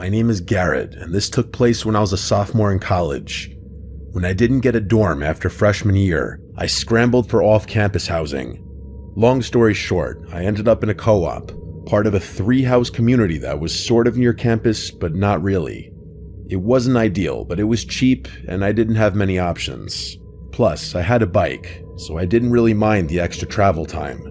My name is Garrett, and this took place when I was a sophomore in college. When I didn't get a dorm after freshman year, I scrambled for off-campus housing. Long story short, I ended up in a co-op, part of a 3-house community that was sort of near campus, but not really. It wasn't ideal, but it was cheap, and I didn't have many options. Plus, I had a bike, so I didn't really mind the extra travel time.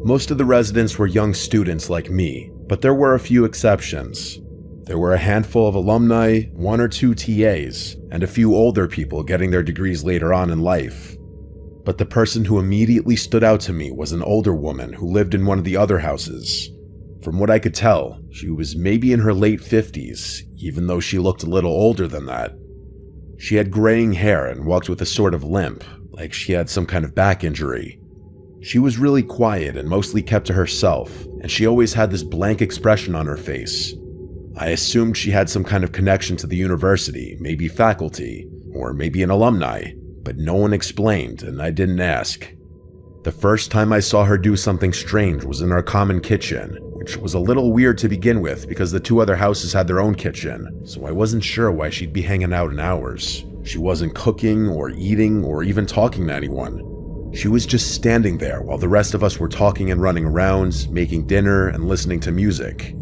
Most of the residents were young students like me, but there were a few exceptions. There were a handful of alumni, 1 or 2 TAs, and a few older people getting their degrees later on in life. But the person who immediately stood out to me was an older woman who lived in one of the other houses. From what I could tell, she was maybe in her late 50s, even though she looked a little older than that. She had graying hair and walked with a sort of limp, like she had some kind of back injury. She was really quiet and mostly kept to herself, and she always had this blank expression on her face. I assumed she had some kind of connection to the university, maybe faculty, or maybe an alumni, but no one explained and I didn't ask. The first time I saw her do something strange was in our common kitchen, which was a little weird to begin with because the 2 other houses had their own kitchen, so I wasn't sure why she'd be hanging out in ours. She wasn't cooking or eating or even talking to anyone. She was just standing there while the rest of us were talking and running around, making dinner and listening to music.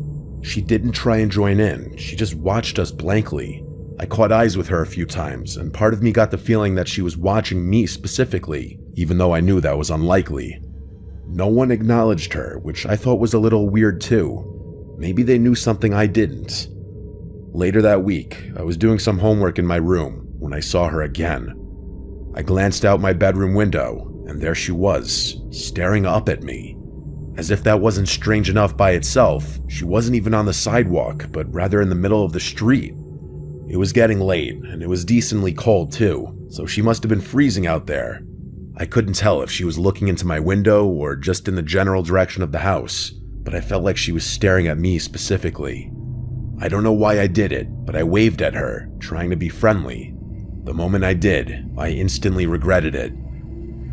She didn't try and join in, she just watched us blankly. I caught eyes with her a few times, and part of me got the feeling that she was watching me specifically, even though I knew that was unlikely. No one acknowledged her, which I thought was a little weird too. Maybe they knew something I didn't. Later that week, I was doing some homework in my room when I saw her again. I glanced out my bedroom window, and there she was, staring up at me. As if that wasn't strange enough by itself, she wasn't even on the sidewalk, but rather in the middle of the street. It was getting late, and it was decently cold too, so she must have been freezing out there. I couldn't tell if she was looking into my window or just in the general direction of the house, but I felt like she was staring at me specifically. I don't know why I did it, but I waved at her, trying to be friendly. The moment I did, I instantly regretted it.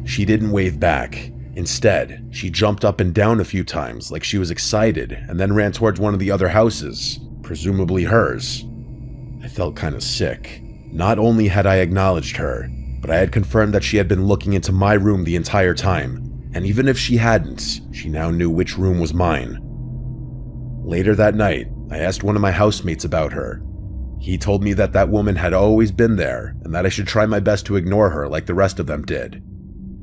She didn't wave back. Instead, she jumped up and down a few times like she was excited and then ran towards one of the other houses, presumably hers. I felt kind of sick. Not only had I acknowledged her, but I had confirmed that she had been looking into my room the entire time, and even if she hadn't, she now knew which room was mine. Later that night, I asked one of my housemates about her. He told me that that woman had always been there and that I should try my best to ignore her like the rest of them did.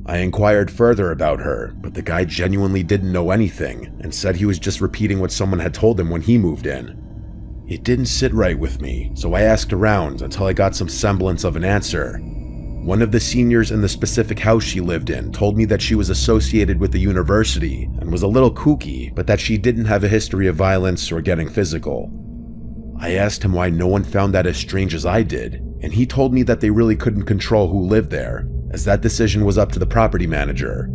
I inquired further about her, but the guy genuinely didn't know anything and said he was just repeating what someone had told him when he moved in. It didn't sit right with me, so I asked around until I got some semblance of an answer. One of the seniors in the specific house she lived in told me that she was associated with the university and was a little kooky, but that she didn't have a history of violence or getting physical. I asked him why no one found that as strange as I did, and he told me that they really couldn't control who lived there, as that decision was up to the property manager.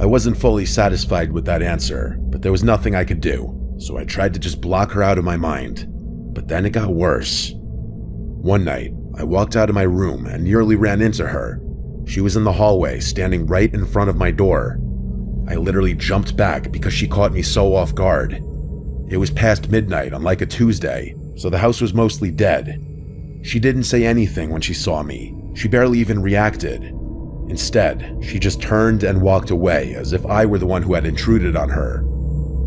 I wasn't fully satisfied with that answer, but there was nothing I could do, so I tried to just block her out of my mind. But then it got worse. One night, I walked out of my room and nearly ran into her. She was in the hallway, standing right in front of my door. I literally jumped back because she caught me so off guard. It was past midnight on like a Tuesday, so the house was mostly dead. She didn't say anything when she saw me. She barely even reacted. Instead, she just turned and walked away as if I were the one who had intruded on her.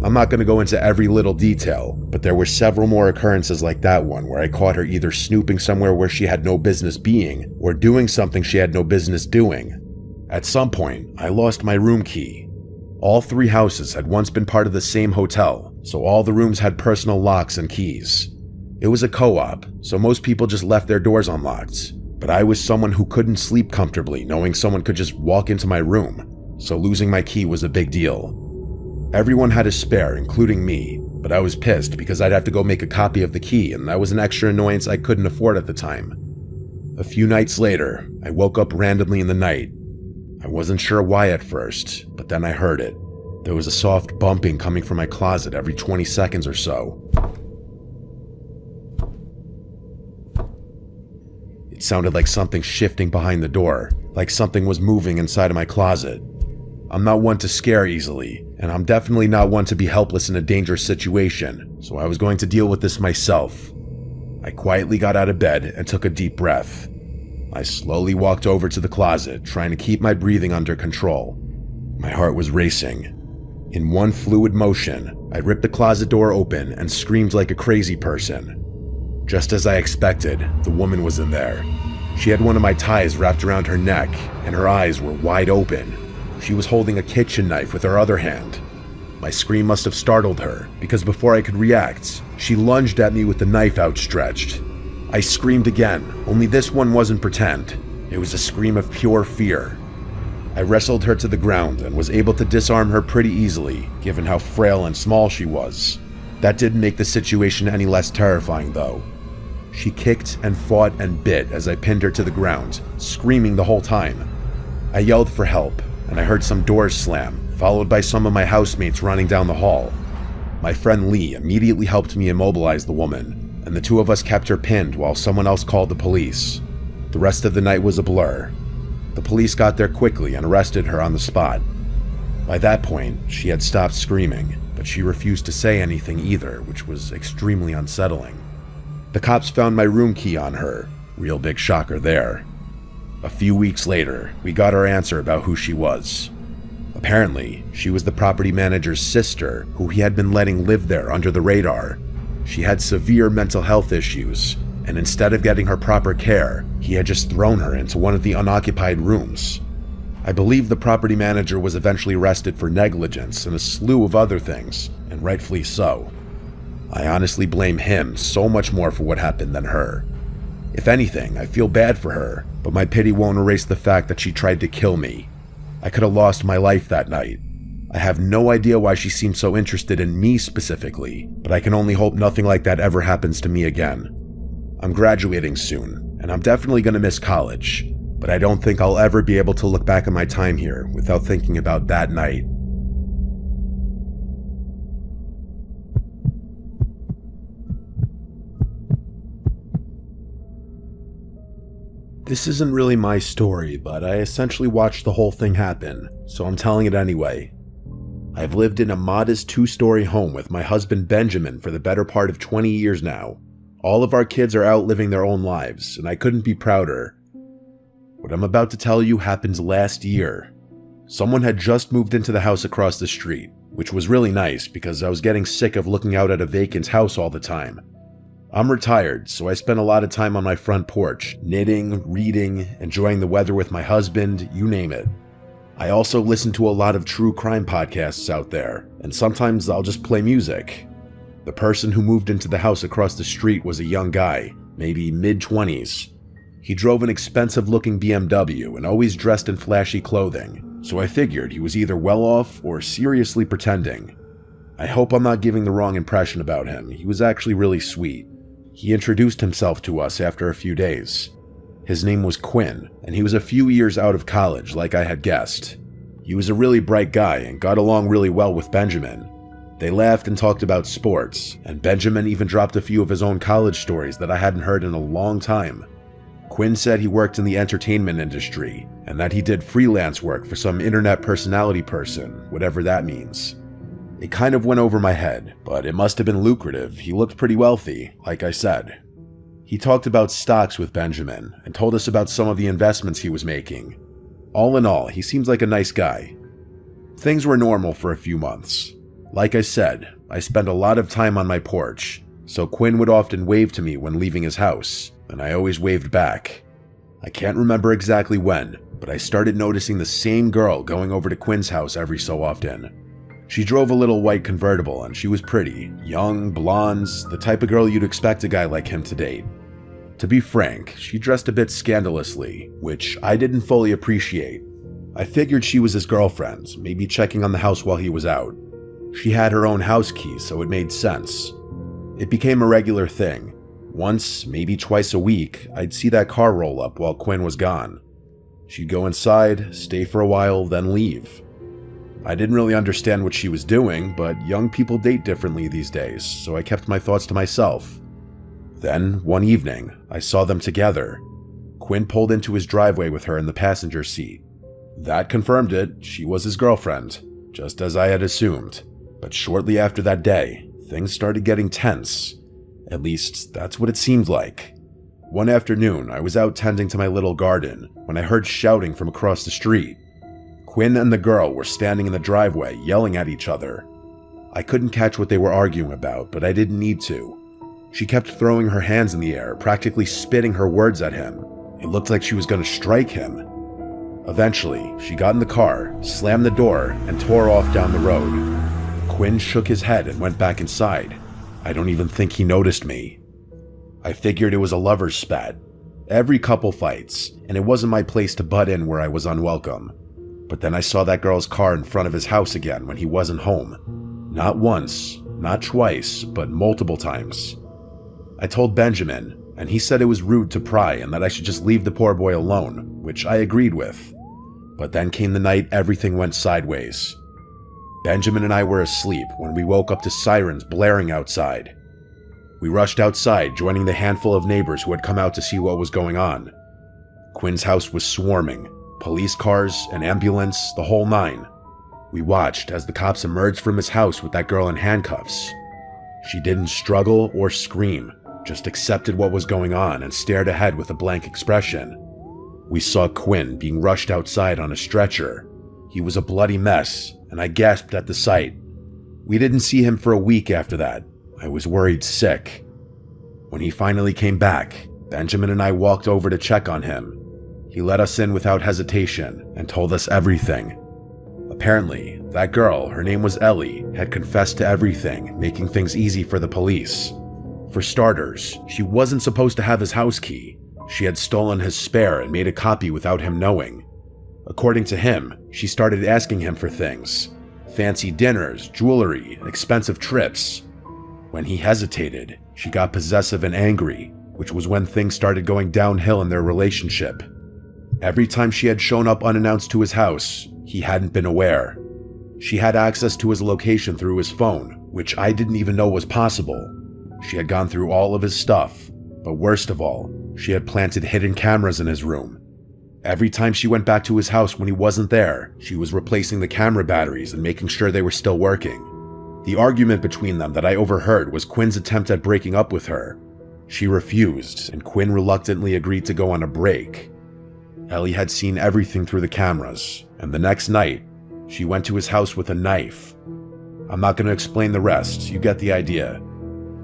I'm not going to go into every little detail, but there were several more occurrences like that one where I caught her either snooping somewhere where she had no business being or doing something she had no business doing. At some point, I lost my room key. All 3 houses had once been part of the same hotel, so all the rooms had personal locks and keys. It was a co-op, so most people just left their doors unlocked. But I was someone who couldn't sleep comfortably knowing someone could just walk into my room, so losing my key was a big deal. Everyone had a spare, including me, but I was pissed because I'd have to go make a copy of the key, and that was an extra annoyance I couldn't afford at the time. A few nights later, I woke up randomly in the night. I wasn't sure why at first, but then I heard it. There was a soft bumping coming from my closet every 20 seconds or so. It sounded like something shifting behind the door, like something was moving inside of my closet. I'm not one to scare easily, and I'm definitely not one to be helpless in a dangerous situation, so I was going to deal with this myself. I quietly got out of bed and took a deep breath. I slowly walked over to the closet, trying to keep my breathing under control. My heart was racing. In one fluid motion, I ripped the closet door open and screamed like a crazy person. Just as I expected, the woman was in there. She had one of my ties wrapped around her neck, and her eyes were wide open. She was holding a kitchen knife with her other hand. My scream must have startled her, because before I could react, she lunged at me with the knife outstretched. I screamed again, only this one wasn't pretend. It was a scream of pure fear. I wrestled her to the ground and was able to disarm her pretty easily, given how frail and small she was. That didn't make the situation any less terrifying, though. She kicked and fought and bit as I pinned her to the ground, screaming the whole time. I yelled for help, and I heard some doors slam, followed by some of my housemates running down the hall. My friend Lee immediately helped me immobilize the woman, and the two of us kept her pinned while someone else called the police. The rest of the night was a blur. The police got there quickly and arrested her on the spot. By that point, she had stopped screaming, but she refused to say anything either, which was extremely unsettling. The cops found my room key on her. Real big shocker there. A few weeks later, we got our answer about who she was. Apparently, she was the property manager's sister, who he had been letting live there under the radar. She had severe mental health issues, and instead of getting her proper care, he had just thrown her into one of the unoccupied rooms. I believe the property manager was eventually arrested for negligence and a slew of other things, and rightfully so. I honestly blame him so much more for what happened than her. If anything, I feel bad for her, but my pity won't erase the fact that she tried to kill me. I could have lost my life that night. I have no idea why she seemed so interested in me specifically, but I can only hope nothing like that ever happens to me again. I'm graduating soon, and I'm definitely going to miss college, but I don't think I'll ever be able to look back on my time here without thinking about that night. This isn't really my story, but I essentially watched the whole thing happen, so I'm telling it anyway. I've lived in a modest 2-story home with my husband Benjamin for the better part of 20 years now. All of our kids are out living their own lives, and I couldn't be prouder. What I'm about to tell you happened last year. Someone had just moved into the house across the street, which was really nice because I was getting sick of looking out at a vacant house all the time. I'm retired, so I spend a lot of time on my front porch, knitting, reading, enjoying the weather with my husband, you name it. I also listen to a lot of true crime podcasts out there, and sometimes I'll just play music. The person who moved into the house across the street was a young guy, maybe mid-20s. He drove an expensive-looking BMW and always dressed in flashy clothing, so I figured he was either well-off or seriously pretending. I hope I'm not giving the wrong impression about him. He was actually really sweet. He introduced himself to us after a few days. His name was Quinn, and he was a few years out of college, like I had guessed. He was a really bright guy and got along really well with Benjamin. They laughed and talked about sports, and Benjamin even dropped a few of his own college stories that I hadn't heard in a long time. Quinn said he worked in the entertainment industry, and that he did freelance work for some internet personality person, whatever that means. It kind of went over my head, but it must have been lucrative. He looked pretty wealthy, like I said. He talked about stocks with Benjamin and told us about some of the investments he was making. All in all, he seems like a nice guy. Things were normal for a few months. Like I said, I spent a lot of time on my porch, so Quinn would often wave to me when leaving his house, and I always waved back. I can't remember exactly when, but I started noticing the same girl going over to Quinn's house every so often. She drove a little white convertible and she was pretty, young, blondes, the type of girl you'd expect a guy like him to date. To be frank, she dressed a bit scandalously, which I didn't fully appreciate. I figured she was his girlfriend, maybe checking on the house while he was out. She had her own house key, so it made sense. It became a regular thing. Once, maybe twice a week, I'd see that car roll up while Quinn was gone. She'd go inside, stay for a while, then leave. I didn't really understand what she was doing, but young people date differently these days, so I kept my thoughts to myself. Then, one evening, I saw them together. Quinn pulled into his driveway with her in the passenger seat. That confirmed it. She was his girlfriend, just as I had assumed. But shortly after that day, things started getting tense. At least, that's what it seemed like. One afternoon, I was out tending to my little garden when I heard shouting from across the street. Quinn and the girl were standing in the driveway yelling at each other. I couldn't catch what they were arguing about, but I didn't need to. She kept throwing her hands in the air, practically spitting her words at him. It looked like she was going to strike him. Eventually, she got in the car, slammed the door, and tore off down the road. Quinn shook his head and went back inside. I don't even think he noticed me. I figured it was a lover's spat. Every couple fights, and it wasn't my place to butt in where I was unwelcome. But then I saw that girl's car in front of his house again when he wasn't home. Not once, not twice, but multiple times. I told Benjamin, and he said it was rude to pry and that I should just leave the poor boy alone, which I agreed with. But then came the night everything went sideways. Benjamin and I were asleep when we woke up to sirens blaring outside. We rushed outside, joining the handful of neighbors who had come out to see what was going on. Quinn's house was swarming. Police cars, an ambulance, the whole nine. We watched as the cops emerged from his house with that girl in handcuffs. She didn't struggle or scream, just accepted what was going on and stared ahead with a blank expression. We saw Quinn being rushed outside on a stretcher. He was a bloody mess, and I gasped at the sight. We didn't see him for a week after that. I was worried sick. When he finally came back, Benjamin and I walked over to check on him. He let us in without hesitation and told us everything. Apparently, that girl, her name was Ellie, had confessed to everything, making things easy for the police. For starters, she wasn't supposed to have his house key. She had stolen his spare and made a copy without him knowing. According to him, she started asking him for things. Fancy dinners, jewelry, expensive trips. When he hesitated, she got possessive and angry, which was when things started going downhill in their relationship. Every time she had shown up unannounced to his house, he hadn't been aware. She had access to his location through his phone, which I didn't even know was possible. She had gone through all of his stuff, but worst of all, she had planted hidden cameras in his room. Every time she went back to his house when he wasn't there, she was replacing the camera batteries and making sure they were still working. The argument between them that I overheard was Quinn's attempt at breaking up with her. She refused, and Quinn reluctantly agreed to go on a break. Ellie had seen everything through the cameras, and the next night, she went to his house with a knife. I'm not going to explain the rest, you get the idea.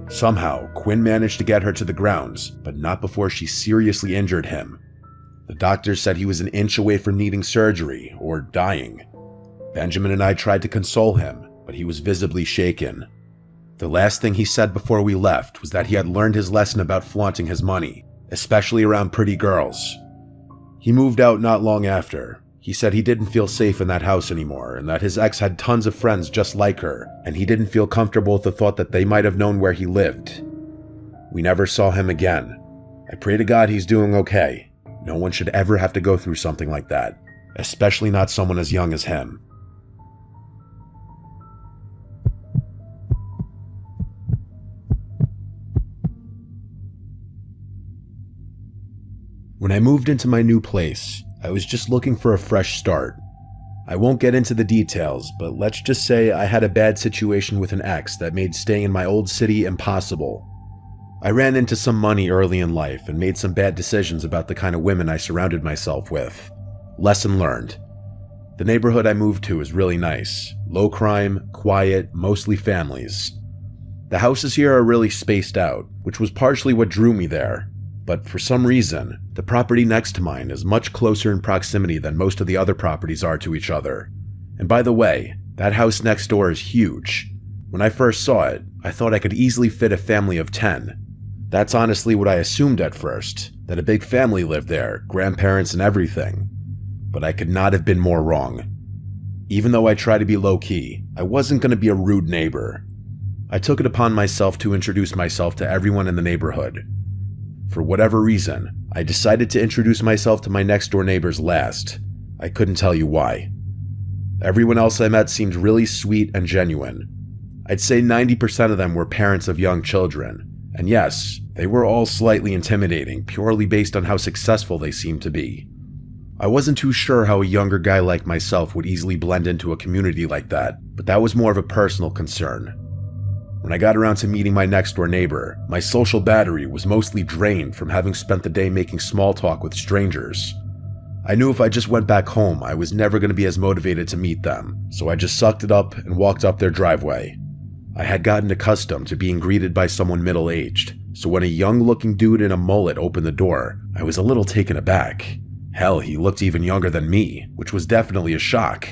Somehow, Quinn managed to get her to the grounds, but not before she seriously injured him. The doctors said he was an inch away from needing surgery, or dying. Benjamin and I tried to console him, but he was visibly shaken. The last thing he said before we left was that he had learned his lesson about flaunting his money, especially around pretty girls. He moved out not long after. He said he didn't feel safe in that house anymore, and that his ex had tons of friends just like her, and he didn't feel comfortable with the thought that they might have known where he lived. We never saw him again. I pray to God he's doing okay. No one should ever have to go through something like that, especially not someone as young as him. When I moved into my new place, I was just looking for a fresh start. I won't get into the details, but let's just say I had a bad situation with an ex that made staying in my old city impossible. I ran into some money early in life and made some bad decisions about the kind of women I surrounded myself with. Lesson learned. The neighborhood I moved to is really nice. Low crime, quiet, mostly families. The houses here are really spaced out, which was partially what drew me there. But for some reason, the property next to mine is much closer in proximity than most of the other properties are to each other. And by the way, that house next door is huge. When I first saw it, I thought I could easily fit a family of 10. That's honestly what I assumed at first, that a big family lived there, grandparents and everything. But I could not have been more wrong. Even though I try to be low-key, I wasn't going to be a rude neighbor. I took it upon myself to introduce myself to everyone in the neighborhood. For whatever reason, I decided to introduce myself to my next-door neighbors last. I couldn't tell you why. Everyone else I met seemed really sweet and genuine. I'd say 90% of them were parents of young children. And yes, they were all slightly intimidating, purely based on how successful they seemed to be. I wasn't too sure how a younger guy like myself would easily blend into a community like that, but that was more of a personal concern. When I got around to meeting my next-door neighbor, my social battery was mostly drained from having spent the day making small talk with strangers. I knew if I just went back home, I was never going to be as motivated to meet them, so I just sucked it up and walked up their driveway. I had gotten accustomed to being greeted by someone middle-aged, so when a young-looking dude in a mullet opened the door, I was a little taken aback. Hell, he looked even younger than me, which was definitely a shock.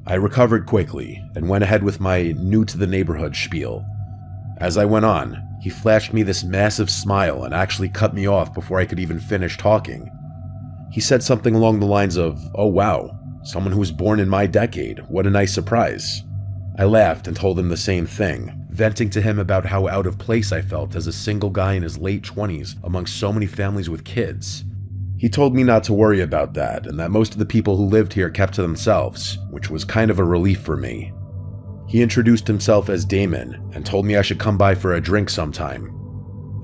I recovered quickly and went ahead with my new-to-the-neighborhood spiel. As I went on, he flashed me this massive smile and actually cut me off before I could even finish talking. He said something along the lines of, "Oh wow, someone who was born in my decade, what a nice surprise." I laughed and told him the same thing, venting to him about how out of place I felt as a single guy in his late 20s amongst so many families with kids. He told me not to worry about that and that most of the people who lived here kept to themselves, which was kind of a relief for me. He introduced himself as Damon and told me I should come by for a drink sometime.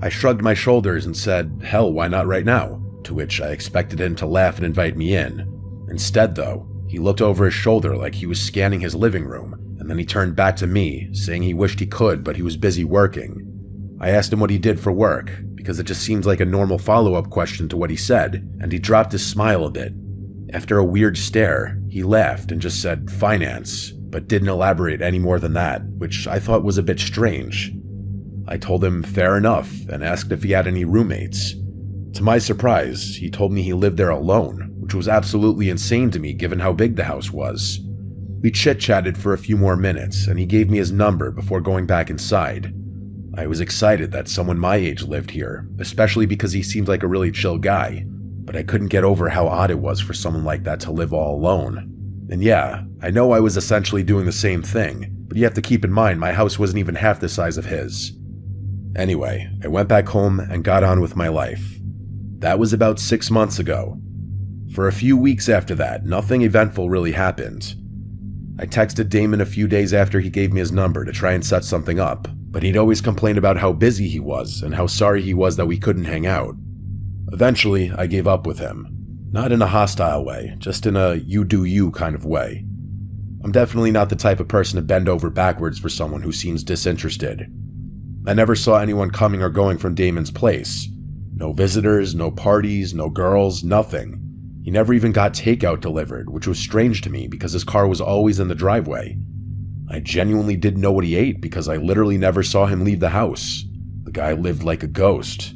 I shrugged my shoulders and said, hell, why not right now? To which I expected him to laugh and invite me in. Instead, though, he looked over his shoulder like he was scanning his living room, and then he turned back to me, saying he wished he could, but he was busy working. I asked him what he did for work, because it just seems like a normal follow-up question to what he said, and he dropped his smile a bit. After a weird stare, he laughed and just said, finance, but didn't elaborate any more than that, which I thought was a bit strange. I told him fair enough, and asked if he had any roommates. To my surprise, he told me he lived there alone, which was absolutely insane to me given how big the house was. We chit-chatted for a few more minutes, and he gave me his number before going back inside. I was excited that someone my age lived here, especially because he seemed like a really chill guy, but I couldn't get over how odd it was for someone like that to live all alone. And yeah, I know I was essentially doing the same thing, but you have to keep in mind my house wasn't even half the size of his. Anyway, I went back home and got on with my life. That was about 6 months ago. For a few weeks after that, nothing eventful really happened. I texted Damon a few days after he gave me his number to try and set something up, but he'd always complain about how busy he was and how sorry he was that we couldn't hang out. Eventually, I gave up with him. Not in a hostile way, just in a you do you kind of way. I'm definitely not the type of person to bend over backwards for someone who seems disinterested. I never saw anyone coming or going from Damon's place. No visitors, no parties, no girls, nothing. He never even got takeout delivered, which was strange to me because his car was always in the driveway. I genuinely didn't know what he ate because I literally never saw him leave the house. The guy lived like a ghost.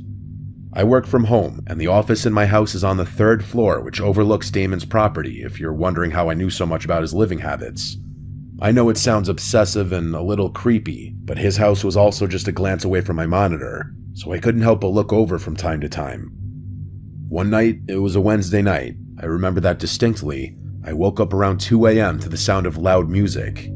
I work from home, and the office in my house is on the 3rd floor, which overlooks Damon's property, if you're wondering how I knew so much about his living habits. I know it sounds obsessive and a little creepy, but his house was also just a glance away from my monitor, so I couldn't help but look over from time to time. One night, it was a Wednesday night, I remember that distinctly, I woke up around 2 a.m. to the sound of loud music.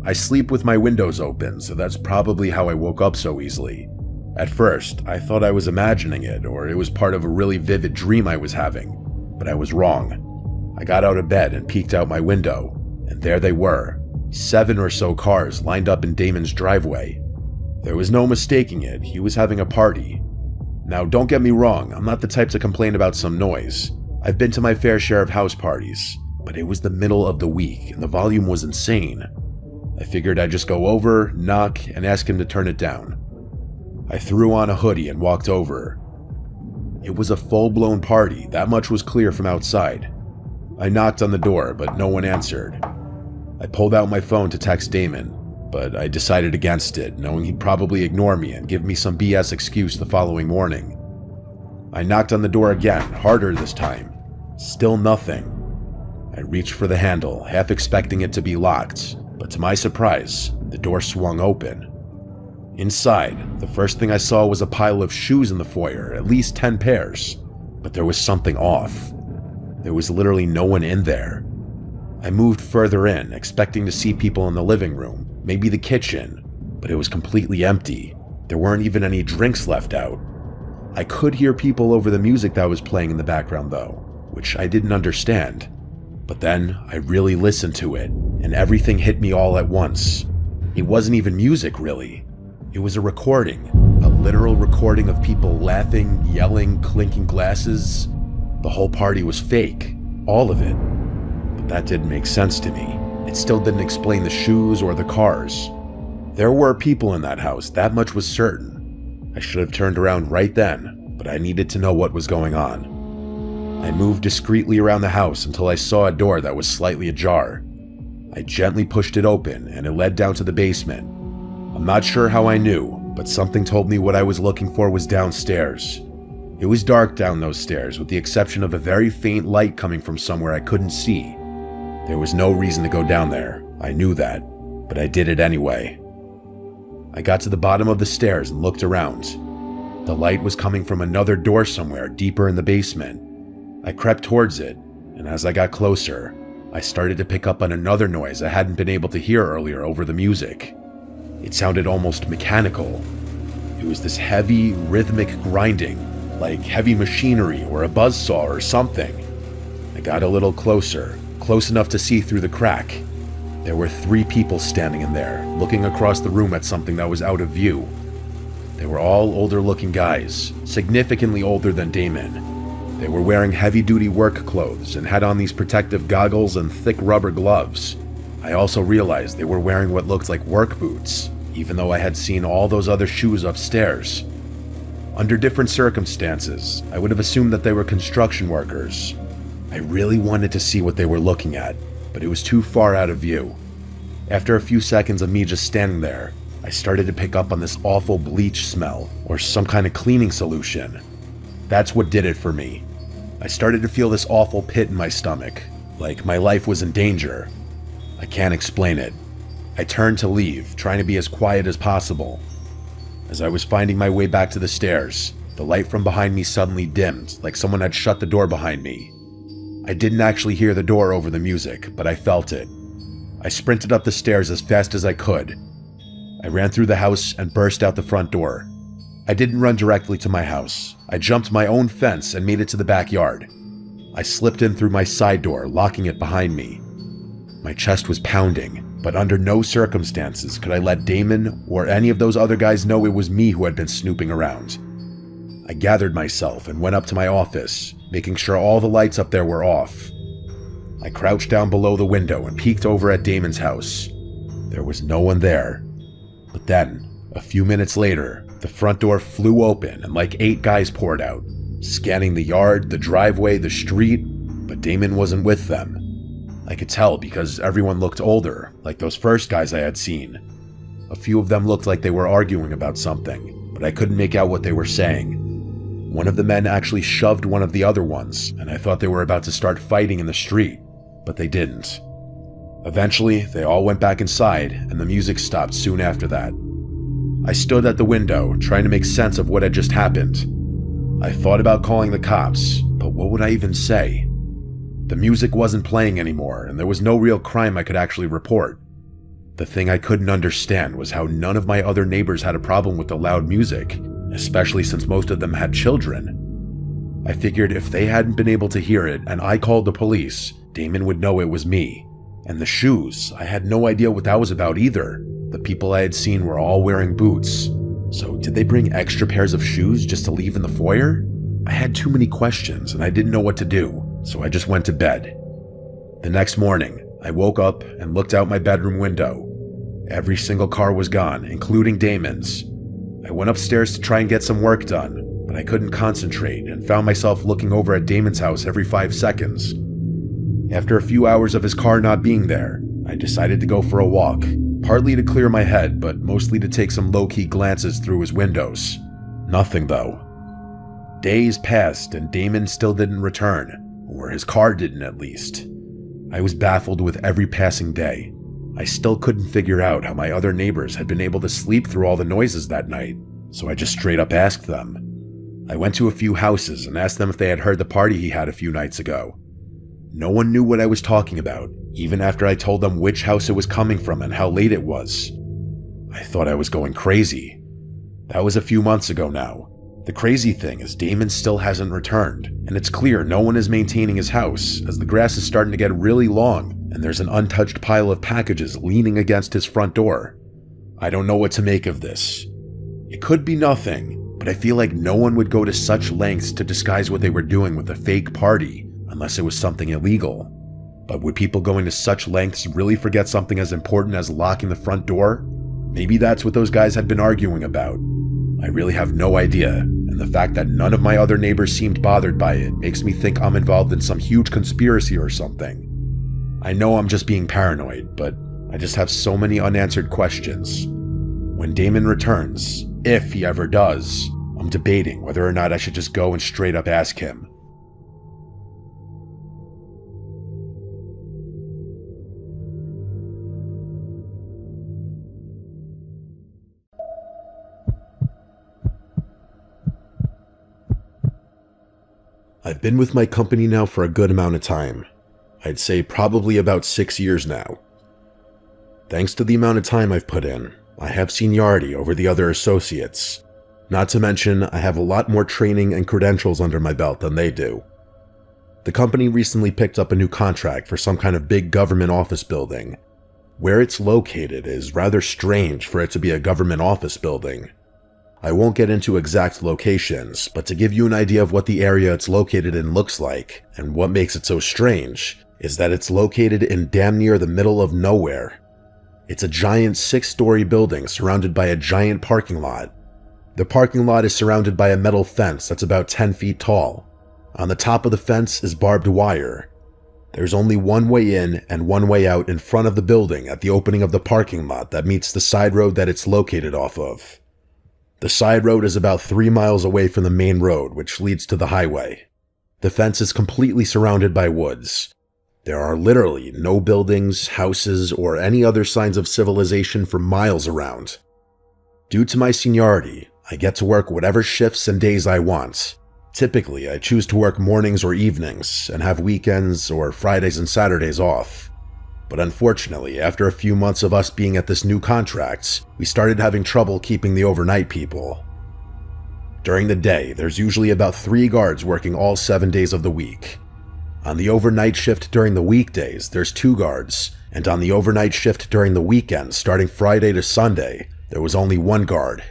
I sleep with my windows open, so that's probably how I woke up so easily. At first, I thought I was imagining it, or it was part of a really vivid dream I was having, but I was wrong. I got out of bed and peeked out my window, and there they were, 7 or so cars lined up in Damon's driveway. There was no mistaking it, he was having a party. Now, don't get me wrong, I'm not the type to complain about some noise. I've been to my fair share of house parties, but it was the middle of the week, and the volume was insane. I figured I'd just go over, knock, and ask him to turn it down. I threw on a hoodie and walked over. It was a full-blown party, that much was clear from outside. I knocked on the door, but no one answered. I pulled out my phone to text Damon, but I decided against it, knowing he'd probably ignore me and give me some BS excuse the following morning. I knocked on the door again, harder this time. Still nothing. I reached for the handle, half expecting it to be locked, but to my surprise, the door swung open. Inside, the first thing I saw was a pile of shoes in the foyer, at least 10 pairs. But there was something off. There was literally no one in there. I moved further in, expecting to see people in the living room, maybe the kitchen, but it was completely empty. There weren't even any drinks left out. I could hear people over the music that was playing in the background though, which I didn't understand. But then I really listened to it, and everything hit me all at once. It wasn't even music, really. It was a recording, a literal recording of people laughing, yelling, clinking glasses. The whole party was fake, all of it. But that didn't make sense to me. It still didn't explain the shoes or the cars. There were people in that house, that much was certain. I should have turned around right then, but I needed to know what was going on. I moved discreetly around the house until I saw a door that was slightly ajar. I gently pushed it open and it led down to the basement. I'm not sure how I knew, but something told me what I was looking for was downstairs. It was dark down those stairs, with the exception of a very faint light coming from somewhere I couldn't see. There was no reason to go down there, I knew that, but I did it anyway. I got to the bottom of the stairs and looked around. The light was coming from another door somewhere deeper in the basement. I crept towards it, and as I got closer, I started to pick up on another noise I hadn't been able to hear earlier over the music. It sounded almost mechanical. It was this heavy, rhythmic grinding, like heavy machinery or a buzzsaw or something. I got a little closer, close enough to see through the crack. There were 3 people standing in there, looking across the room at something that was out of view. They were all older-looking guys, significantly older than Damon. They were wearing heavy-duty work clothes and had on these protective goggles and thick rubber gloves. I also realized they were wearing what looked like work boots, even though I had seen all those other shoes upstairs. Under different circumstances, I would have assumed that they were construction workers. I really wanted to see what they were looking at, but it was too far out of view. After a few seconds of me just standing there, I started to pick up on this awful bleach smell, or some kind of cleaning solution. That's what did it for me. I started to feel this awful pit in my stomach, like my life was in danger. I can't explain it. I turned to leave, trying to be as quiet as possible. As I was finding my way back to the stairs, the light from behind me suddenly dimmed, like someone had shut the door behind me. I didn't actually hear the door over the music, but I felt it. I sprinted up the stairs as fast as I could. I ran through the house and burst out the front door. I didn't run directly to my house. I jumped my own fence and made it to the backyard. I slipped in through my side door, locking it behind me. My chest was pounding, but under no circumstances could I let Damon or any of those other guys know it was me who had been snooping around. I gathered myself and went up to my office, making sure all the lights up there were off. I crouched down below the window and peeked over at Damon's house. There was no one there. But then, a few minutes later, the front door flew open and like 8 guys poured out, scanning the yard, the driveway, the street, but Damon wasn't with them. I could tell because everyone looked older, like those first guys I had seen. A few of them looked like they were arguing about something, but I couldn't make out what they were saying. One of the men actually shoved one of the other ones, and I thought they were about to start fighting in the street, but they didn't. Eventually, they all went back inside, and the music stopped soon after that. I stood at the window, trying to make sense of what had just happened. I thought about calling the cops, but what would I even say? The music wasn't playing anymore, and there was no real crime I could actually report. The thing I couldn't understand was how none of my other neighbors had a problem with the loud music, especially since most of them had children. I figured if they hadn't been able to hear it and I called the police, Damon would know it was me. And the shoes, I had no idea what that was about either. The people I had seen were all wearing boots. So did they bring extra pairs of shoes just to leave in the foyer? I had too many questions and I didn't know what to do, so I just went to bed. The next morning, I woke up and looked out my bedroom window. Every single car was gone, including Damon's. I went upstairs to try and get some work done, but I couldn't concentrate and found myself looking over at Damon's house every 5 seconds. After a few hours of his car not being there, I decided to go for a walk, partly to clear my head, but mostly to take some low-key glances through his windows. Nothing, though. Days passed and Damon still didn't return, or his car didn't at least. I was baffled with every passing day. I still couldn't figure out how my other neighbors had been able to sleep through all the noises that night, so I just straight up asked them. I went to a few houses and asked them if they had heard the party he had a few nights ago. No one knew what I was talking about, even after I told them which house it was coming from and how late it was. I thought I was going crazy. That was a few months ago now. The crazy thing is Damon still hasn't returned, and it's clear no one is maintaining his house, as the grass is starting to get really long, and there's an untouched pile of packages leaning against his front door. I don't know what to make of this. It could be nothing, but I feel like no one would go to such lengths to disguise what they were doing with a fake party, unless it was something illegal. But would people going to such lengths really forget something as important as locking the front door? Maybe that's what those guys had been arguing about. I really have no idea, and the fact that none of my other neighbors seemed bothered by it makes me think I'm involved in some huge conspiracy or something. I know I'm just being paranoid, but I just have so many unanswered questions. When Damon returns, if he ever does, I'm debating whether or not I should just go and straight up ask him. I've been with my company now for a good amount of time. I'd say probably about 6 years now. Thanks to the amount of time I've put in, I have seniority over the other associates. Not to mention, I have a lot more training and credentials under my belt than they do. The company recently picked up a new contract for some kind of big government office building. Where it's located is rather strange for it to be a government office building. I won't get into exact locations, but to give you an idea of what the area it's located in looks like, and what makes it so strange, is that it's located in damn near the middle of nowhere. It's a giant 6-story building surrounded by a giant parking lot. The parking lot is surrounded by a metal fence that's about 10 feet tall. On the top of the fence is barbed wire. There's only one way in and one way out in front of the building at the opening of the parking lot that meets the side road that it's located off of. The side road is about 3 miles away from the main road, which leads to the highway. The fence is completely surrounded by woods. There are literally no buildings, houses, or any other signs of civilization for miles around. Due to my seniority, I get to work whatever shifts and days I want. Typically, I choose to work mornings or evenings, and have weekends or Fridays and Saturdays off. But unfortunately, after a few months of us being at this new contract, we started having trouble keeping the overnight people. During the day, there's usually about 3 guards working all 7 days of the week. On the overnight shift during the weekdays, there's 2 guards, and on the overnight shift during the weekends, starting Friday to Sunday, there was only 1 guard.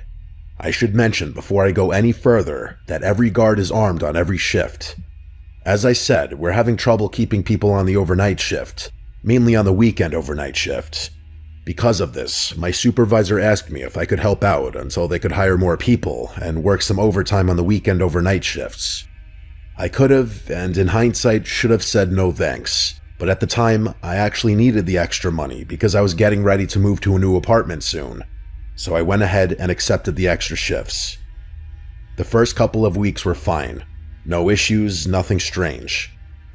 I should mention before I go any further that every guard is armed on every shift. As I said, we're having trouble keeping people on the overnight shift, mainly on the weekend overnight shift. Because of this, my supervisor asked me if I could help out until they could hire more people and work some overtime on the weekend overnight shifts. I could have, and in hindsight, should have said no thanks, but at the time, I actually needed the extra money because I was getting ready to move to a new apartment soon, so I went ahead and accepted the extra shifts. The first couple of weeks were fine. No issues, nothing strange.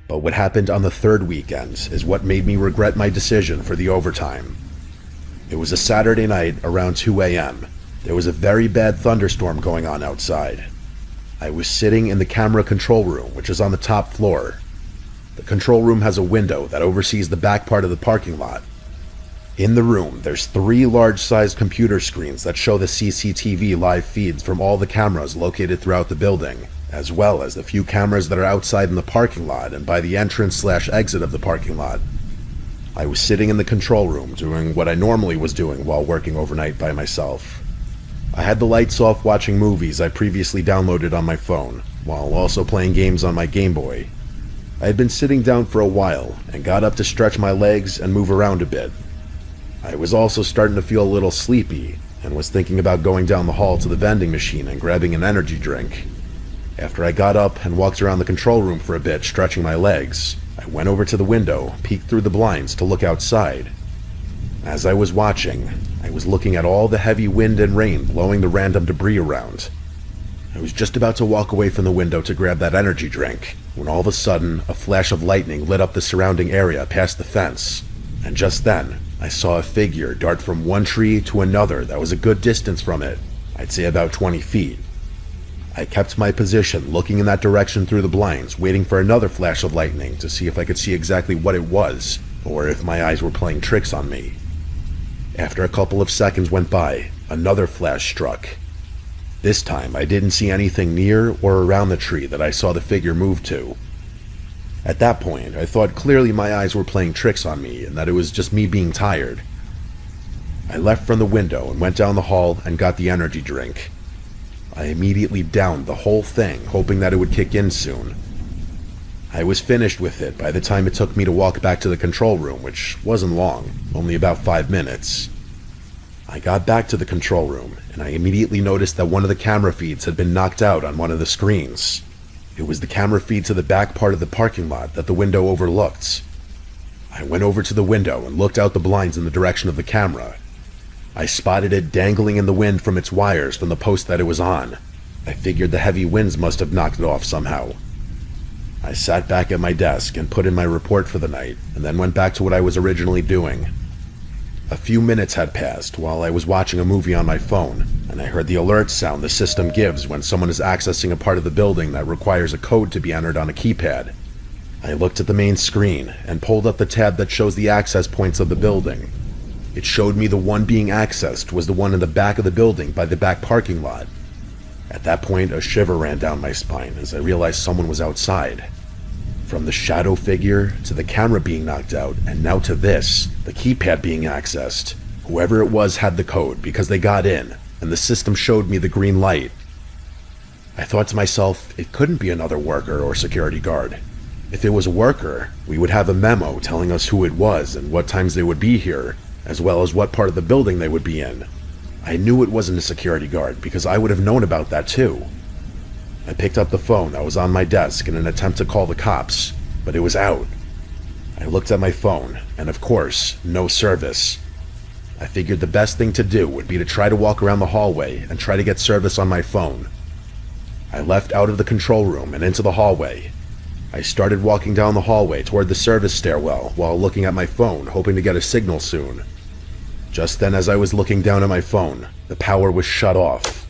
But what happened on the 3rd weekend is what made me regret my decision for the overtime. It was a Saturday night around 2 a.m. There was a very bad thunderstorm going on outside. I was sitting in the camera control room, which is on the top floor. The control room has a window that oversees the back part of the parking lot. In the room, there's 3 large-sized computer screens that show the CCTV live feeds from all the cameras located throughout the building, as well as the few cameras that are outside in the parking lot and by the entrance/exit of the parking lot. I was sitting in the control room doing what I normally was doing while working overnight by myself. I had the lights off watching movies I previously downloaded on my phone, while also playing games on my Game Boy. I had been sitting down for a while and got up to stretch my legs and move around a bit. I was also starting to feel a little sleepy and was thinking about going down the hall to the vending machine and grabbing an energy drink. After I got up and walked around the control room for a bit, stretching my legs, I went over to the window, peeked through the blinds to look outside. As I was watching, I was looking at all the heavy wind and rain blowing the random debris around. I was just about to walk away from the window to grab that energy drink, when all of a sudden, a flash of lightning lit up the surrounding area past the fence, and just then, I saw a figure dart from one tree to another that was a good distance from it, I'd say about 20 feet. I kept my position, looking in that direction through the blinds, waiting for another flash of lightning to see if I could see exactly what it was, or if my eyes were playing tricks on me. After a couple of seconds went by, another flash struck. This time, I didn't see anything near or around the tree that I saw the figure move to. At that point, I thought clearly my eyes were playing tricks on me and that it was just me being tired. I left from the window and went down the hall and got the energy drink. I immediately downed the whole thing, hoping that it would kick in soon. I was finished with it by the time it took me to walk back to the control room, which wasn't long, only about 5 minutes. I got back to the control room, and I immediately noticed that one of the camera feeds had been knocked out on one of the screens. It was the camera feed to the back part of the parking lot that the window overlooked. I went over to the window and looked out the blinds in the direction of the camera. I spotted it dangling in the wind from its wires from the post that it was on. I figured the heavy winds must have knocked it off somehow. I sat back at my desk and put in my report for the night, and then went back to what I was originally doing. A few minutes had passed while I was watching a movie on my phone, and I heard the alert sound the system gives when someone is accessing a part of the building that requires a code to be entered on a keypad. I looked at the main screen and pulled up the tab that shows the access points of the building. It showed me the one being accessed was the one in the back of the building by the back parking lot. At that point, a shiver ran down my spine as I realized someone was outside. From the shadow figure, to the camera being knocked out, and now to this, the keypad being accessed. Whoever it was had the code because they got in, and the system showed me the green light. I thought to myself, it couldn't be another worker or security guard. If it was a worker, we would have a memo telling us who it was and what times they would be here, as well as what part of the building they would be in. I knew it wasn't a security guard because I would have known about that too. I picked up the phone that was on my desk in an attempt to call the cops, but it was out. I looked at my phone, and of course, no service. I figured the best thing to do would be to try to walk around the hallway and try to get service on my phone. I left out of the control room and into the hallway. I started walking down the hallway toward the service stairwell while looking at my phone, hoping to get a signal soon. Just then, as I was looking down at my phone, the power was shut off.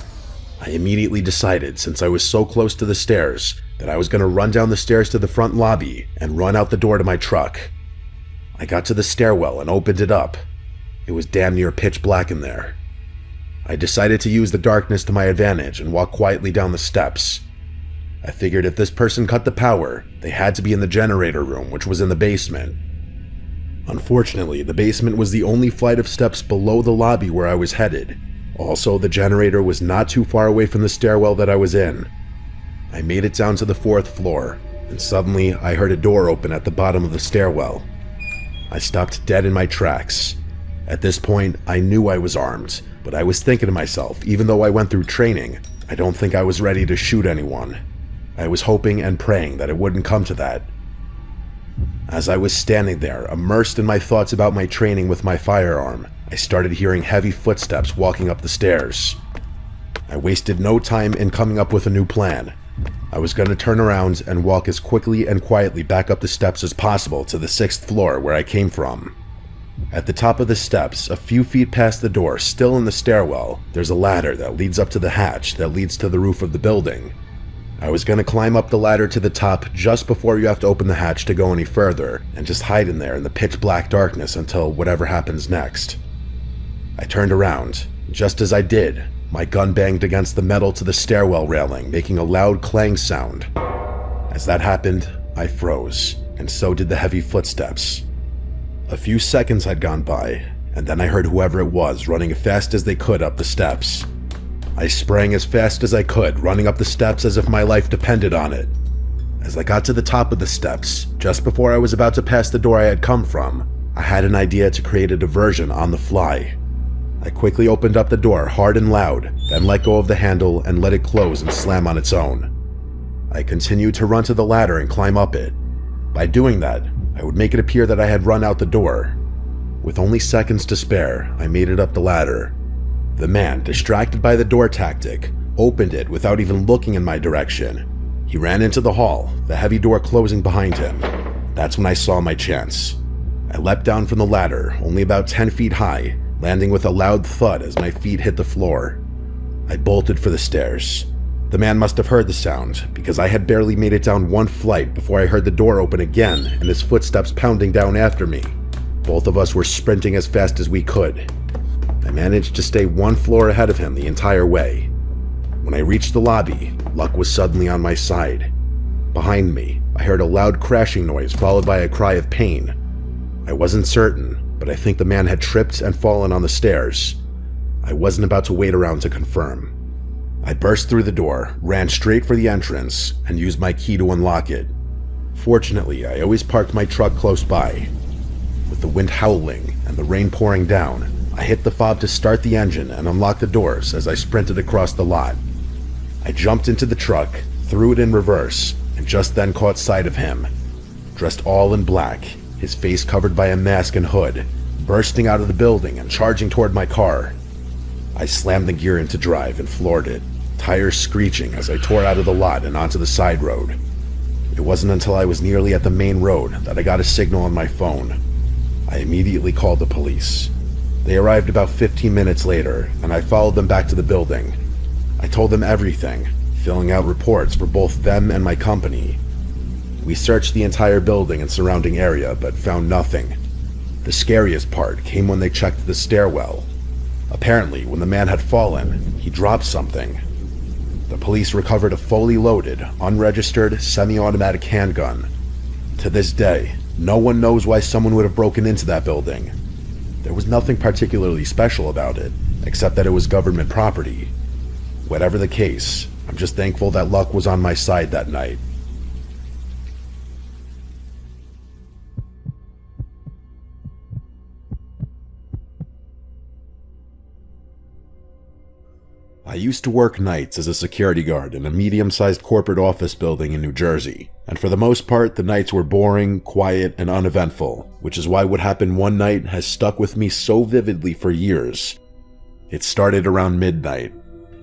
I immediately decided, since I was so close to the stairs, that I was going to run down the stairs to the front lobby and run out the door to my truck. I got to the stairwell and opened it up. It was damn near pitch black in there. I decided to use the darkness to my advantage and walk quietly down the steps. I figured if this person cut the power, they had to be in the generator room, which was in the basement. Unfortunately, the basement was the only flight of steps below the lobby where I was headed. Also, the generator was not too far away from the stairwell that I was in. I made it down to the 4th floor, and suddenly I heard a door open at the bottom of the stairwell. I stopped dead in my tracks. At this point, I knew I was armed, but I was thinking to myself, even though I went through training, I don't think I was ready to shoot anyone. I was hoping and praying that it wouldn't come to that. As I was standing there, immersed in my thoughts about my training with my firearm, I started hearing heavy footsteps walking up the stairs. I wasted no time in coming up with a new plan. I was going to turn around and walk as quickly and quietly back up the steps as possible to the 6th floor where I came from. At the top of the steps, a few feet past the door, still in the stairwell, there's a ladder that leads up to the hatch that leads to the roof of the building. I was going to climb up the ladder to the top just before you have to open the hatch to go any further, and just hide in there in the pitch black darkness until whatever happens next. I turned around. Just as I did, my gun banged against the metal to the stairwell railing, making a loud clang sound. As that happened, I froze, and so did the heavy footsteps. A few seconds had gone by, and then I heard whoever it was running as fast as they could up the steps. I sprang as fast as I could, running up the steps as if my life depended on it. As I got to the top of the steps, just before I was about to pass the door I had come from, I had an idea to create a diversion on the fly. I quickly opened up the door hard and loud, then let go of the handle and let it close and slam on its own. I continued to run to the ladder and climb up it. By doing that, I would make it appear that I had run out the door. With only seconds to spare, I made it up the ladder. The man, distracted by the door tactic, opened it without even looking in my direction. He ran into the hall, the heavy door closing behind him. That's when I saw my chance. I leapt down from the ladder, only about 10 feet high, landing with a loud thud as my feet hit the floor. I bolted for the stairs. The man must have heard the sound, because I had barely made it down one flight before I heard the door open again and his footsteps pounding down after me. Both of us were sprinting as fast as we could. I managed to stay one floor ahead of him the entire way. When I reached the lobby, luck was suddenly on my side. Behind me, I heard a loud crashing noise followed by a cry of pain. I wasn't certain, but I think the man had tripped and fallen on the stairs. I wasn't about to wait around to confirm. I burst through the door, ran straight for the entrance, and used my key to unlock it. Fortunately, I always parked my truck close by. With the wind howling and the rain pouring down, I hit the fob to start the engine and unlock the doors as I sprinted across the lot. I jumped into the truck, threw it in reverse, and just then caught sight of him. Dressed all in black, his face covered by a mask and hood, bursting out of the building and charging toward my car. I slammed the gear into drive and floored it, tires screeching as I tore out of the lot and onto the side road. It wasn't until I was nearly at the main road that I got a signal on my phone. I immediately called the police. They arrived about 15 minutes later, and I followed them back to the building. I told them everything, filling out reports for both them and my company. We searched the entire building and surrounding area, but found nothing. The scariest part came when they checked the stairwell. Apparently, when the man had fallen, he dropped something. The police recovered a fully loaded, unregistered, semi-automatic handgun. To this day, no one knows why someone would have broken into that building. There was nothing particularly special about it, except that it was government property. Whatever the case, I'm just thankful that luck was on my side that night. I used to work nights as a security guard in a medium-sized corporate office building in New Jersey, and for the most part, the nights were boring, quiet, and uneventful, which is why what happened one night has stuck with me so vividly for years. It started around midnight,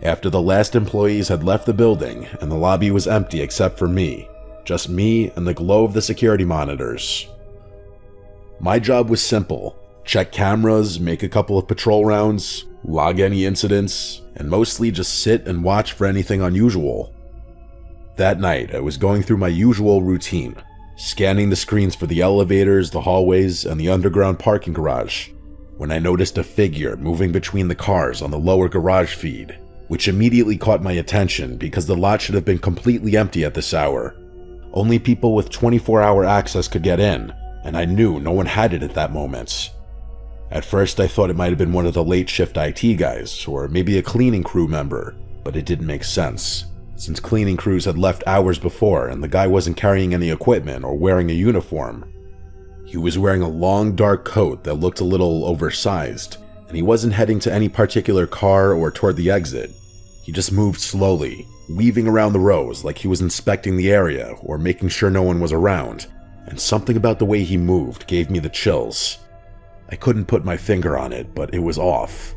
after the last employees had left the building and the lobby was empty except for me, just me and the glow of the security monitors. My job was simple: check cameras, make a couple of patrol rounds, log any incidents, and mostly just sit and watch for anything unusual. That night, I was going through my usual routine, scanning the screens for the elevators, the hallways, and the underground parking garage, when I noticed a figure moving between the cars on the lower garage feed, which immediately caught my attention because the lot should have been completely empty at this hour. Only people with 24-hour access could get in, and I knew no one had it at that moment. At first, I thought it might have been one of the late shift IT guys, or maybe a cleaning crew member, but it didn't make sense, since cleaning crews had left hours before and the guy wasn't carrying any equipment or wearing a uniform. He was wearing a long dark coat that looked a little oversized, and he wasn't heading to any particular car or toward the exit. He just moved slowly, weaving around the rows like he was inspecting the area or making sure no one was around, and something about the way he moved gave me the chills. I couldn't put my finger on it, but it was off.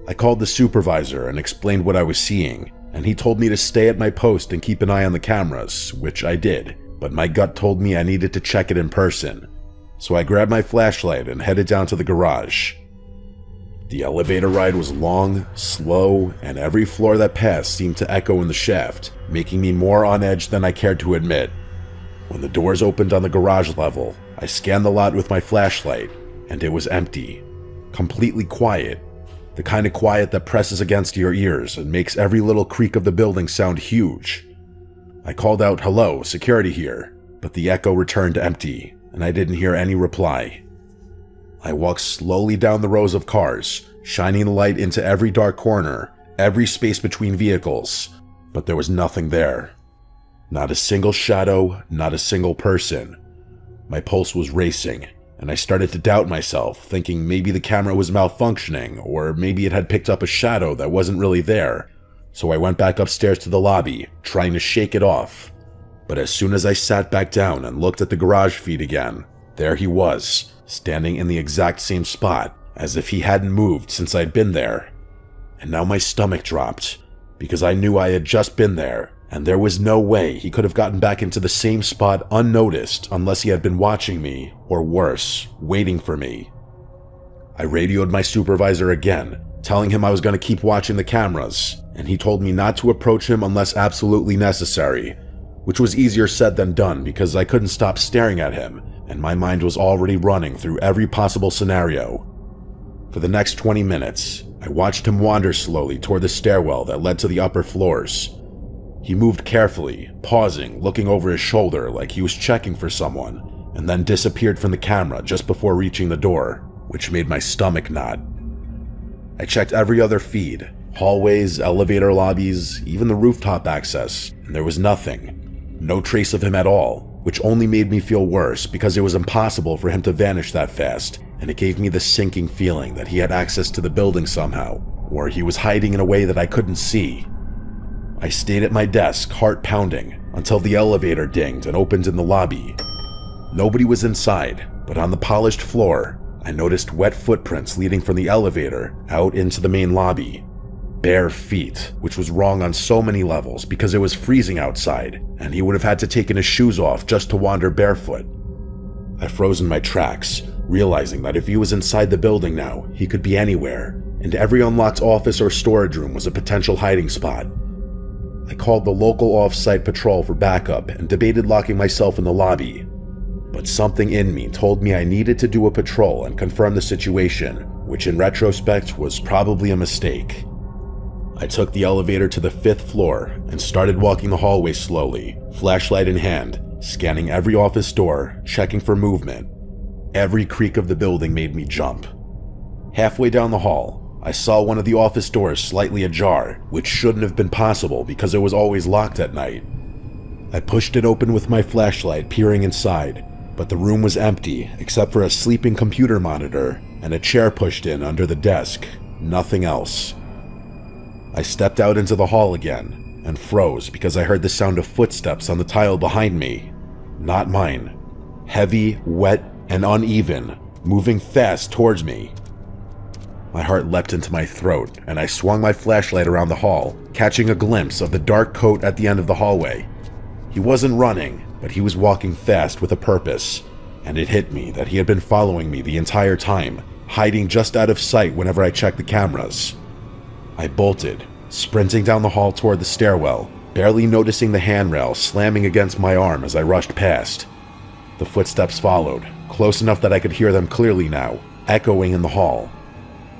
I called the supervisor and explained what I was seeing, and he told me to stay at my post and keep an eye on the cameras, which I did, but my gut told me I needed to check it in person. So I grabbed my flashlight and headed down to the garage. The elevator ride was long, slow, and every floor that passed seemed to echo in the shaft, making me more on edge than I cared to admit. When the doors opened on the garage level, I scanned the lot with my flashlight, and it was empty. Completely quiet. The kind of quiet that presses against your ears and makes every little creak of the building sound huge. I called out, "Hello, security here," but the echo returned empty, and I didn't hear any reply. I walked slowly down the rows of cars, shining the light into every dark corner, every space between vehicles, but there was nothing there. Not a single shadow, not a single person. My pulse was racing, and I started to doubt myself, thinking maybe the camera was malfunctioning, or maybe it had picked up a shadow that wasn't really there. So I went back upstairs to the lobby, trying to shake it off. But as soon as I sat back down and looked at the garage feed again, there he was, standing in the exact same spot, as if he hadn't moved since I'd been there. And now my stomach dropped, because I knew I had just been there, and there was no way he could have gotten back into the same spot unnoticed unless he had been watching me, or worse, waiting for me. I radioed my supervisor again, telling him I was going to keep watching the cameras, and he told me not to approach him unless absolutely necessary, which was easier said than done because I couldn't stop staring at him, and my mind was already running through every possible scenario. For the next 20 minutes, I watched him wander slowly toward the stairwell that led to the upper floors. He moved carefully, pausing, looking over his shoulder like he was checking for someone, and then disappeared from the camera just before reaching the door, which made my stomach knot. I checked every other feed, hallways, elevator lobbies, even the rooftop access, and there was nothing. No trace of him at all, which only made me feel worse because it was impossible for him to vanish that fast, and it gave me the sinking feeling that he had access to the building somehow, or he was hiding in a way that I couldn't see. I stayed at my desk, heart pounding, until the elevator dinged and opened in the lobby. Nobody was inside, but on the polished floor, I noticed wet footprints leading from the elevator out into the main lobby. Bare feet, which was wrong on so many levels because it was freezing outside, and he would have had to take his shoes off just to wander barefoot. I froze in my tracks, realizing that if he was inside the building now, he could be anywhere, and every unlocked office or storage room was a potential hiding spot. I called the local off-site patrol for backup and debated locking myself in the lobby. But something in me told me I needed to do a patrol and confirm the situation, which in retrospect was probably a mistake. I took the elevator to the 5th floor and started walking the hallway slowly, flashlight in hand, scanning every office door, checking for movement. Every creak of the building made me jump. Halfway down the hall, I saw one of the office doors slightly ajar, which shouldn't have been possible because it was always locked at night. I pushed it open with my flashlight, peering inside, but the room was empty except for a sleeping computer monitor and a chair pushed in under the desk. Nothing else. I stepped out into the hall again and froze because I heard the sound of footsteps on the tile behind me. Not mine. Heavy, wet, and uneven, moving fast towards me. My heart leapt into my throat, and I swung my flashlight around the hall, catching a glimpse of the dark coat at the end of the hallway. He wasn't running, but he was walking fast with a purpose, and it hit me that he had been following me the entire time, hiding just out of sight whenever I checked the cameras. I bolted, sprinting down the hall toward the stairwell, barely noticing the handrail slamming against my arm as I rushed past. The footsteps followed, close enough that I could hear them clearly now, echoing in the hall.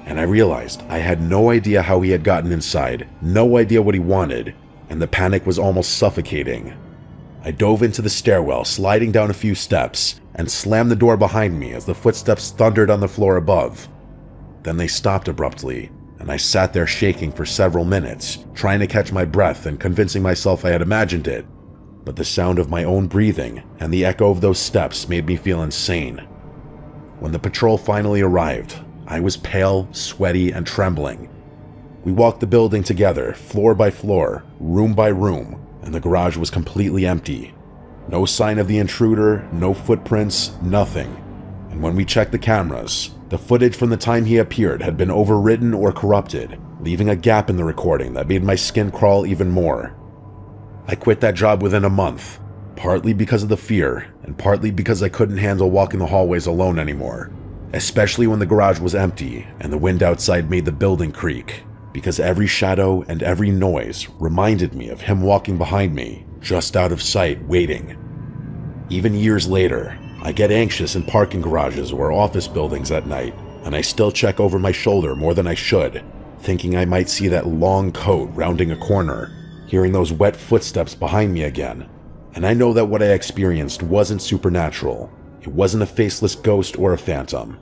And I realized I had no idea how he had gotten inside, no idea what he wanted, and the panic was almost suffocating. I dove into the stairwell, sliding down a few steps, and slammed the door behind me as the footsteps thundered on the floor above. Then they stopped abruptly, and I sat there shaking for several minutes, trying to catch my breath and convincing myself I had imagined it. But the sound of my own breathing and the echo of those steps made me feel insane. When the patrol finally arrived, I was pale, sweaty, and trembling. We walked the building together, floor by floor, room by room, and the garage was completely empty. No sign of the intruder, no footprints, nothing. And when we checked the cameras, the footage from the time he appeared had been overwritten or corrupted, leaving a gap in the recording that made my skin crawl even more. I quit that job within a month, partly because of the fear, and partly because I couldn't handle walking the hallways alone anymore. Especially when the garage was empty and the wind outside made the building creak, because every shadow and every noise reminded me of him walking behind me, just out of sight, waiting. Even years later, I get anxious in parking garages or office buildings at night, and I still check over my shoulder more than I should, thinking I might see that long coat rounding a corner, hearing those wet footsteps behind me again. And I know that what I experienced wasn't supernatural. It wasn't a faceless ghost or a phantom.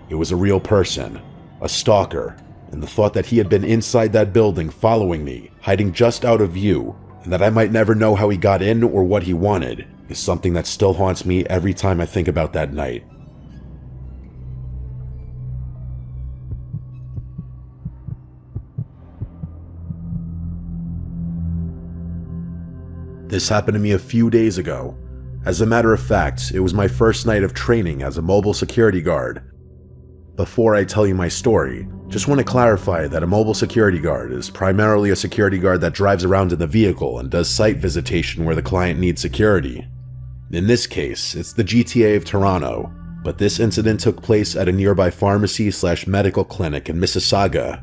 It was a real person, a stalker, and the thought that he had been inside that building following me, hiding just out of view, and that I might never know how he got in or what he wanted, is something that still haunts me every time I think about that night. This happened to me a few days ago. As a matter of fact, it was my first night of training as a mobile security guard. Before I tell you my story, just want to clarify that a mobile security guard is primarily a security guard that drives around in the vehicle and does site visitation where the client needs security. In this case, it's the GTA of Toronto, but this incident took place at a nearby pharmacy/medical clinic in Mississauga.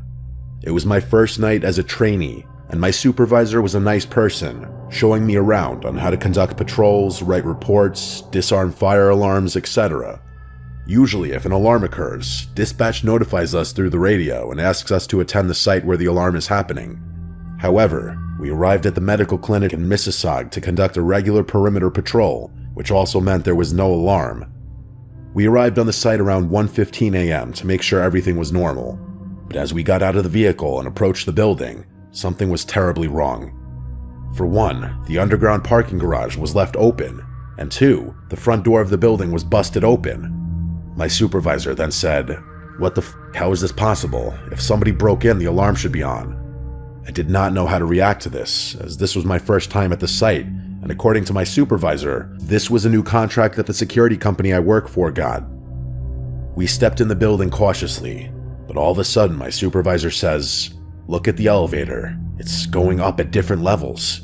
It was my first night as a trainee, and my supervisor was a nice person, showing me around on how to conduct patrols, write reports, disarm fire alarms, etc. Usually, if an alarm occurs, dispatch notifies us through the radio and asks us to attend the site where the alarm is happening. However, we arrived at the medical clinic in Mississauga to conduct a regular perimeter patrol, which also meant there was no alarm. We arrived on the site around 1:15 a.m. to make sure everything was normal, but as we got out of the vehicle and approached the building, something was terribly wrong. For one, the underground parking garage was left open, and two, the front door of the building was busted open. My supervisor then said, "What the f? How is this possible? If somebody broke in, the alarm should be on." I did not know how to react to this, as this was my first time at the site, and according to my supervisor, this was a new contract that the security company I work for got. We stepped in the building cautiously, but all of a sudden my supervisor says, "Look at the elevator. It's going up at different levels."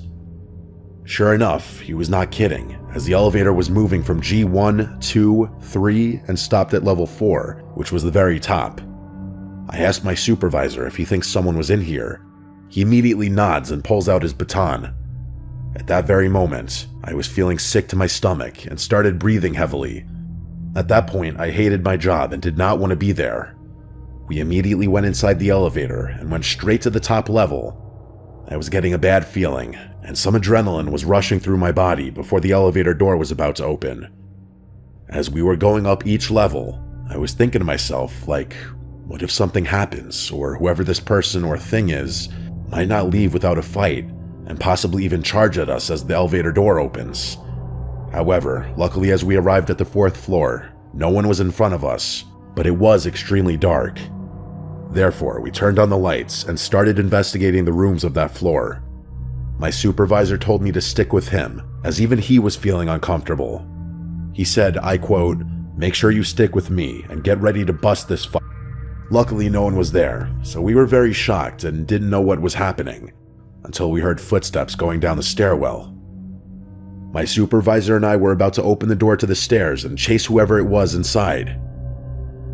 Sure enough, he was not kidding, as the elevator was moving from G1, 2, 3, and stopped at level 4, which was the very top. I asked my supervisor if he thinks someone was in here. He immediately nods and pulls out his baton. At that very moment, I was feeling sick to my stomach and started breathing heavily. At that point, I hated my job and did not want to be there. We immediately went inside the elevator and went straight to the top level. I was getting a bad feeling, and some adrenaline was rushing through my body before the elevator door was about to open. As we were going up each level, I was thinking to myself, like, what if something happens, or whoever this person or thing is might not leave without a fight, and possibly even charge at us as the elevator door opens. However, luckily as we arrived at the 4th floor, no one was in front of us, but it was extremely dark. Therefore, we turned on the lights and started investigating the rooms of that floor. My supervisor told me to stick with him, as even he was feeling uncomfortable. He said, I quote, "Make sure you stick with me and get ready to bust this f." Luckily, no one was there, so we were very shocked and didn't know what was happening, until we heard footsteps going down the stairwell. My supervisor and I were about to open the door to the stairs and chase whoever it was inside.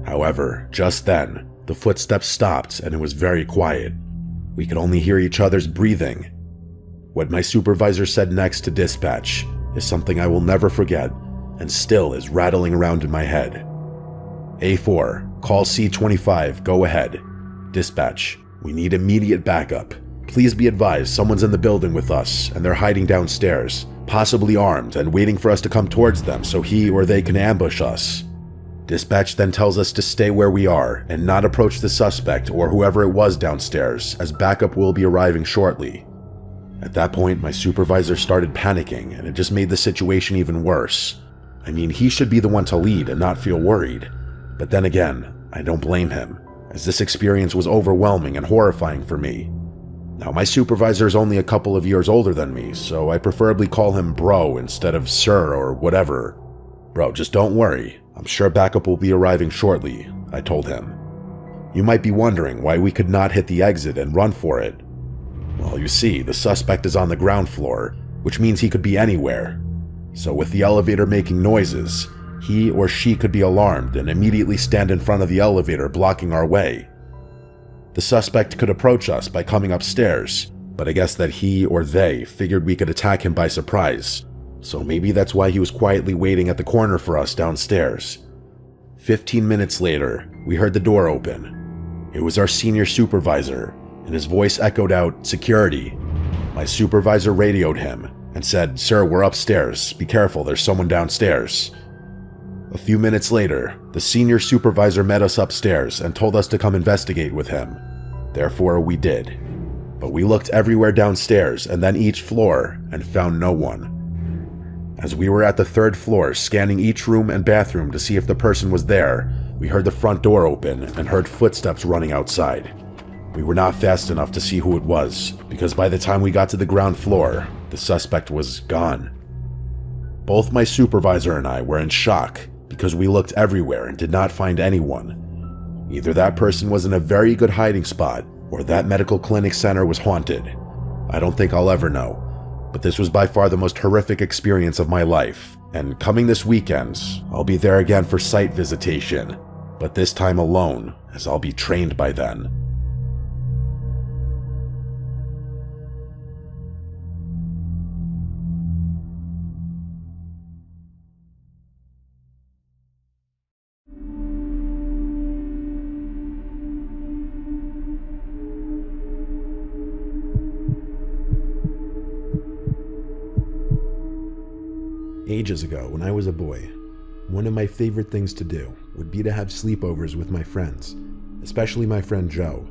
However, just then, the footsteps stopped and it was very quiet. We could only hear each other's breathing. What my supervisor said next to dispatch is something I will never forget and still is rattling around in my head. A4, call C25, go ahead. Dispatch, we need immediate backup. Please be advised someone's in the building with us and they're hiding downstairs, possibly armed and waiting for us to come towards them so he or they can ambush us. Dispatch then tells us to stay where we are and not approach the suspect or whoever it was downstairs, as backup will be arriving shortly. At that point, my supervisor started panicking and it just made the situation even worse. I mean, he should be the one to lead and not feel worried. But then again, I don't blame him, as this experience was overwhelming and horrifying for me. Now, my supervisor is only a couple of years older than me, so I preferably call him bro instead of sir or whatever. Bro, just don't worry. I'm sure backup will be arriving shortly, I told him. You might be wondering why we could not hit the exit and run for it. Well, you see, the suspect is on the ground floor, which means he could be anywhere. So with the elevator making noises, he or she could be alarmed and immediately stand in front of the elevator blocking our way. The suspect could approach us by coming upstairs, but I guess that he or they figured we could attack him by surprise. So maybe that's why he was quietly waiting at the corner for us downstairs. 15 minutes later, we heard the door open. It was our senior supervisor, and his voice echoed out, "Security." My supervisor radioed him and said, "Sir, we're upstairs. Be careful, there's someone downstairs." A few minutes later, the senior supervisor met us upstairs and told us to come investigate with him. Therefore, we did. But we looked everywhere downstairs and then each floor and found no one. As we were at the 3rd floor scanning each room and bathroom to see if the person was there, we heard the front door open and heard footsteps running outside. We were not fast enough to see who it was, because by the time we got to the ground floor, the suspect was gone. Both my supervisor and I were in shock because we looked everywhere and did not find anyone. Either that person was in a very good hiding spot, or that medical clinic center was haunted. I don't think I'll ever know. But this was by far the most horrific experience of my life, and coming this weekend, I'll be there again for site visitation, but this time alone, as I'll be trained by then. Ages ago, when I was a boy, one of my favorite things to do would be to have sleepovers with my friends, especially my friend Joe.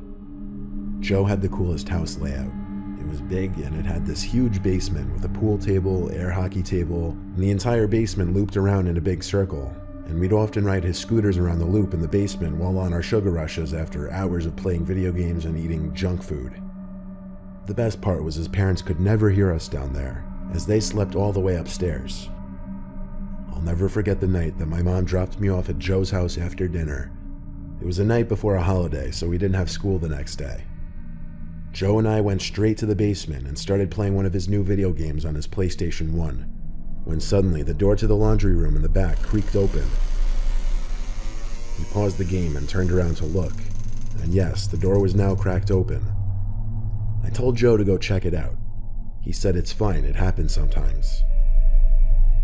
Joe had the coolest house layout. It was big and it had this huge basement with a pool table, air hockey table, and the entire basement looped around in a big circle. and we'd often ride his scooters around the loop in the basement while on our sugar rushes after hours of playing video games and eating junk food. The best part was his parents could never hear us down there, as they slept all the way upstairs. I'll never forget the night that my mom dropped me off at Joe's house after dinner. It was the night before a holiday, so we didn't have school the next day. Joe and I went straight to the basement and started playing one of his new video games on his PlayStation 1, when suddenly the door to the laundry room in the back creaked open. We paused the game and turned around to look, and yes, the door was now cracked open. I told Joe to go check it out. He said it's fine, it happens sometimes.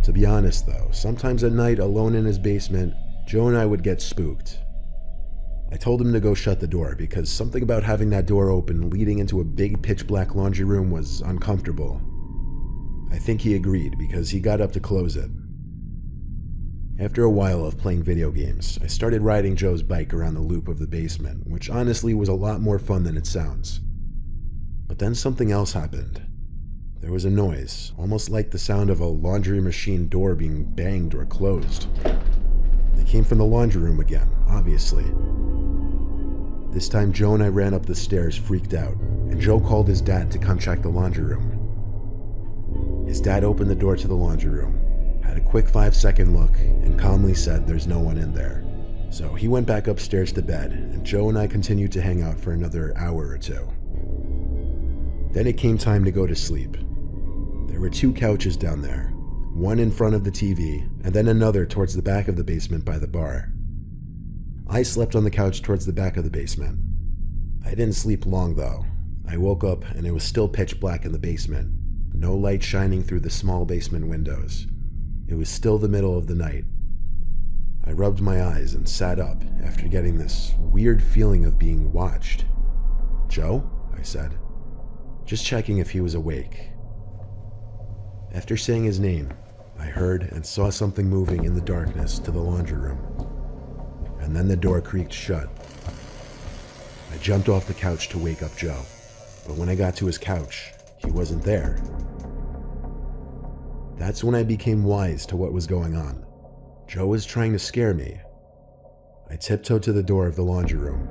To be honest though, sometimes at night alone in his basement, Joe and I would get spooked. I told him to go shut the door because something about having that door open leading into a big pitch black laundry room was uncomfortable. I think he agreed because he got up to close it. After a while of playing video games, I started riding Joe's bike around the loop of the basement, which honestly was a lot more fun than it sounds. But then something else happened. There was a noise, almost like the sound of a laundry machine door being banged or closed. It came from the laundry room again, obviously. This time Joe and I ran up the stairs freaked out, and Joe called his dad to come check the laundry room. His dad opened the door to the laundry room, had a quick 5-second look, and calmly said there's no one in there. So he went back upstairs to bed, and Joe and I continued to hang out for another hour or two. Then it came time to go to sleep. There were 2 couches down there, one in front of the TV, and then another towards the back of the basement by the bar. I slept on the couch towards the back of the basement. I didn't sleep long though. I woke up and it was still pitch black in the basement, no light shining through the small basement windows. It was still the middle of the night. I rubbed my eyes and sat up after getting this weird feeling of being watched. "Joe?" I said, just checking if he was awake. After saying his name, I heard and saw something moving in the darkness to the laundry room. And then the door creaked shut. I jumped off the couch to wake up Joe, but when I got to his couch, he wasn't there. That's when I became wise to what was going on. Joe was trying to scare me. I tiptoed to the door of the laundry room.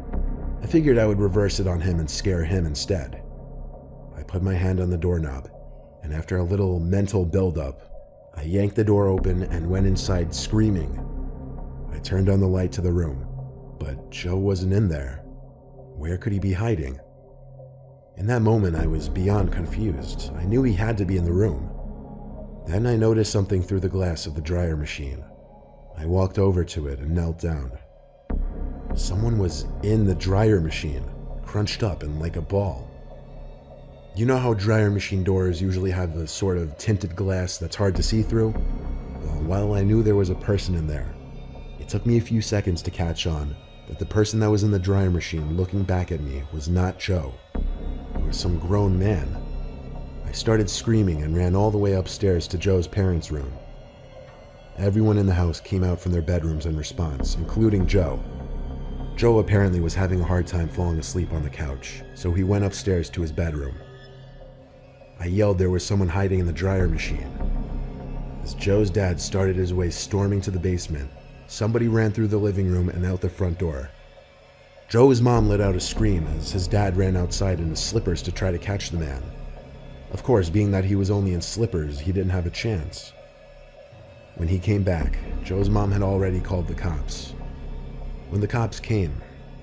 I figured I would reverse it on him and scare him instead. I put my hand on the doorknob, and after a little mental buildup, I yanked the door open and went inside screaming. I turned on the light to the room, but Joe wasn't in there. Where could he be hiding? In that moment, I was beyond confused. I knew he had to be in the room. Then I noticed something through the glass of the dryer machine. I walked over to it and knelt down. Someone was in the dryer machine, crunched up and like a ball. You know how dryer machine doors usually have a sort of tinted glass that's hard to see through? Well, while I knew there was a person in there, it took me a few seconds to catch on that the person that was in the dryer machine looking back at me was not Joe. It was some grown man. I started screaming and ran all the way upstairs to Joe's parents' room. Everyone in the house came out from their bedrooms in response, including Joe. Joe apparently was having a hard time falling asleep on the couch, so he went upstairs to his bedroom. I yelled there was someone hiding in the dryer machine. As Joe's dad started his way storming to the basement, somebody ran through the living room and out the front door. Joe's mom let out a scream as his dad ran outside in his slippers to try to catch the man. Of course, being that he was only in slippers, he didn't have a chance. When he came back, Joe's mom had already called the cops. When the cops came,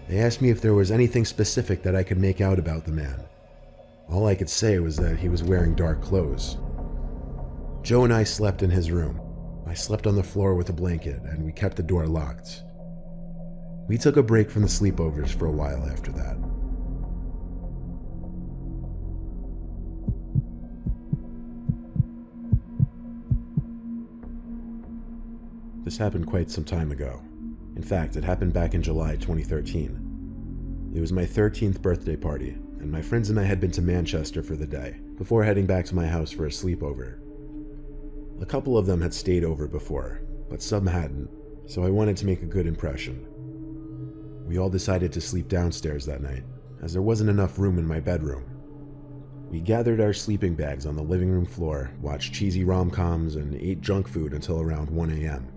they asked me if there was anything specific that I could make out about the man. All I could say was that he was wearing dark clothes. Joe and I slept in his room. I slept on the floor with a blanket, and we kept the door locked. We took a break from the sleepovers for a while after that. This happened quite some time ago. In fact, it happened back in July 2013. It was my 13th birthday party, and my friends and I had been to Manchester for the day, before heading back to my house for a sleepover. A couple of them had stayed over before, but some hadn't, so I wanted to make a good impression. We all decided to sleep downstairs that night, as there wasn't enough room in my bedroom. We gathered our sleeping bags on the living room floor, watched cheesy rom-coms, and ate junk food until around 1 a.m.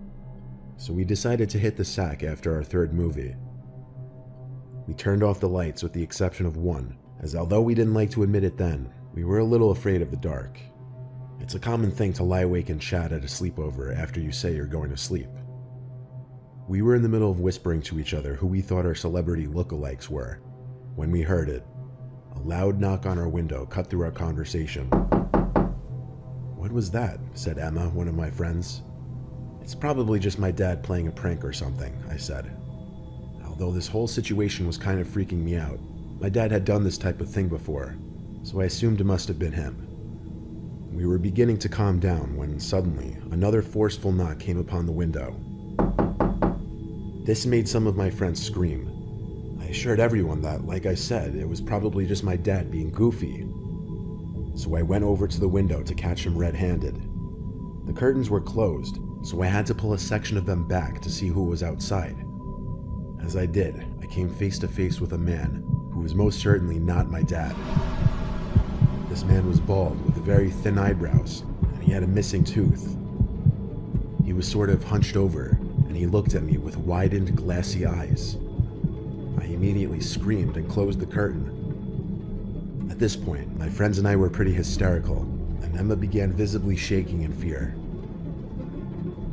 so we decided to hit the sack after our third movie. We turned off the lights with the exception of one, as although we didn't like to admit it then, we were a little afraid of the dark. It's a common thing to lie awake and chat at a sleepover after you say you're going to sleep. We were in the middle of whispering to each other who we thought our celebrity lookalikes were, when we heard it. A loud knock on our window cut through our conversation. "What was that?" said Emma, one of my friends. "It's probably just my dad playing a prank or something," I said. Although this whole situation was kind of freaking me out, my dad had done this type of thing before, so I assumed it must have been him. We were beginning to calm down when suddenly another forceful knock came upon the window. This made some of my friends scream. I assured everyone that, like I said, it was probably just my dad being goofy. So I went over to the window to catch him red-handed. The curtains were closed, so I had to pull a section of them back to see who was outside. As I did, I came face to face with a man who was most certainly not my dad. This man was bald with very thin eyebrows, and he had a missing tooth. He was sort of hunched over, and he looked at me with widened, glassy eyes. I immediately screamed and closed the curtain. At this point, my friends and I were pretty hysterical, and Emma began visibly shaking in fear.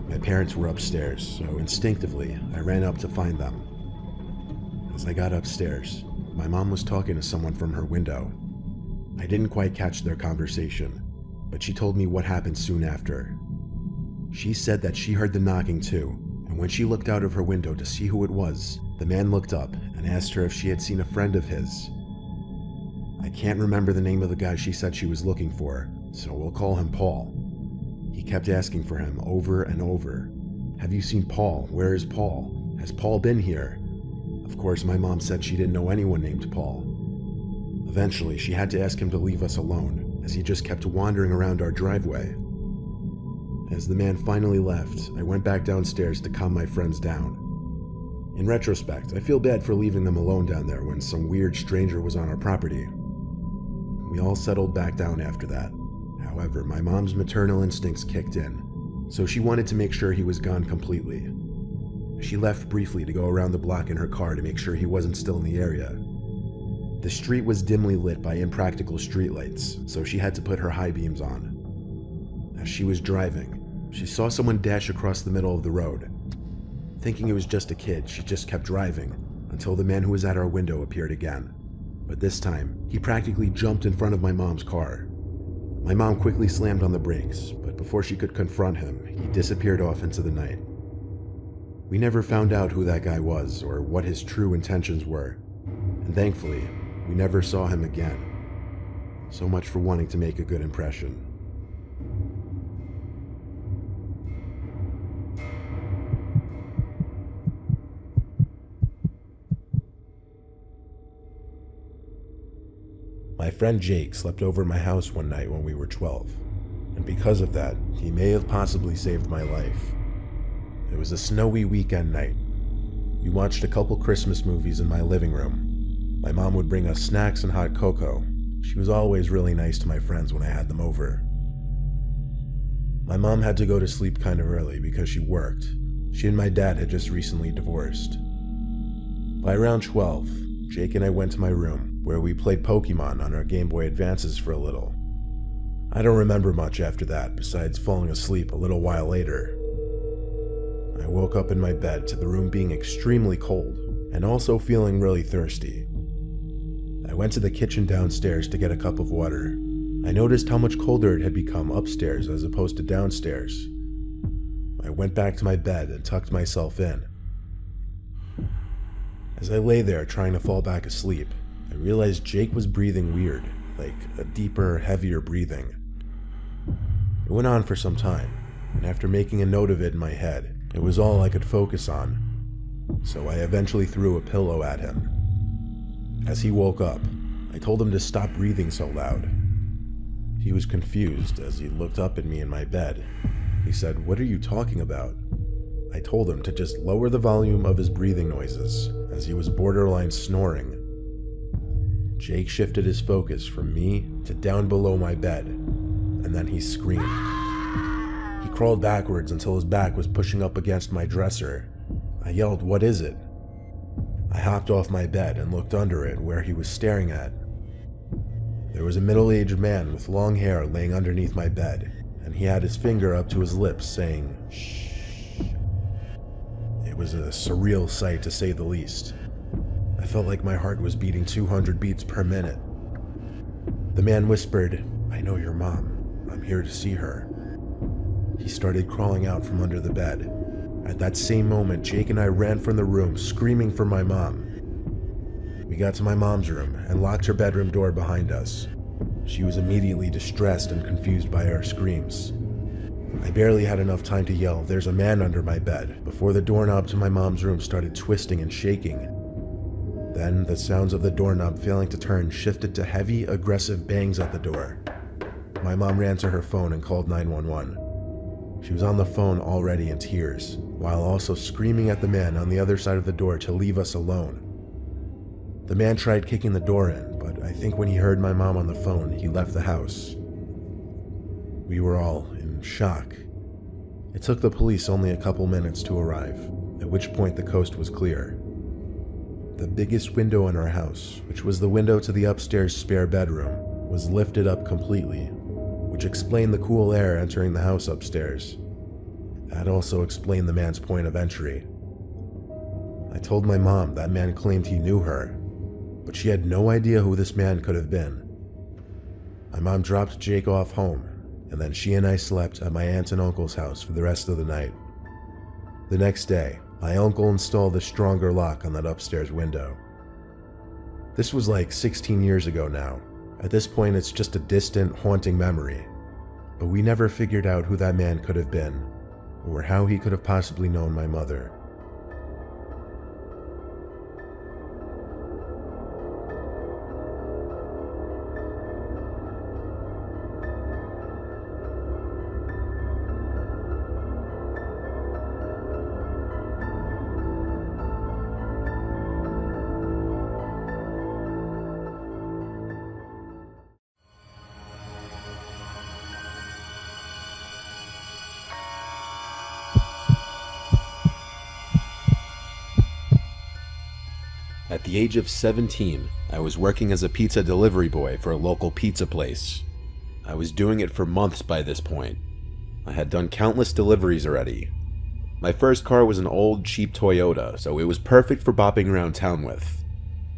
My parents were upstairs, so instinctively, I ran up to find them. As I got upstairs, my mom was talking to someone from her window. I didn't quite catch their conversation, but she told me what happened soon after. She said that she heard the knocking too, and when she looked out of her window to see who it was, the man looked up and asked her if she had seen a friend of his. I can't remember the name of the guy she said she was looking for, so we'll call him Paul. He kept asking for him over and over. "Have you seen Paul? Where is Paul? Has Paul been here?" Of course, my mom said she didn't know anyone named Paul. Eventually, she had to ask him to leave us alone, as he just kept wandering around our driveway. As the man finally left, I went back downstairs to calm my friends down. In retrospect, I feel bad for leaving them alone down there when some weird stranger was on our property. We all settled back down after that. However, my mom's maternal instincts kicked in, so she wanted to make sure he was gone completely. She left briefly to go around the block in her car to make sure he wasn't still in the area. The street was dimly lit by impractical streetlights, so she had to put her high beams on. As she was driving, she saw someone dash across the middle of the road. Thinking it was just a kid, she just kept driving until the man who was at our window appeared again. But this time, he practically jumped in front of my mom's car. My mom quickly slammed on the brakes, but before she could confront him, he disappeared off into the night. We never found out who that guy was or what his true intentions were, and thankfully, we never saw him again. So much for wanting to make a good impression. My friend Jake slept over at my house one night when we were 12, and because of that, he may have possibly saved my life. It was a snowy weekend night. We watched a couple Christmas movies in my living room. My mom would bring us snacks and hot cocoa. She was always really nice to my friends when I had them over. My mom had to go to sleep kind of early because she worked. She and my dad had just recently divorced. By around 12, Jake and I went to my room, where we played Pokemon on our Game Boy Advances for a little. I don't remember much after that, besides falling asleep a little while later. I woke up in my bed to the room being extremely cold, and also feeling really thirsty. I went to the kitchen downstairs to get a cup of water. I noticed how much colder it had become upstairs as opposed to downstairs. I went back to my bed and tucked myself in. As I lay there trying to fall back asleep, I realized Jake was breathing weird, like a deeper, heavier breathing. It went on for some time, and after making a note of it in my head, it was all I could focus on, so I eventually threw a pillow at him. As he woke up, I told him to stop breathing so loud. He was confused as he looked up at me in my bed. He said, "What are you talking about?" I told him to just lower the volume of his breathing noises, as he was borderline snoring. Jake shifted his focus from me to down below my bed, and then he screamed. He crawled backwards until his back was pushing up against my dresser. I yelled, "What is it?" I hopped off my bed and looked under it where he was staring at. There was a middle-aged man with long hair laying underneath my bed, and he had his finger up to his lips saying, "Shh." It was a surreal sight to say the least. I felt like my heart was beating 200 beats per minute. The man whispered, "I know your mom. I'm here to see her." He started crawling out from under the bed. At that same moment, Jake and I ran from the room, screaming for my mom. We got to my mom's room and locked her bedroom door behind us. She was immediately distressed and confused by our screams. I barely had enough time to yell, "There's a man under my bed," before the doorknob to my mom's room started twisting and shaking. Then, the sounds of the doorknob failing to turn shifted to heavy, aggressive bangs at the door. My mom ran to her phone and called 911. She was on the phone already in tears, while also screaming at the man on the other side of the door to leave us alone. The man tried kicking the door in, but I think when he heard my mom on the phone, he left the house. We were all in shock. It took the police only a couple minutes to arrive, at which point the coast was clear. The biggest window in our house, which was the window to the upstairs spare bedroom, was lifted up completely, which explained the cool air entering the house upstairs. That also explained the man's point of entry. I told my mom that man claimed he knew her, but she had no idea who this man could have been. My mom dropped Jake off home, and then she and I slept at my aunt and uncle's house for the rest of the night. The next day, my uncle installed a stronger lock on that upstairs window. This was like 16 years ago now. At this point, it's just a distant, haunting memory. But we never figured out who that man could have been, or how he could have possibly known my mother. At the age of 17, I was working as a pizza delivery boy for a local pizza place. I was doing it for months by this point. I had done countless deliveries already. My first car was an old, cheap Toyota, so it was perfect for bopping around town with.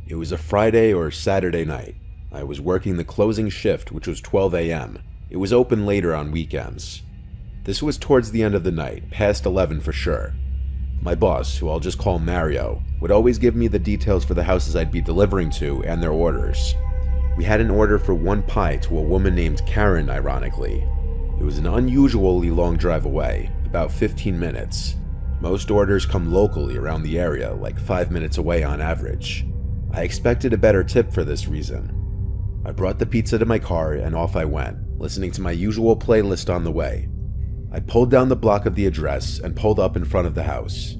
It was a Friday or Saturday night. I was working the closing shift, which was 12 a.m. It was open later on weekends. This was towards the end of the night, past 11 for sure. My boss, who I'll just call Mario, would always give me the details for the houses I'd be delivering to and their orders. We had an order for 1 pie to a woman named Karen, ironically. It was an unusually long drive away, about 15 minutes. Most orders come locally around the area, like 5 minutes away on average. I expected a better tip for this reason. I brought the pizza to my car and off I went, listening to my usual playlist on the way. I pulled down the block of the address and pulled up in front of the house.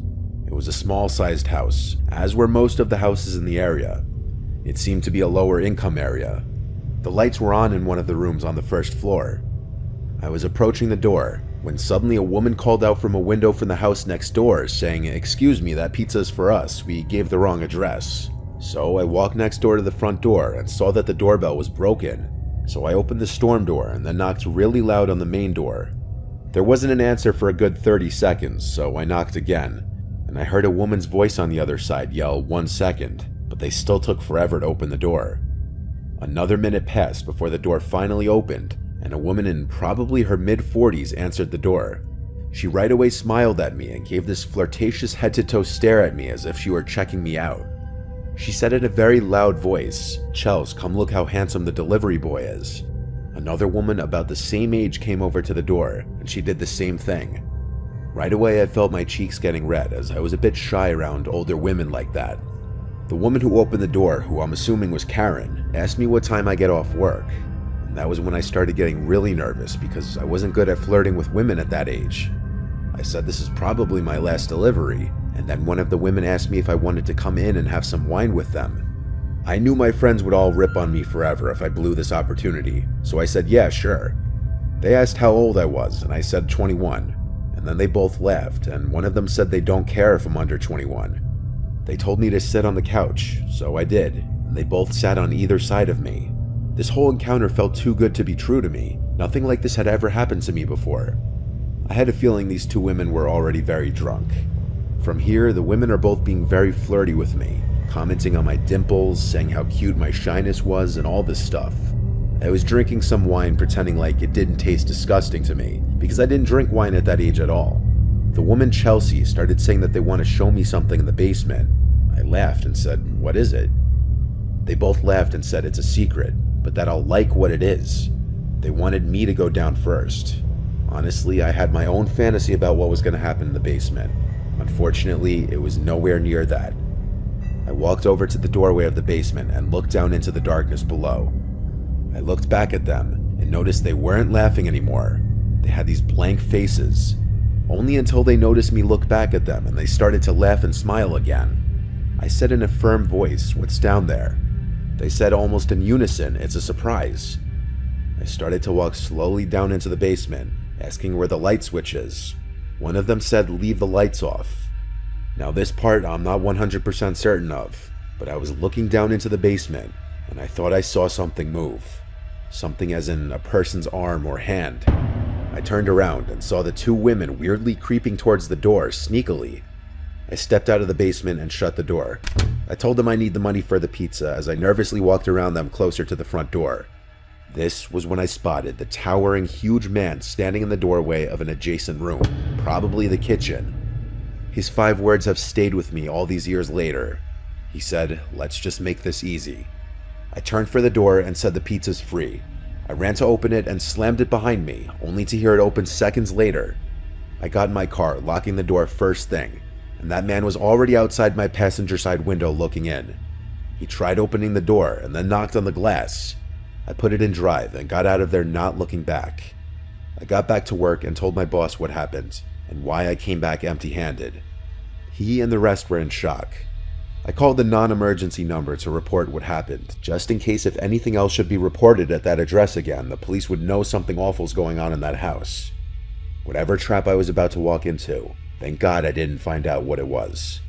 It was a small-sized house, as were most of the houses in the area. It seemed to be a lower-income area. The lights were on in one of the rooms on the first floor. I was approaching the door, when suddenly a woman called out from a window from the house next door, saying, "Excuse me, that pizza's for us, we gave the wrong address." So I walked next door to the front door and saw that the doorbell was broken. So I opened the storm door and then knocked really loud on the main door. There wasn't an answer for a good 30 seconds, so I knocked again, and I heard a woman's voice on the other side yell 1 second, but they still took forever to open the door. Another minute passed before the door finally opened, and a woman in probably her mid-40s answered the door. She right away smiled at me and gave this flirtatious head-to-toe stare at me as if she were checking me out. She said in a very loud voice, "Chels, come look how handsome the delivery boy is." Another woman about the same age came over to the door, and she did the same thing. Right away I felt my cheeks getting red, as I was a bit shy around older women like that. The woman who opened the door, who I'm assuming was Karen, asked me what time I get off work. And that was when I started getting really nervous, because I wasn't good at flirting with women at that age. I said this is probably my last delivery, and then one of the women asked me if I wanted to come in and have some wine with them. I knew my friends would all rip on me forever if I blew this opportunity, so I said yeah, sure. They asked how old I was, and I said 21, and then they both laughed, and one of them said they don't care if I'm under 21. They told me to sit on the couch, so I did, and they both sat on either side of me. This whole encounter felt too good to be true to me. Nothing like this had ever happened to me before. I had a feeling these two women were already very drunk. From here, the women are both being very flirty with me, commenting on my dimples, saying how cute my shyness was, and all this stuff. I was drinking some wine pretending like it didn't taste disgusting to me, because I didn't drink wine at that age at all. The woman Chelsea started saying that they want to show me something in the basement. I laughed and said, "What is it?" They both laughed and said it's a secret, but that I'll like what it is. They wanted me to go down first. Honestly, I had my own fantasy about what was going to happen in the basement. Unfortunately, it was nowhere near that. I walked over to the doorway of the basement and looked down into the darkness below. I looked back at them and noticed they weren't laughing anymore. They had these blank faces. Only until they noticed me look back at them and they started to laugh and smile again. I said in a firm voice, "What's down there?" They said almost in unison, "It's a surprise." I started to walk slowly down into the basement, asking where the light switch is. One of them said, "Leave the lights off." Now this part I'm not 100% certain of, but I was looking down into the basement and I thought I saw something move. Something as in a person's arm or hand. I turned around and saw the two women weirdly creeping towards the door sneakily. I stepped out of the basement and shut the door. I told them I need the money for the pizza as I nervously walked around them closer to the front door. This was when I spotted the towering, huge man standing in the doorway of an adjacent room, probably the kitchen. His 5 words have stayed with me all these years later. He said, "Let's just make this easy." I turned for the door and said the pizza's free. I ran to open it and slammed it behind me, only to hear it open seconds later. I got in my car, locking the door first thing, and that man was already outside my passenger side window looking in. He tried opening the door and then knocked on the glass. I put it in drive and got out of there not looking back. I got back to work and told my boss what happened and why I came back empty-handed. He and the rest were in shock. I called the non-emergency number to report what happened, just in case if anything else should be reported at that address again, the police would know something awful's going on in that house. Whatever trap I was about to walk into, thank God I didn't find out what it was.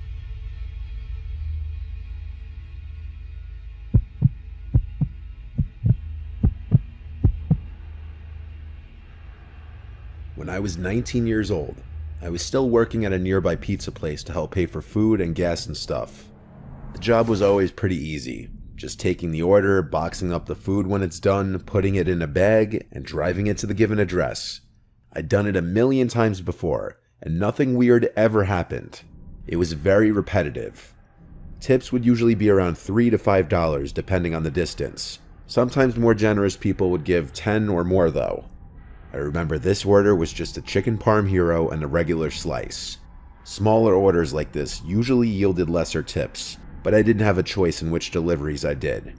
When I was 19 years old, I was still working at a nearby pizza place to help pay for food and gas and stuff. The job was always pretty easy, just taking the order, boxing up the food when it's done, putting it in a bag, and driving it to the given address. I'd done it a million times before, and nothing weird ever happened. It was very repetitive. Tips would usually be around $3 to $5 depending on the distance. Sometimes more generous people would give 10 or more though. I remember this order was just a chicken parm hero and a regular slice. Smaller orders like this usually yielded lesser tips, but I didn't have a choice in which deliveries I did.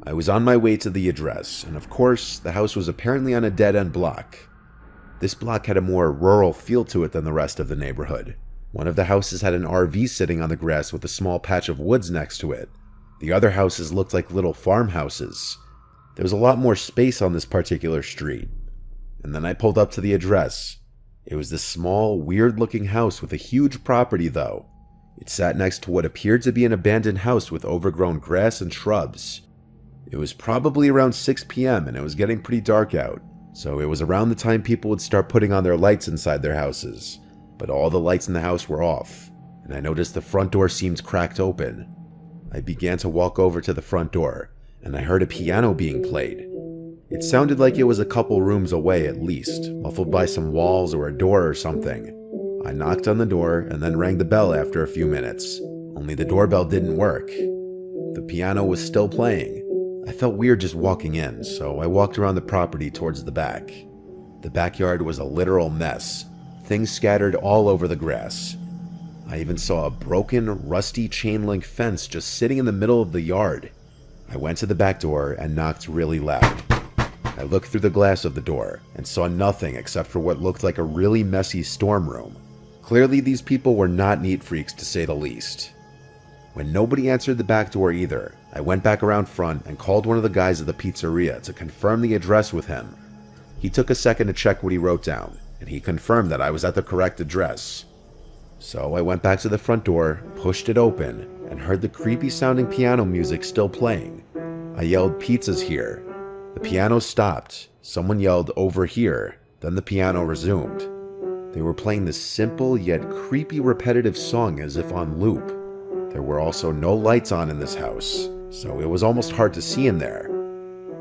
I was on my way to the address, and of course, the house was apparently on a dead-end block. This block had a more rural feel to it than the rest of the neighborhood. One of the houses had an RV sitting on the grass with a small patch of woods next to it. The other houses looked like little farmhouses. There was a lot more space on this particular street. And then I pulled up to the address. It was this small, weird-looking house with a huge property, though. It sat next to what appeared to be an abandoned house with overgrown grass and shrubs. It was probably around 6 p.m. and it was getting pretty dark out, so it was around the time people would start putting on their lights inside their houses. But all the lights in the house were off, and I noticed the front door seemed cracked open. I began to walk over to the front door, and I heard a piano being played. It sounded like it was a couple rooms away at least, muffled by some walls or a door or something. I knocked on the door and then rang the bell after a few minutes, only the doorbell didn't work. The piano was still playing. I felt weird just walking in, so I walked around the property towards the back. The backyard was a literal mess, things scattered all over the grass. I even saw a broken, rusty chain-link fence just sitting in the middle of the yard. I went to the back door and knocked really loud. I looked through the glass of the door and saw nothing except for what looked like a really messy storm room. Clearly these people were not neat freaks to say the least. When nobody answered the back door either, I went back around front and called one of the guys at the pizzeria to confirm the address with him. He took a second to check what he wrote down, and he confirmed that I was at the correct address. So I went back to the front door, pushed it open, and heard the creepy sounding piano music still playing. I yelled, "Pizza's here." The piano stopped. Someone yelled, "Over here." Then the piano resumed. They were playing this simple yet creepy repetitive song as if on loop. There were also no lights on in this house, so it was almost hard to see in there.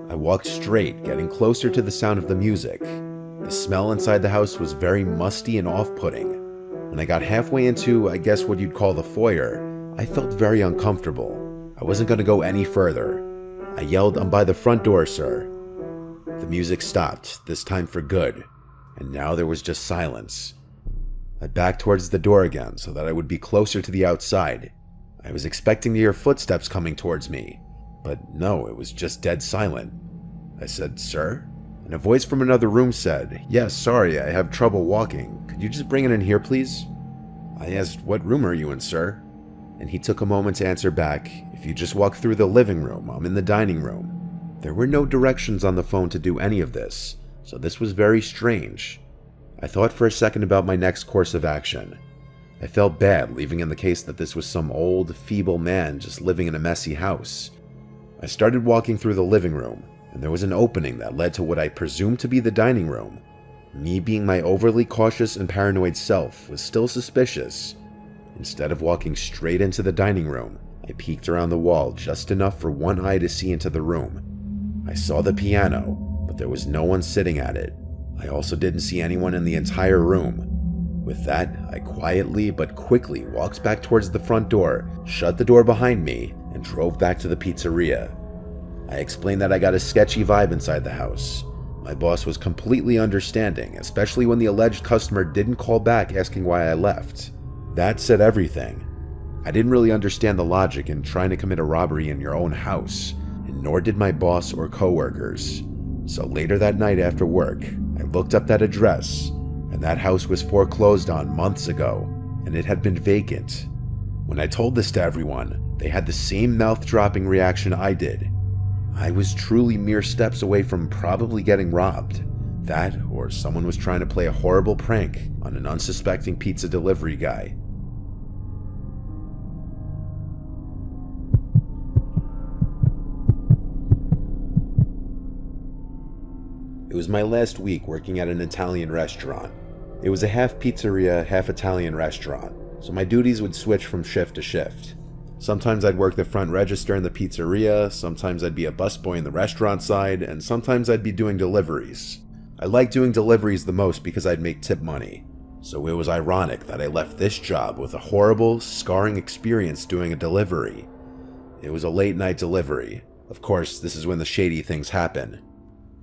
I walked straight, getting closer to the sound of the music. The smell inside the house was very musty and off-putting. When I got halfway into, I guess what you'd call the foyer, I felt very uncomfortable. I wasn't going to go any further. I yelled, "I'm by the front door, sir." The music stopped, this time for good, and now there was just silence. I backed towards the door again so that I would be closer to the outside. I was expecting to hear footsteps coming towards me, but no, it was just dead silent. I said, "Sir?" And a voice from another room said, "Yes, sorry, I have trouble walking. Could you just bring it in here, please?" I asked, "What room are you in, sir?" And he took a moment to answer back, "If you just walk through the living room, I'm in the dining room." There were no directions on the phone to do any of this, so this was very strange. I thought for a second about my next course of action. I felt bad leaving in the case that this was some old, feeble man just living in a messy house. I started walking through the living room, and there was an opening that led to what I presumed to be the dining room. Me being my overly cautious and paranoid self was still suspicious. Instead of walking straight into the dining room, I peeked around the wall just enough for one eye to see into the room. I saw the piano, but there was no one sitting at it. I also didn't see anyone in the entire room. With that, I quietly but quickly walked back towards the front door, shut the door behind me, and drove back to the pizzeria. I explained that I got a sketchy vibe inside the house. My boss was completely understanding, especially when the alleged customer didn't call back asking why I left. That said everything. I didn't really understand the logic in trying to commit a robbery in your own house, and nor did my boss or coworkers. So later that night after work, I looked up that address, and that house was foreclosed on months ago, and it had been vacant. When I told this to everyone, they had the same mouth-dropping reaction I did. I was truly mere steps away from probably getting robbed. That, or someone was trying to play a horrible prank on an unsuspecting pizza delivery guy. It was my last week working at an Italian restaurant. It was a half pizzeria, half Italian restaurant, so my duties would switch from shift to shift. Sometimes I'd work the front register in the pizzeria, sometimes I'd be a busboy in the restaurant side, and sometimes I'd be doing deliveries. I liked doing deliveries the most because I'd make tip money, so it was ironic that I left this job with a horrible, scarring experience doing a delivery. It was a late night delivery. Of course, this is when the shady things happen.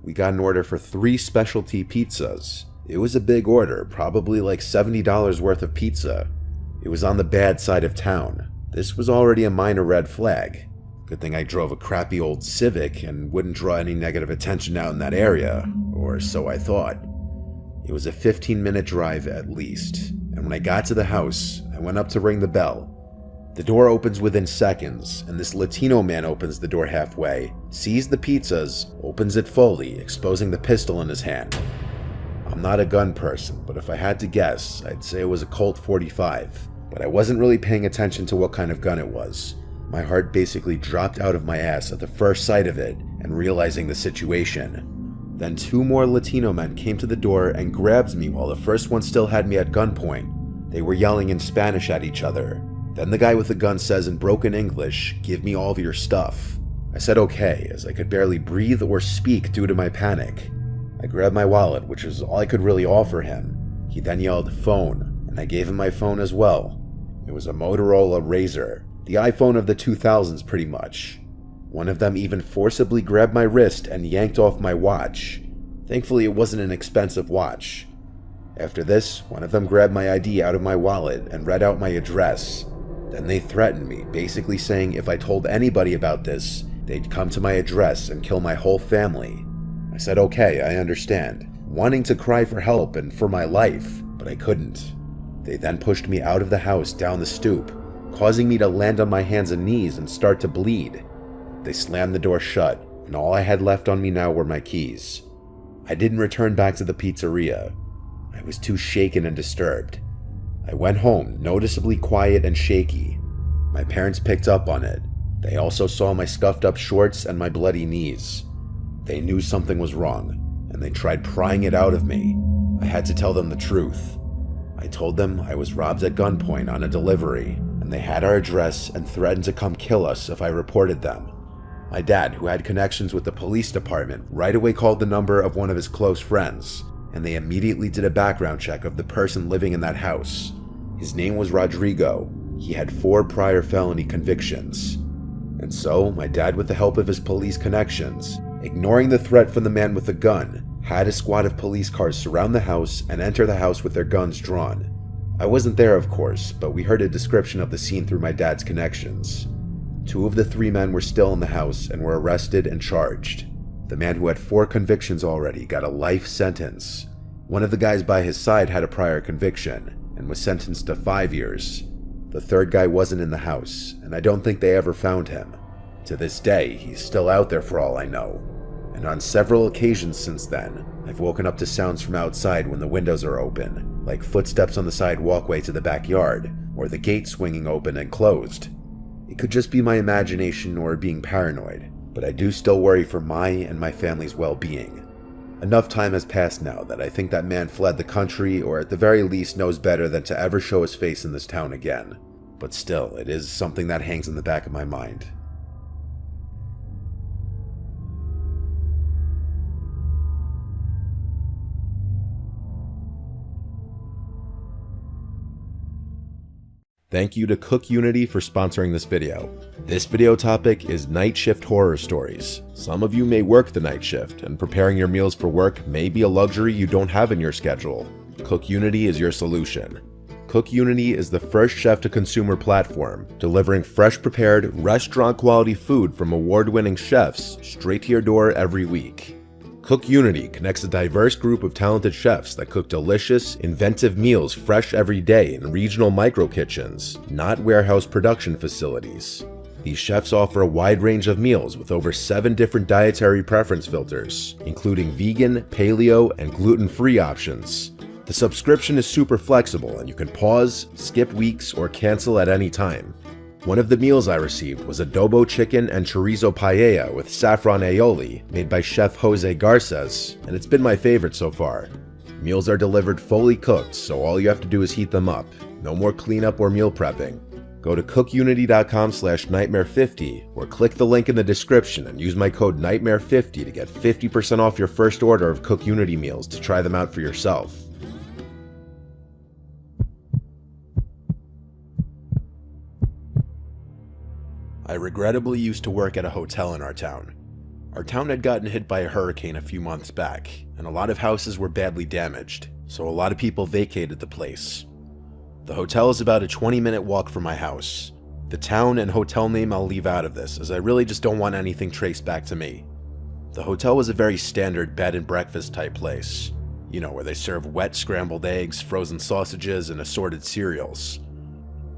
We got an order for 3 specialty pizzas. It was a big order, probably like $70 worth of pizza. It was on the bad side of town. This was already a minor red flag. Good thing I drove a crappy old Civic and wouldn't draw any negative attention out in that area, or so I thought. It was a 15-minute drive at least, and when I got to the house, I went up to ring the bell. The door opens within seconds, and this Latino man opens the door halfway, sees the pizzas, opens it fully, exposing the pistol in his hand. I'm not a gun person, but if I had to guess, I'd say it was a Colt 45. But I wasn't really paying attention to what kind of gun it was. My heart basically dropped out of my ass at the first sight of it and realizing the situation. Then 2 more Latino men came to the door and grabbed me while the first one still had me at gunpoint. They were yelling in Spanish at each other. Then the guy with the gun says in broken English, "Give me all of your stuff." I said okay, as I could barely breathe or speak due to my panic. I grabbed my wallet, which was all I could really offer him. He then yelled, "Phone," and I gave him my phone as well. It was a Motorola Razr, the iPhone of the 2000s pretty much. One of them even forcibly grabbed my wrist and yanked off my watch. Thankfully it wasn't an expensive watch. After this, one of them grabbed my ID out of my wallet and read out my address. Then they threatened me, basically saying if I told anybody about this, they'd come to my address and kill my whole family. I said okay, I understand, wanting to cry for help and for my life, but I couldn't. They then pushed me out of the house down the stoop, causing me to land on my hands and knees and start to bleed. They slammed the door shut, and all I had left on me now were my keys. I didn't return back to the pizzeria. I was too shaken and disturbed. I went home, noticeably quiet and shaky. My parents picked up on it. They also saw my scuffed up shorts and my bloody knees. They knew something was wrong, and they tried prying it out of me. I had to tell them the truth. I told them I was robbed at gunpoint on a delivery, and they had our address and threatened to come kill us if I reported them. My dad, who had connections with the police department, right away called the number of one of his close friends, and they immediately did a background check of the person living in that house. His name was Rodrigo. He had 4 prior felony convictions. And so, my dad, with the help of his police connections, ignoring the threat from the man with the gun, had a squad of police cars surround the house and enter the house with their guns drawn. I wasn't there, of course, but we heard a description of the scene through my dad's connections. 2 of the 3 men were still in the house and were arrested and charged. The man who had 4 convictions already got a life sentence. One of the guys by his side had a prior conviction and was sentenced to 5 years. The 3rd guy wasn't in the house, and I don't think they ever found him. To this day, he's still out there for all I know. And on several occasions since then, I've woken up to sounds from outside when the windows are open, like footsteps on the side walkway to the backyard, or the gate swinging open and closed. It could just be my imagination or being paranoid, but I do still worry for my and my family's well-being. Enough time has passed now that I think that man fled the country, or at the very least knows better than to ever show his face in this town again. But still, it is something that hangs in the back of my mind. Thank you to Cook Unity for sponsoring this video. This video topic is night shift horror stories. Some of you may work the night shift, and preparing your meals for work may be a luxury you don't have in your schedule. Cook Unity is your solution. Cook Unity is the first chef-to-consumer platform, delivering fresh prepared, restaurant-quality food from award-winning chefs straight to your door every week. Cook Unity connects a diverse group of talented chefs that cook delicious, inventive meals fresh every day in regional micro-kitchens, not warehouse production facilities. These chefs offer a wide range of meals with over 7 different dietary preference filters, including vegan, paleo, and gluten-free options. The subscription is super flexible and you can pause, skip weeks, or cancel at any time. One of the meals I received was adobo chicken and chorizo paella with saffron aioli, made by Chef Jose Garces, and it's been my favorite so far. Meals are delivered fully cooked, so all you have to do is heat them up. No more cleanup or meal prepping. Go to cookunity.com/nightmare50 or click the link in the description and use my code NIGHTMARE50 to get 50% off your first order of Cook Unity meals to try them out for yourself. I regrettably used to work at a hotel in our town. Our town had gotten hit by a hurricane a few months back, and a lot of houses were badly damaged, so a lot of people vacated the place. The hotel is about a 20-minute walk from my house. The town and hotel name I'll leave out of this, as I really just don't want anything traced back to me. The hotel was a very standard bed and breakfast type place. You know, where they serve wet scrambled eggs, frozen sausages, and assorted cereals.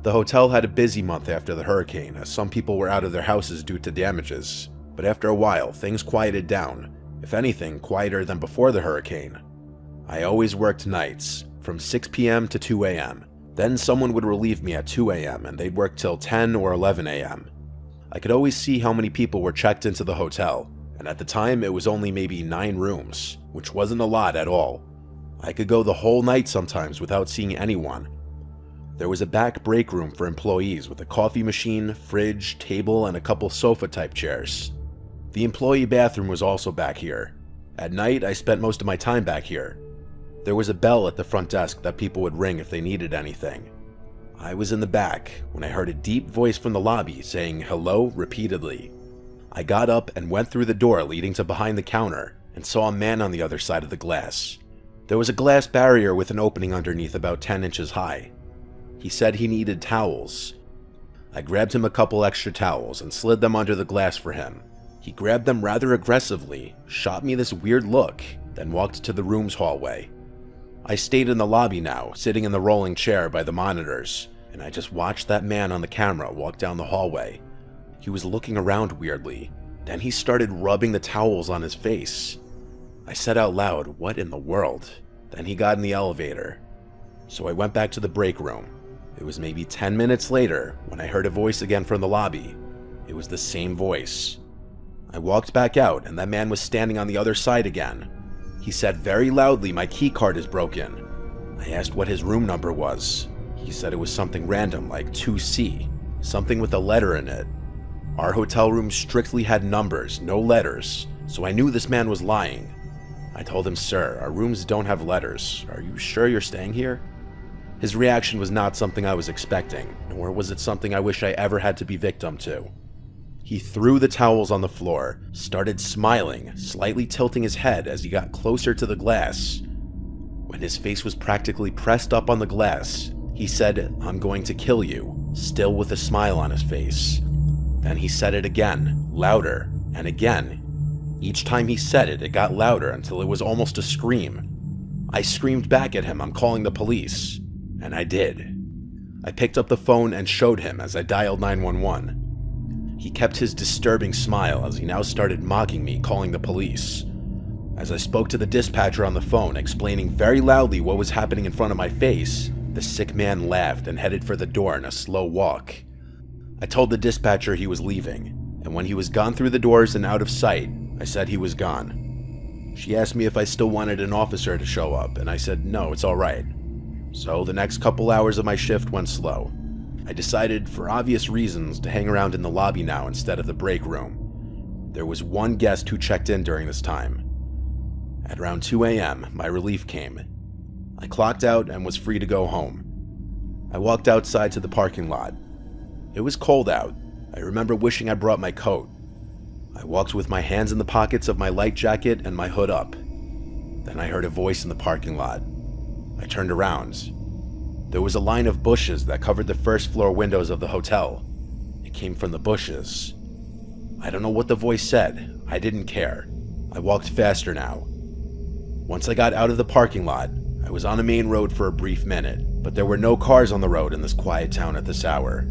The hotel had a busy month after the hurricane, as some people were out of their houses due to damages, but after a while, things quieted down, if anything, quieter than before the hurricane. I always worked nights, from 6 p.m. to 2 a.m. Then someone would relieve me at 2 a.m. and they'd work till 10 or 11 a.m. I could always see how many people were checked into the hotel, and at the time it was only maybe 9 rooms, which wasn't a lot at all. I could go the whole night sometimes without seeing anyone. There was a back break room for employees with a coffee machine, fridge, table, and a couple sofa-type chairs. The employee bathroom was also back here. At night, I spent most of my time back here. There was a bell at the front desk that people would ring if they needed anything. I was in the back when I heard a deep voice from the lobby saying hello repeatedly. I got up and went through the door leading to behind the counter and saw a man on the other side of the glass. There was a glass barrier with an opening underneath about 10 inches high. He said he needed towels. I grabbed him a couple extra towels and slid them under the glass for him. He grabbed them rather aggressively, shot me this weird look, then walked to the room's hallway. I stayed in the lobby now, sitting in the rolling chair by the monitors, and I just watched that man on the camera walk down the hallway. He was looking around weirdly. Then he started rubbing the towels on his face. I said out loud, "What in the world?" Then he got in the elevator. So I went back to the break room. It was maybe 10 minutes later when I heard a voice again from the lobby. It was the same voice. I walked back out and that man was standing on the other side again. He said very loudly, "My key card is broken." I asked what his room number was. He said it was something random like 2C, something with a letter in it. Our hotel room strictly had numbers, no letters, so I knew this man was lying. I told him, "Sir, our rooms don't have letters. Are you sure you're staying here?" His reaction was not something I was expecting, nor was it something I wish I ever had to be victim to. He threw the towels on the floor, started smiling, slightly tilting his head as he got closer to the glass. When his face was practically pressed up on the glass, he said, "I'm going to kill you," still with a smile on his face. Then he said it again, louder, and again. Each time he said it, it got louder until it was almost a scream. I screamed back at him, "I'm calling the police." And I did. I picked up the phone and showed him as I dialed 911. He kept his disturbing smile as he now started mocking me, calling the police. As I spoke to the dispatcher on the phone, explaining very loudly what was happening in front of my face, the sick man laughed and headed for the door in a slow walk. I told the dispatcher he was leaving, and when he was gone through the doors and out of sight, I said he was gone. She asked me if I still wanted an officer to show up, and I said no, it's alright. So the next couple hours of my shift went slow. I decided, for obvious reasons, to hang around in the lobby now instead of the break room. There was one guest who checked in during this time. At around 2 a.m., my relief came. I clocked out and was free to go home. I walked outside to the parking lot. It was cold out. I remember wishing I brought my coat. I walked with my hands in the pockets of my light jacket and my hood up. Then I heard a voice in the parking lot. I turned around. There was a line of bushes that covered the first floor windows of the hotel. It came from the bushes. I don't know what the voice said. I didn't care. I walked faster now. Once I got out of the parking lot, I was on a main road for a brief minute, but there were no cars on the road in this quiet town at this hour.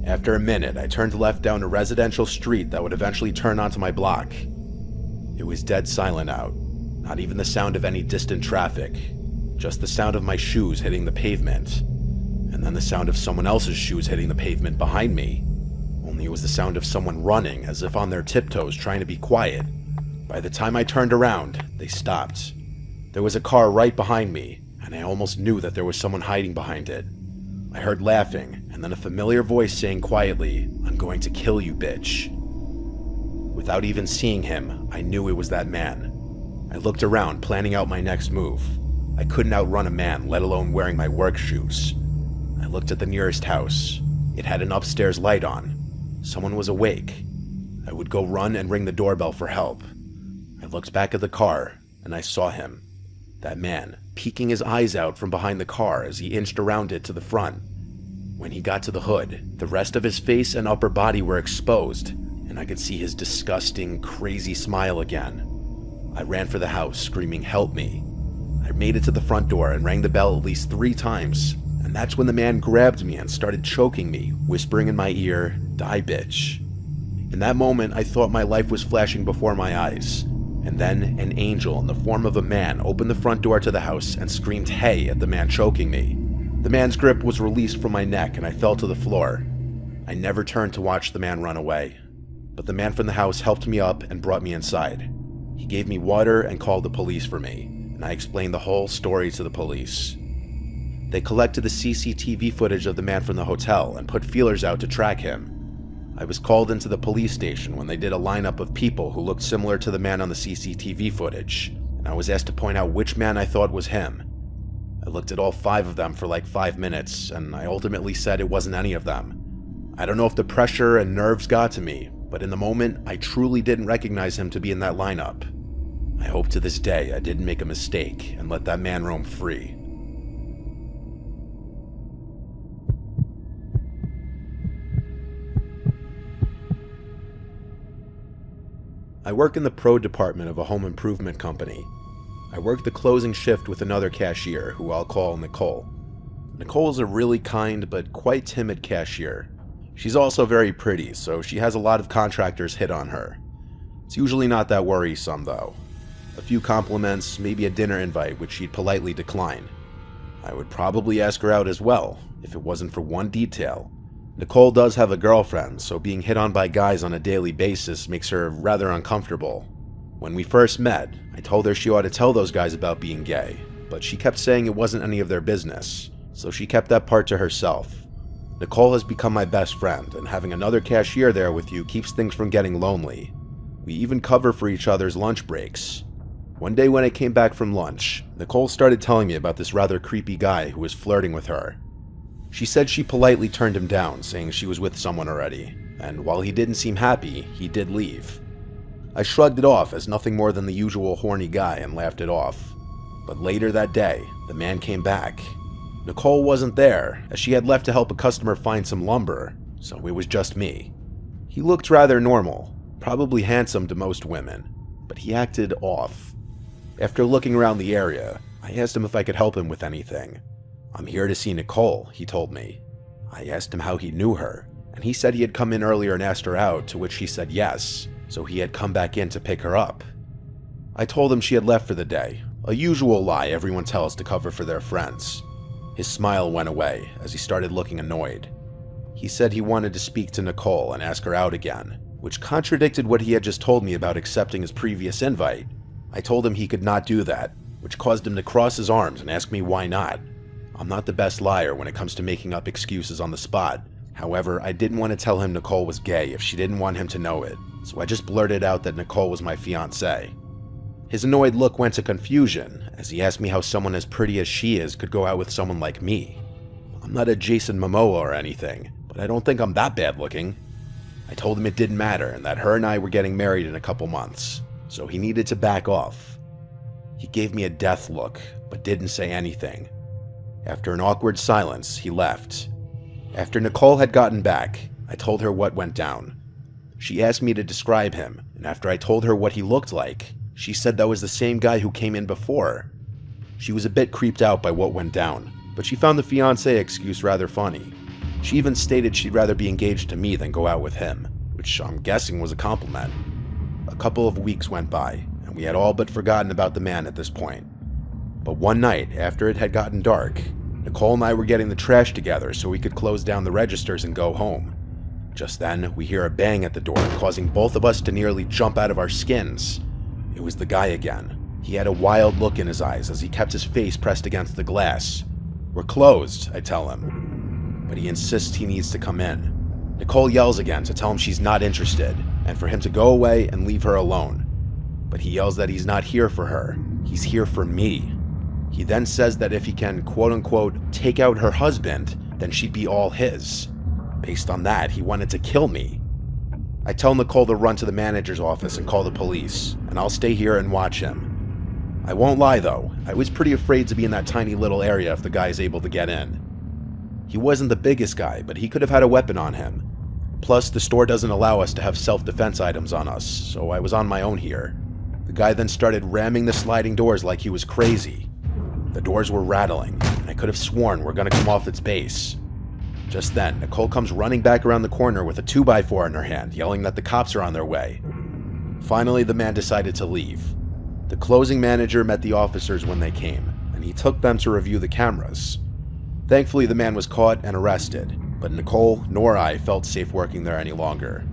After a minute, I turned left down a residential street that would eventually turn onto my block. It was dead silent out, not even the sound of any distant traffic. Just the sound of my shoes hitting the pavement, and then the sound of someone else's shoes hitting the pavement behind me. Only it was the sound of someone running, as if on their tiptoes trying to be quiet. By the time I turned around, they stopped. There was a car right behind me, and I almost knew that there was someone hiding behind it. I heard laughing, and then a familiar voice saying quietly, "I'm going to kill you, bitch." Without even seeing him, I knew it was that man. I looked around, planning out my next move. I couldn't outrun a man, let alone wearing my work shoes. I looked at the nearest house. It had an upstairs light on. Someone was awake. I would go run and ring the doorbell for help. I looked back at the car, and I saw him. That man, peeking his eyes out from behind the car as he inched around it to the front. When he got to the hood, the rest of his face and upper body were exposed, and I could see his disgusting, crazy smile again. I ran for the house, screaming, "Help me." I made it to the front door and rang the bell at least 3 times, and that's when the man grabbed me and started choking me, whispering in my ear, "Die, bitch." In that moment, I thought my life was flashing before my eyes, and then an angel in the form of a man opened the front door to the house and screamed "hey" at the man choking me. The man's grip was released from my neck and I fell to the floor. I never turned to watch the man run away, but the man from the house helped me up and brought me inside. He gave me water and called the police for me, and I explained the whole story to the police. They collected the CCTV footage of the man from the hotel and put feelers out to track him. I was called into the police station when they did a lineup of people who looked similar to the man on the CCTV footage, and I was asked to point out which man I thought was him. I looked at all 5 of them for like 5 minutes, and I ultimately said it wasn't any of them. I don't know if the pressure and nerves got to me, but in the moment, I truly didn't recognize him to be in that lineup. I hope to this day I didn't make a mistake and let that man roam free. I work in the pro department of a home improvement company. I work the closing shift with another cashier, who I'll call Nicole. Nicole is a really kind but quite timid cashier. She's also very pretty, so she has a lot of contractors hit on her. It's usually not that worrisome though. A few compliments, maybe a dinner invite, which she'd politely decline. I would probably ask her out as well, if it wasn't for one detail. Nicole does have a girlfriend, so being hit on by guys on a daily basis makes her rather uncomfortable. When we first met, I told her she ought to tell those guys about being gay, but she kept saying it wasn't any of their business, so she kept that part to herself. Nicole has become my best friend, and having another cashier there with you keeps things from getting lonely. We even cover for each other's lunch breaks. One day when I came back from lunch, Nicole started telling me about this rather creepy guy who was flirting with her. She said she politely turned him down, saying she was with someone already, and while he didn't seem happy, he did leave. I shrugged it off as nothing more than the usual horny guy and laughed it off. But later that day, the man came back. Nicole wasn't there, as she had left to help a customer find some lumber, so it was just me. He looked rather normal, probably handsome to most women, but he acted off. After looking around the area, I asked him if I could help him with anything. "I'm here to see Nicole," he told me. I asked him how he knew her, and he said he had come in earlier and asked her out, to which she said yes, so he had come back in to pick her up. I told him she had left for the day, a usual lie everyone tells to cover for their friends. His smile went away as he started looking annoyed. He said he wanted to speak to Nicole and ask her out again, which contradicted what he had just told me about accepting his previous invite. I told him he could not do that, which caused him to cross his arms and ask me why not. I'm not the best liar when it comes to making up excuses on the spot. However, I didn't want to tell him Nicole was gay if she didn't want him to know it, so I just blurted out that Nicole was my fiancée. His annoyed look went to confusion as he asked me how someone as pretty as she is could go out with someone like me. I'm not a Jason Momoa or anything, but I don't think I'm that bad looking. I told him it didn't matter and that her and I were getting married in a couple months, so he needed to back off. He gave me a death look, but didn't say anything. After an awkward silence, he left. After Nicole had gotten back, I told her what went down. She asked me to describe him, and after I told her what he looked like, she said that was the same guy who came in before. She was a bit creeped out by what went down, but she found the fiancé excuse rather funny. She even stated she'd rather be engaged to me than go out with him, which I'm guessing was a compliment. A couple of weeks went by, and we had all but forgotten about the man at this point. But one night, after it had gotten dark, Nicole and I were getting the trash together so we could close down the registers and go home. Just then, we hear a bang at the door, causing both of us to nearly jump out of our skins. It was the guy again. He had a wild look in his eyes as he kept his face pressed against the glass. "We're closed," I tell him. But he insists he needs to come in. Nicole yells again to tell him she's not interested, and for him to go away and leave her alone. But he yells that he's not here for her, he's here for me. He then says that if he can, quote-unquote, take out her husband, then she'd be all his. Based on that, he wanted to kill me. I tell Nicole to run to the manager's office and call the police, and I'll stay here and watch him. I won't lie though, I was pretty afraid to be in that tiny little area if the guy is able to get in. He wasn't the biggest guy, but he could have had a weapon on him. Plus, the store doesn't allow us to have self-defense items on us, so I was on my own here. The guy then started ramming the sliding doors like he was crazy. The doors were rattling, and I could have sworn we're gonna come off its base. Just then, Nicole comes running back around the corner with a 2x4 in her hand, yelling that the cops are on their way. Finally, the man decided to leave. The closing manager met the officers when they came, and he took them to review the cameras. Thankfully, the man was caught and arrested, but Nicole nor I felt safe working there any longer.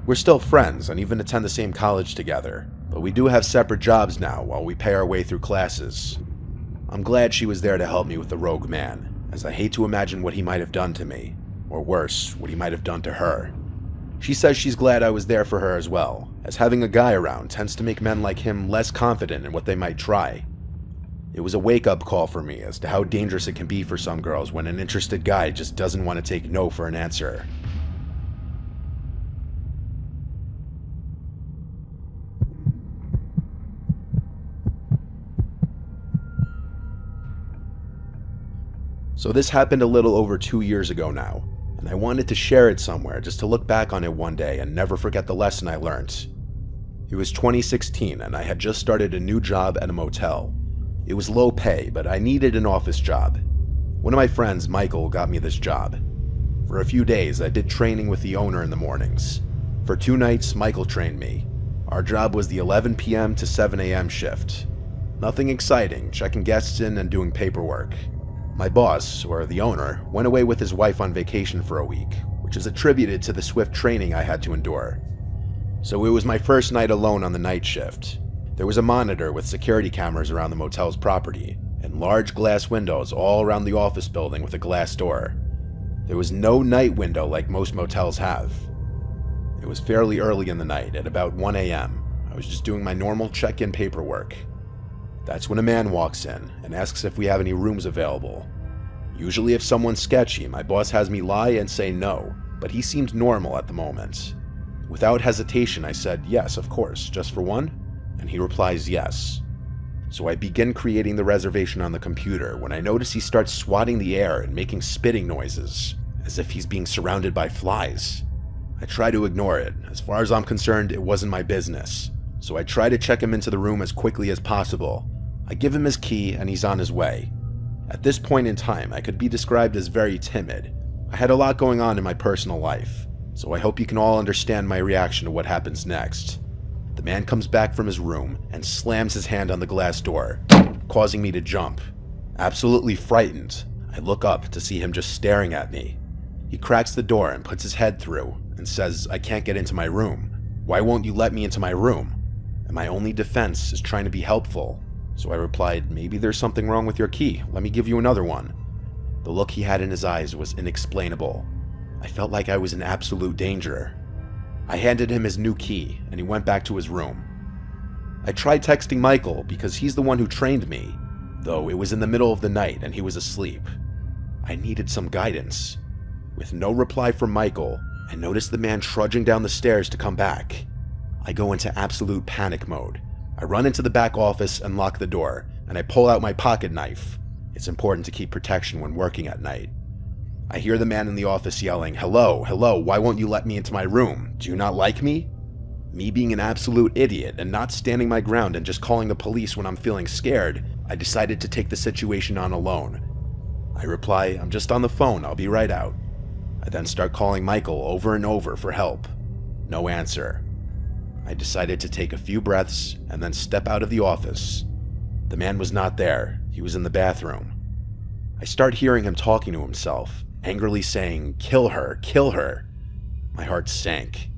We're still friends and even attend the same college together, but we do have separate jobs now while we pay our way through classes. I'm glad she was there to help me with the rogue man, as I hate to imagine what he might have done to me, or worse, what he might have done to her. She says she's glad I was there for her as well, as having a guy around tends to make men like him less confident in what they might try. It was a wake-up call for me as to how dangerous it can be for some girls when an interested guy just doesn't want to take no for an answer. So this happened a little over 2 years ago now, and I wanted to share it somewhere just to look back on it one day and never forget the lesson I learned. It was 2016 and I had just started a new job at a motel. It was low pay, but I needed an office job. One of my friends, Michael, got me this job. For a few days, I did training with the owner in the mornings. For 2 nights, Michael trained me. Our job was the 11 p.m. to 7 a.m. shift. Nothing exciting, checking guests in and doing paperwork. My boss, or the owner, went away with his wife on vacation for a week, which is attributed to the swift training I had to endure. So it was my first night alone on the night shift. There was a monitor with security cameras around the motel's property, and large glass windows all around the office building with a glass door. There was no night window like most motels have. It was fairly early in the night, at about 1 a.m. I was just doing my normal check-in paperwork. That's when a man walks in and asks if we have any rooms available. Usually if someone's sketchy, my boss has me lie and say no, but he seemed normal at the moment. Without hesitation, I said, yes, of course, just for one? And he replies, yes. So I begin creating the reservation on the computer when I notice he starts swatting the air and making spitting noises, as if he's being surrounded by flies. I try to ignore it. As far as I'm concerned, it wasn't my business. So I try to check him into the room as quickly as possible. I give him his key and he's on his way. At this point in time, I could be described as very timid. I had a lot going on in my personal life, so I hope you can all understand my reaction to what happens next. The man comes back from his room and slams his hand on the glass door, causing me to jump. Absolutely frightened, I look up to see him just staring at me. He cracks the door and puts his head through and says, I can't get into my room. Why won't you let me into my room? And my only defense is trying to be helpful. So I replied, maybe there's something wrong with your key. Let me give you another one. The look he had in his eyes was inexplainable. I felt like I was in absolute danger. I handed him his new key and he went back to his room. I tried texting Michael because he's the one who trained me, though it was in the middle of the night and he was asleep. I needed some guidance. With no reply from Michael, I noticed the man trudging down the stairs to come back. I go into absolute panic mode. I run into the back office and lock the door, and I pull out my pocket knife. It's important to keep protection when working at night. I hear the man in the office yelling, hello, why won't you let me into my room? Do you not like me? Me being an absolute idiot and not standing my ground and just calling the police when I'm feeling scared, I decided to take the situation on alone. I reply, I'm just on the phone, I'll be right out. I then start calling Michael over and over for help. No answer. I decided to take a few breaths and then step out of the office. The man was not there. He was in the bathroom. I start hearing him talking to himself, angrily saying, kill her, kill her. My heart sank.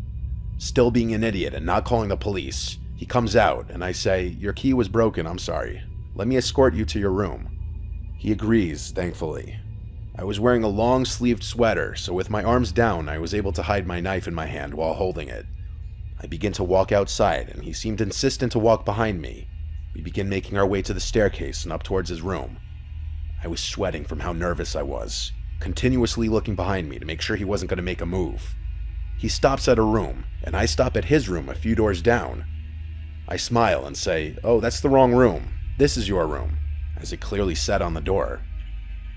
Still being an idiot and not calling the police, he comes out and I say, your key was broken, I'm sorry. Let me escort you to your room. He agrees, thankfully. I was wearing a long-sleeved sweater, so with my arms down, I was able to hide my knife in my hand while holding it. I begin to walk outside, and he seemed insistent to walk behind me. We begin making our way to the staircase and up towards his room. I was sweating from how nervous I was, continuously looking behind me to make sure he wasn't going to make a move. He stops at a room, and I stop at his room a few doors down. I smile and say, oh, that's the wrong room. This is your room, as it clearly said on the door.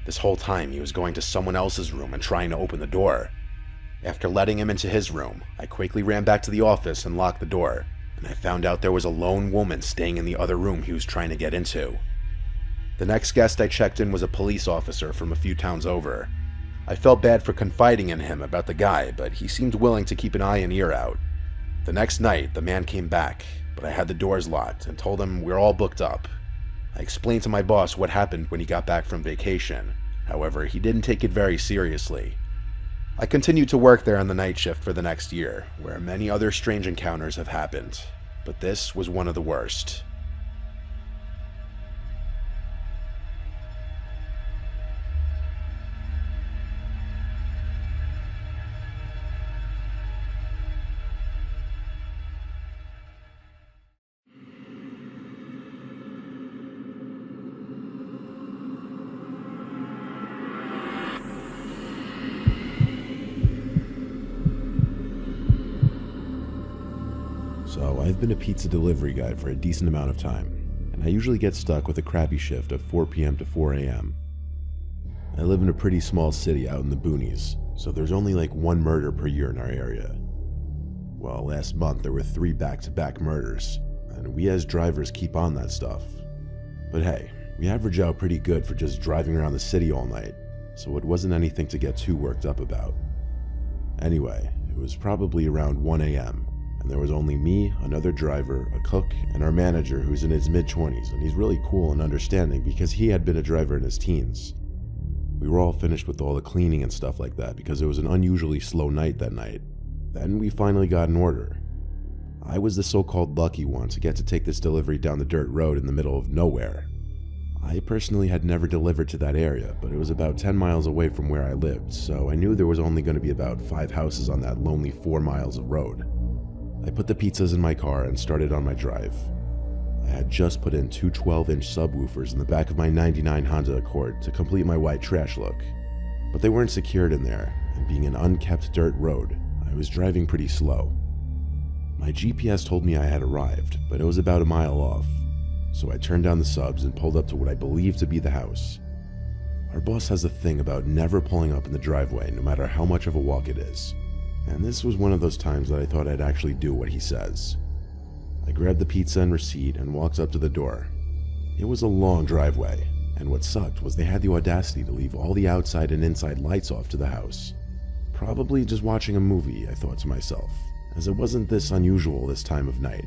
This whole time he was going to someone else's room and trying to open the door. After letting him into his room, I quickly ran back to the office and locked the door, and I found out there was a lone woman staying in the other room he was trying to get into. The next guest I checked in was a police officer from a few towns over. I felt bad for confiding in him about the guy, but he seemed willing to keep an eye and ear out. The next night, the man came back, but I had the doors locked and told him we're all booked up. I explained to my boss what happened when he got back from vacation. However, he didn't take it very seriously. I continued to work there on the night shift for the next year, where many other strange encounters have happened, but this was one of the worst. So I've been a pizza delivery guy for a decent amount of time, and I usually get stuck with a crappy shift of 4 p.m. to 4 a.m. I live in a pretty small city out in the boonies, so there's only like one murder per year in our area. Well, last month there were 3 back-to-back murders, and we as drivers keep on that stuff. But hey, we average out pretty good for just driving around the city all night, so it wasn't anything to get too worked up about. Anyway, it was probably around 1 a.m., and there was only me, another driver, a cook, and our manager who's in his mid-20s, and he's really cool and understanding because he had been a driver in his teens. We were all finished with all the cleaning and stuff like that because it was an unusually slow night that night. Then we finally got an order. I was the so-called lucky one to get to take this delivery down the dirt road in the middle of nowhere. I personally had never delivered to that area, but it was about 10 miles away from where I lived, so I knew there was only going to be about 5 houses on that lonely 4 miles of road. I put the pizzas in my car and started on my drive. I had just put in 2 12-inch subwoofers in the back of my '99 Honda Accord to complete my white trash look, but they weren't secured in there, and being an unkept dirt road, I was driving pretty slow. My GPS told me I had arrived, but it was about a mile off, so I turned down the subs and pulled up to what I believed to be the house. Our boss has a thing about never pulling up in the driveway no matter how much of a walk it is, and this was one of those times that I thought I'd actually do what he says. I grabbed the pizza and receipt and walked up to the door. It was a long driveway, and what sucked was they had the audacity to leave all the outside and inside lights off to the house. Probably just watching a movie, I thought to myself, as it wasn't this unusual this time of night.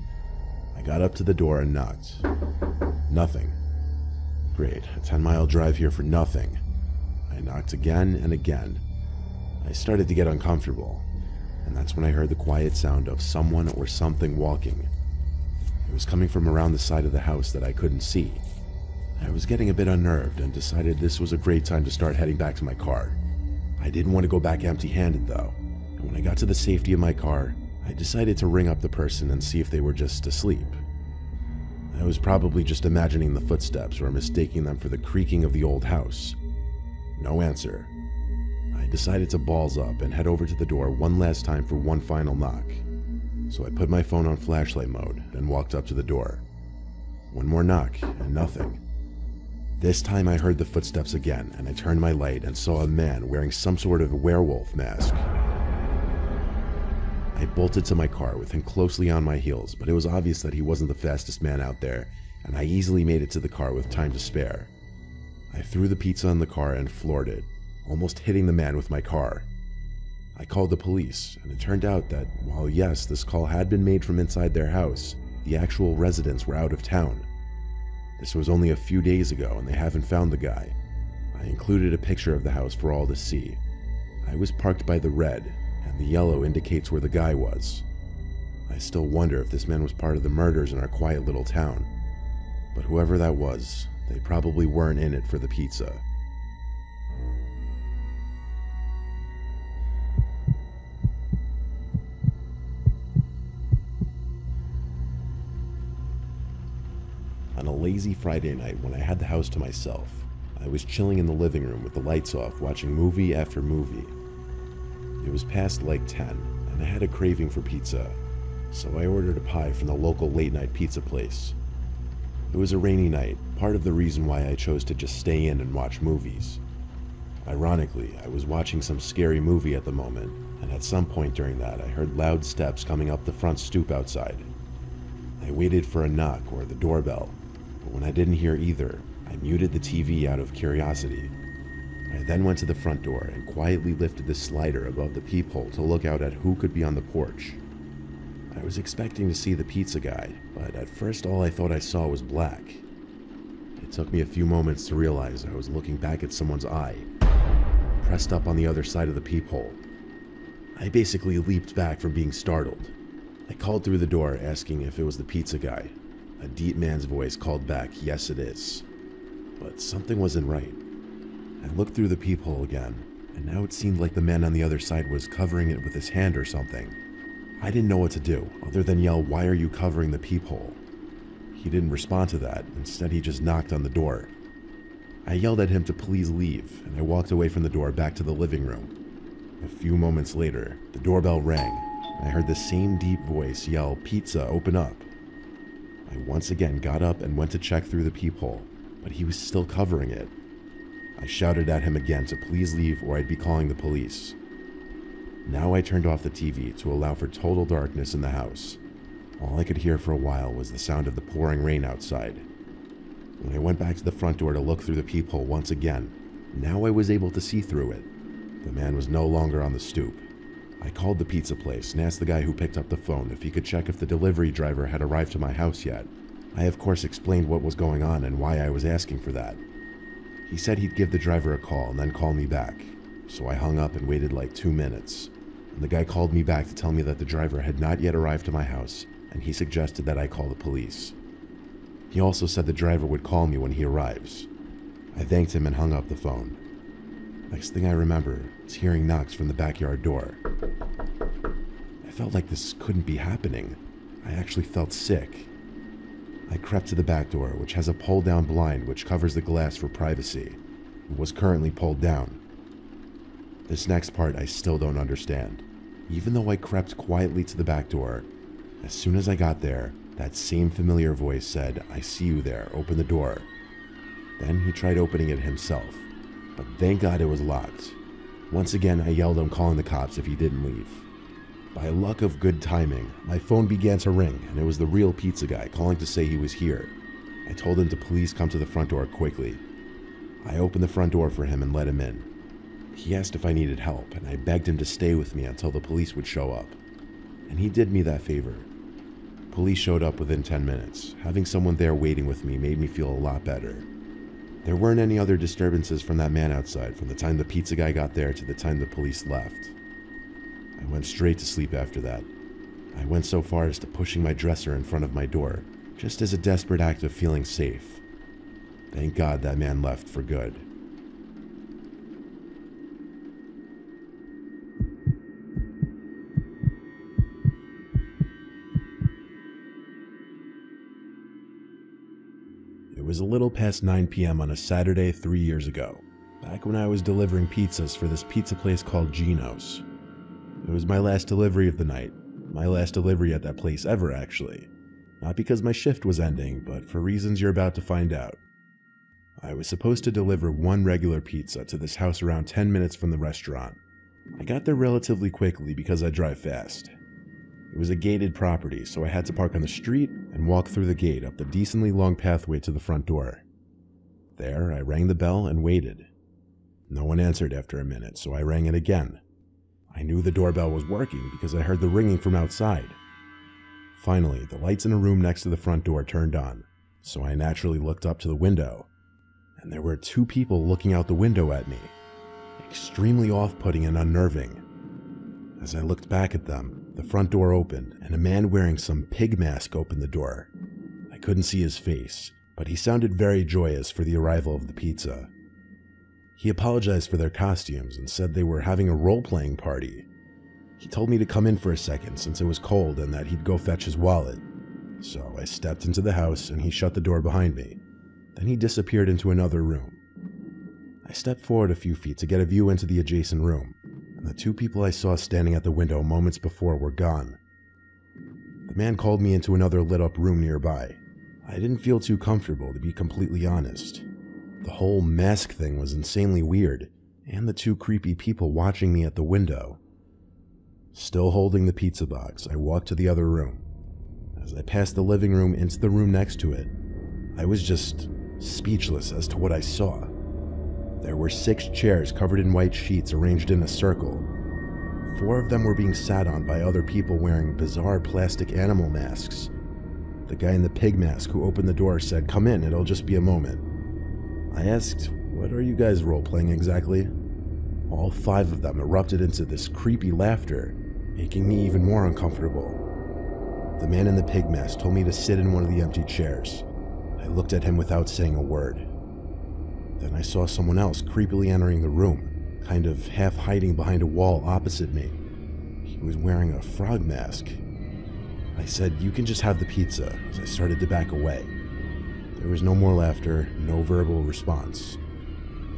I got up to the door and knocked. Nothing. Great, a 10-mile drive here for nothing. I knocked again and again. I started to get uncomfortable, and that's when I heard the quiet sound of someone or something walking. It was coming from around the side of the house that I couldn't see. I was getting a bit unnerved and decided this was a great time to start heading back to my car. I didn't want to go back empty-handed though, and when I got to the safety of my car, I decided to ring up the person and see if they were just asleep. I was probably just imagining the footsteps or mistaking them for the creaking of the old house. No answer. I decided to balls up and head over to the door one last time for one final knock. So I put my phone on flashlight mode and walked up to the door. One more knock and nothing. This time I heard the footsteps again, and I turned my light and saw a man wearing some sort of werewolf mask. I bolted to my car with him closely on my heels, but it was obvious that he wasn't the fastest man out there, and I easily made it to the car with time to spare. I threw the pizza in the car and floored it, almost hitting the man with my car. I called the police, and it turned out that while yes, this call had been made from inside their house, the actual residents were out of town. This was only a few days ago, and they haven't found the guy. I included a picture of the house for all to see. I was parked by the red, and the yellow indicates where the guy was. I still wonder if this man was part of the murders in our quiet little town. But whoever that was, they probably weren't in it for the pizza. On a lazy Friday night when I had the house to myself, I was chilling in the living room with the lights off, watching movie after movie. It was past like 10, and I had a craving for pizza, so I ordered a pie from the local late-night pizza place. It was a rainy night, part of the reason why I chose to just stay in and watch movies. Ironically, I was watching some scary movie at the moment, and at some point during that I heard loud steps coming up the front stoop outside. I waited for a knock or the doorbell, but when I didn't hear either, I muted the TV out of curiosity. I then went to the front door and quietly lifted the slider above the peephole to look out at who could be on the porch. I was expecting to see the pizza guy, but at first all I thought I saw was black. It took me a few moments to realize I was looking back at someone's eye, pressed up on the other side of the peephole. I basically leaped back from being startled. I called through the door asking if it was the pizza guy. A deep man's voice called back, "Yes, it is." But something wasn't right. I looked through the peephole again, and now it seemed like the man on the other side was covering it with his hand or something. I didn't know what to do, other than yell, "Why are you covering the peephole?" He didn't respond to that. Instead, he just knocked on the door. I yelled at him to please leave, and I walked away from the door back to the living room. A few moments later, the doorbell rang, and I heard the same deep voice yell, "Pizza, open up." I once again got up and went to check through the peephole, but he was still covering it. I shouted at him again to please leave or I'd be calling the police. Now I turned off the TV to allow for total darkness in the house. All I could hear for a while was the sound of the pouring rain outside. When I went back to the front door to look through the peephole once again, now I was able to see through it. The man was no longer on the stoop. I called the pizza place and asked the guy who picked up the phone if he could check if the delivery driver had arrived to my house yet. I of course explained what was going on and why I was asking for that. He said he'd give the driver a call and then call me back, so I hung up and waited like 2 minutes. And the guy called me back to tell me that the driver had not yet arrived to my house, and he suggested that I call the police. He also said the driver would call me when he arrives. I thanked him and hung up the phone. Next thing I remember is hearing knocks from the backyard door. I felt like this couldn't be happening. I actually felt sick. I crept to the back door, which has a pull-down blind which covers the glass for privacy. It was currently pulled down. This next part I still don't understand. Even though I crept quietly to the back door, as soon as I got there, that same familiar voice said, "I see you there, open the door." Then he tried opening it himself, but thank God it was locked. Once again, I yelled I'm calling the cops if he didn't leave. By luck of good timing, my phone began to ring, and it was the real pizza guy calling to say he was here. I told him to please come to the front door quickly. I opened the front door for him and let him in. He asked if I needed help, and I begged him to stay with me until the police would show up. And he did me that favor. Police showed up within 10 minutes. Having someone there waiting with me made me feel a lot better. There weren't any other disturbances from that man outside from the time the pizza guy got there to the time the police left. I went straight to sleep after that. I went so far as to pushing my dresser in front of my door, just as a desperate act of feeling safe. Thank God that man left for good. It was a little past 9 p.m. on a Saturday 3 years ago, back when I was delivering pizzas for this pizza place called Gino's. It was my last delivery of the night, my last delivery at that place ever actually. Not because my shift was ending, but for reasons you're about to find out. I was supposed to deliver one regular pizza to this house around 10 minutes from the restaurant. I got there relatively quickly because I drive fast. It was a gated property, so I had to park on the street and walk through the gate up the decently long pathway to the front door. There, I rang the bell and waited. No one answered after a minute, so I rang it again. I knew the doorbell was working because I heard the ringing from outside. Finally, the lights in a room next to the front door turned on, so I naturally looked up to the window, and there were 2 people looking out the window at me, extremely off-putting and unnerving. As I looked back at them, the front door opened, and a man wearing some pig mask opened the door. I couldn't see his face, but he sounded very joyous for the arrival of the pizza. He apologized for their costumes and said they were having a role-playing party. He told me to come in for a second since it was cold and that he'd go fetch his wallet. So I stepped into the house and he shut the door behind me. Then he disappeared into another room. I stepped forward a few feet to get a view into the adjacent room, and the 2 people I saw standing at the window moments before were gone. The man called me into another lit-up room nearby. I didn't feel too comfortable, to be completely honest. The whole mask thing was insanely weird, and the 2 creepy people watching me at the window. Still holding the pizza box, I walked to the other room. As I passed the living room into the room next to it, I was just speechless as to what I saw. There were 6 chairs covered in white sheets arranged in a circle. 4 of them were being sat on by other people wearing bizarre plastic animal masks. The guy in the pig mask who opened the door said, "Come in, it'll just be a moment." I asked, "What are you guys role-playing exactly?" All 5 of them erupted into this creepy laughter, making me even more uncomfortable. The man in the pig mask told me to sit in one of the empty chairs. I looked at him without saying a word. Then I saw someone else creepily entering the room, kind of half hiding behind a wall opposite me. He was wearing a frog mask. I said, "You can just have the pizza," as I started to back away. There was no more laughter, no verbal response.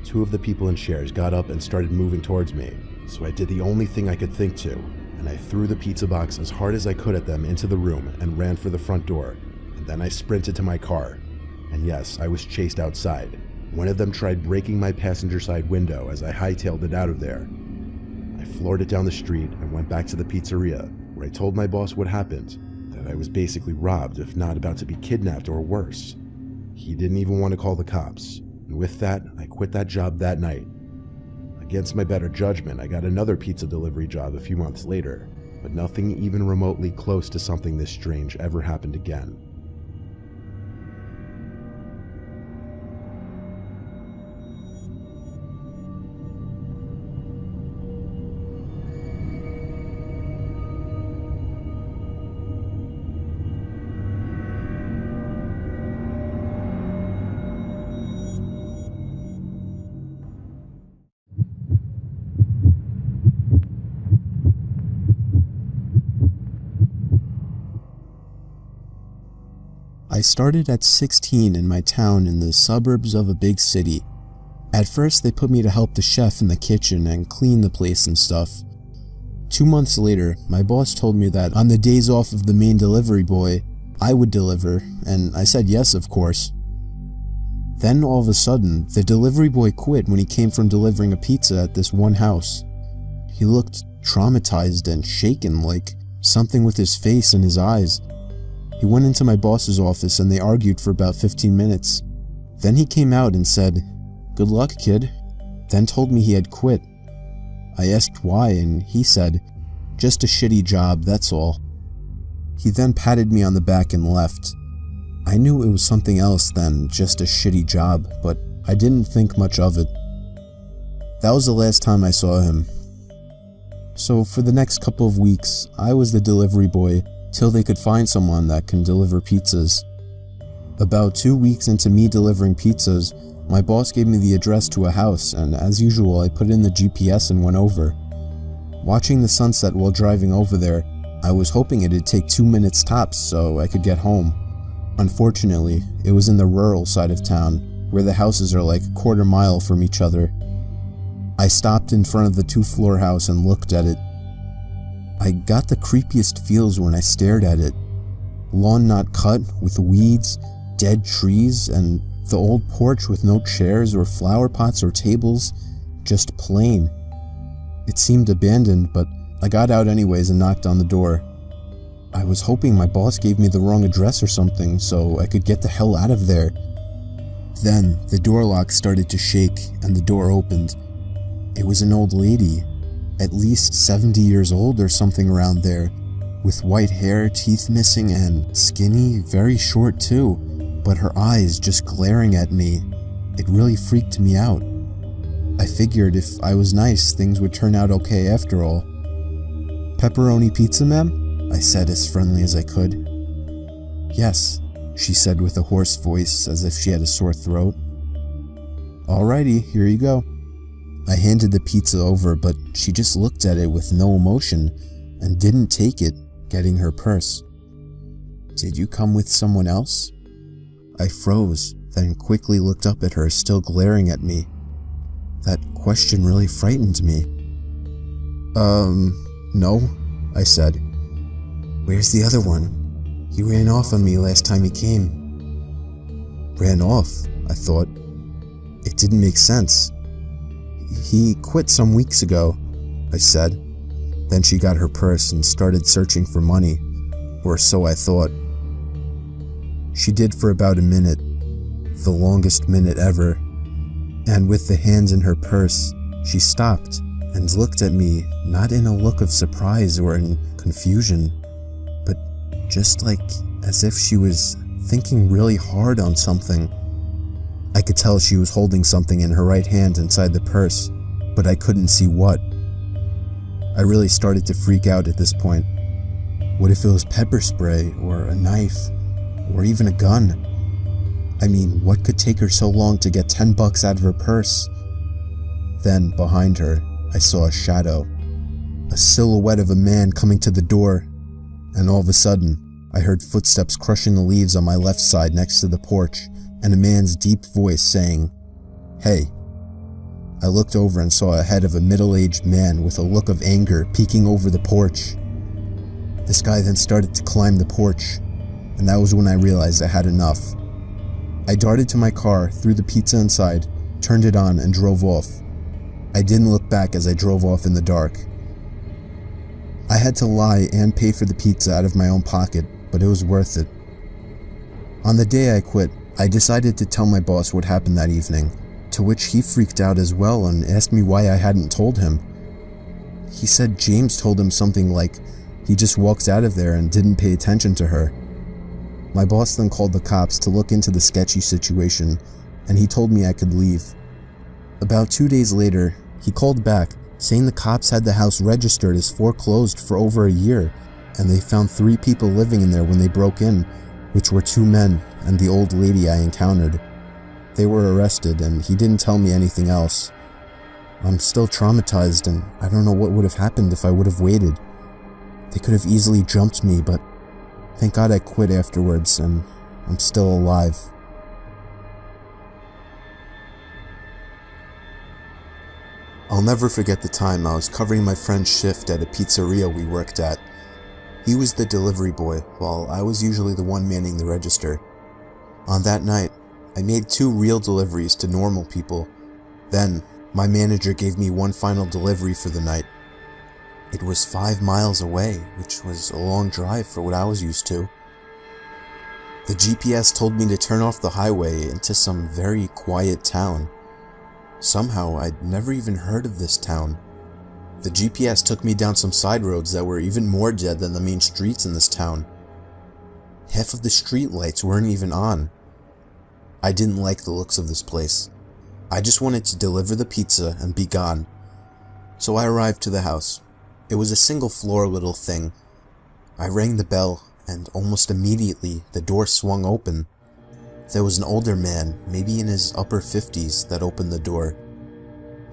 2 of the people in chairs got up and started moving towards me, so I did the only thing I could think to, and I threw the pizza box as hard as I could at them into the room and ran for the front door, and then I sprinted to my car. And yes, I was chased outside. One of them tried breaking my passenger side window as I hightailed it out of there. I floored it down the street and went back to the pizzeria, where I told my boss what happened, that I was basically robbed, if not about to be kidnapped or worse. He didn't even want to call the cops, and with that, I quit that job that night. I Against my better judgment, I got another pizza delivery job a few months later, but nothing even remotely close to something this strange ever happened again. I started at 16 in my town in the suburbs of a big city. At first, they put me to help the chef in the kitchen and clean the place and stuff. 2 months later, my boss told me that on the days off of the main delivery boy, I would deliver, and I said yes, of course. Then all of a sudden, the delivery boy quit when he came from delivering a pizza at this one house. He looked traumatized and shaken, like something with his face and his eyes. He went into my boss's office and they argued for about 15 minutes. Then he came out and said, "Good luck, kid," then told me he had quit. I asked why and he said, "Just a shitty job, that's all." He then patted me on the back and left. I knew it was something else than just a shitty job, but I didn't think much of it. That was the last time I saw him. So for the next couple of weeks, I was the delivery boy till they could find someone that can deliver pizzas. About 2 weeks into me delivering pizzas, my boss gave me the address to a house, and as usual I put in the GPS and went over. Watching the sunset while driving over there, I was hoping it'd take 2 minutes tops so I could get home. Unfortunately, it was in the rural side of town, where the houses are like a quarter mile from each other. I stopped in front of the 2-floor house and looked at it. I got the creepiest feels when I stared at it. Lawn not cut, with weeds, dead trees, and the old porch with no chairs or flower pots or tables, just plain. It seemed abandoned, but I got out anyways and knocked on the door. I was hoping my boss gave me the wrong address or something so I could get the hell out of there. Then the door lock started to shake and the door opened. It was an old lady, at least 70 years old or something around there, with white hair, teeth missing, and skinny, very short too, but her eyes just glaring at me. It really freaked me out. I figured if I was nice, things would turn out okay after all. "Pepperoni pizza, ma'am?" I said as friendly as I could. "Yes," she said with a hoarse voice as if she had a sore throat. "Alrighty, here you go." I handed the pizza over, but she just looked at it with no emotion and didn't take it, getting her purse. "Did you come with someone else?" I froze, then quickly looked up at her, still glaring at me. That question really frightened me. No," I said. "Where's the other one? He ran off on me last time he came." Ran off, I thought. It didn't make sense. "He quit some weeks ago," I said. Then she got her purse and started searching for money, or so I thought. She did for about a minute, the longest minute ever, and with the hands in her purse, she stopped and looked at me, not in a look of surprise or in confusion, but just like as if she was thinking really hard on something. I could tell she was holding something in her right hand inside the purse, but I couldn't see what. I really started to freak out at this point. What if it was pepper spray, or a knife, or even a gun? I mean, what could take her so long to get $10 out of her purse? Then, behind her, I saw a shadow. A silhouette of a man coming to the door, and all of a sudden, I heard footsteps crushing the leaves on my left side next to the porch, and a man's deep voice saying, "Hey." I looked over and saw a head of a middle-aged man with a look of anger peeking over the porch. This guy then started to climb the porch, and that was when I realized I had enough. I darted to my car, threw the pizza inside, turned it on, and drove off. I didn't look back as I drove off in the dark. I had to lie and pay for the pizza out of my own pocket, but it was worth it. On the day I quit, I decided to tell my boss what happened that evening, to which he freaked out as well and asked me why I hadn't told him. He said James told him something like he just walked out of there and didn't pay attention to her. My boss then called the cops to look into the sketchy situation, and he told me I could leave. About 2 days later, he called back saying the cops had the house registered as foreclosed for over a year, and they found 3 people living in there when they broke in, which were 2 men and the old lady I encountered. They were arrested, and he didn't tell me anything else. I'm still traumatized, and I don't know what would have happened if I would have waited. They could have easily jumped me, but thank God I quit afterwards, and I'm still alive. I'll never forget the time I was covering my friend's shift at a pizzeria we worked at. He was the delivery boy, while I was usually the one manning the register. On that night, I made 2 real deliveries to normal people. Then, my manager gave me one final delivery for the night. It was 5 miles away, which was a long drive for what I was used to. The GPS told me to turn off the highway into some very quiet town. Somehow, I'd never even heard of this town. The GPS took me down some side roads that were even more dead than the main streets in this town. Half of the street lights weren't even on. I didn't like the looks of this place. I just wanted to deliver the pizza and be gone. So I arrived to the house. It was a single-floor little thing. I rang the bell, and almost immediately the door swung open. There was an older man, maybe in his upper 50s, that opened the door.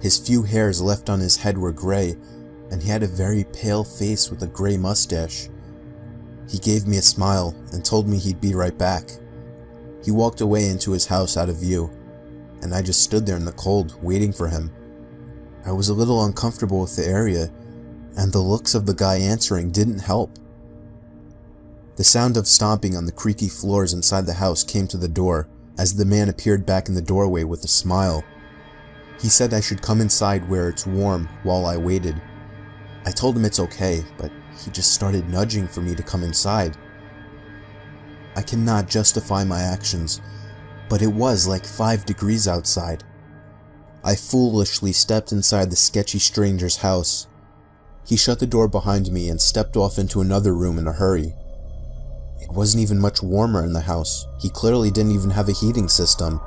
His few hairs left on his head were gray, and he had a very pale face with a gray mustache. He gave me a smile and told me he'd be right back. He walked away into his house out of view, and I just stood there in the cold, waiting for him. I was a little uncomfortable with the area, and the looks of the guy answering didn't help. The sound of stomping on the creaky floors inside the house came to the door, as the man appeared back in the doorway with a smile. He said I should come inside where it's warm while I waited. I told him it's okay, but he just started nudging for me to come inside. I cannot justify my actions, but it was like 5 degrees outside. I foolishly stepped inside the sketchy stranger's house. He shut the door behind me and stepped off into another room in a hurry. It wasn't even much warmer in the house. He clearly didn't even have a heating system.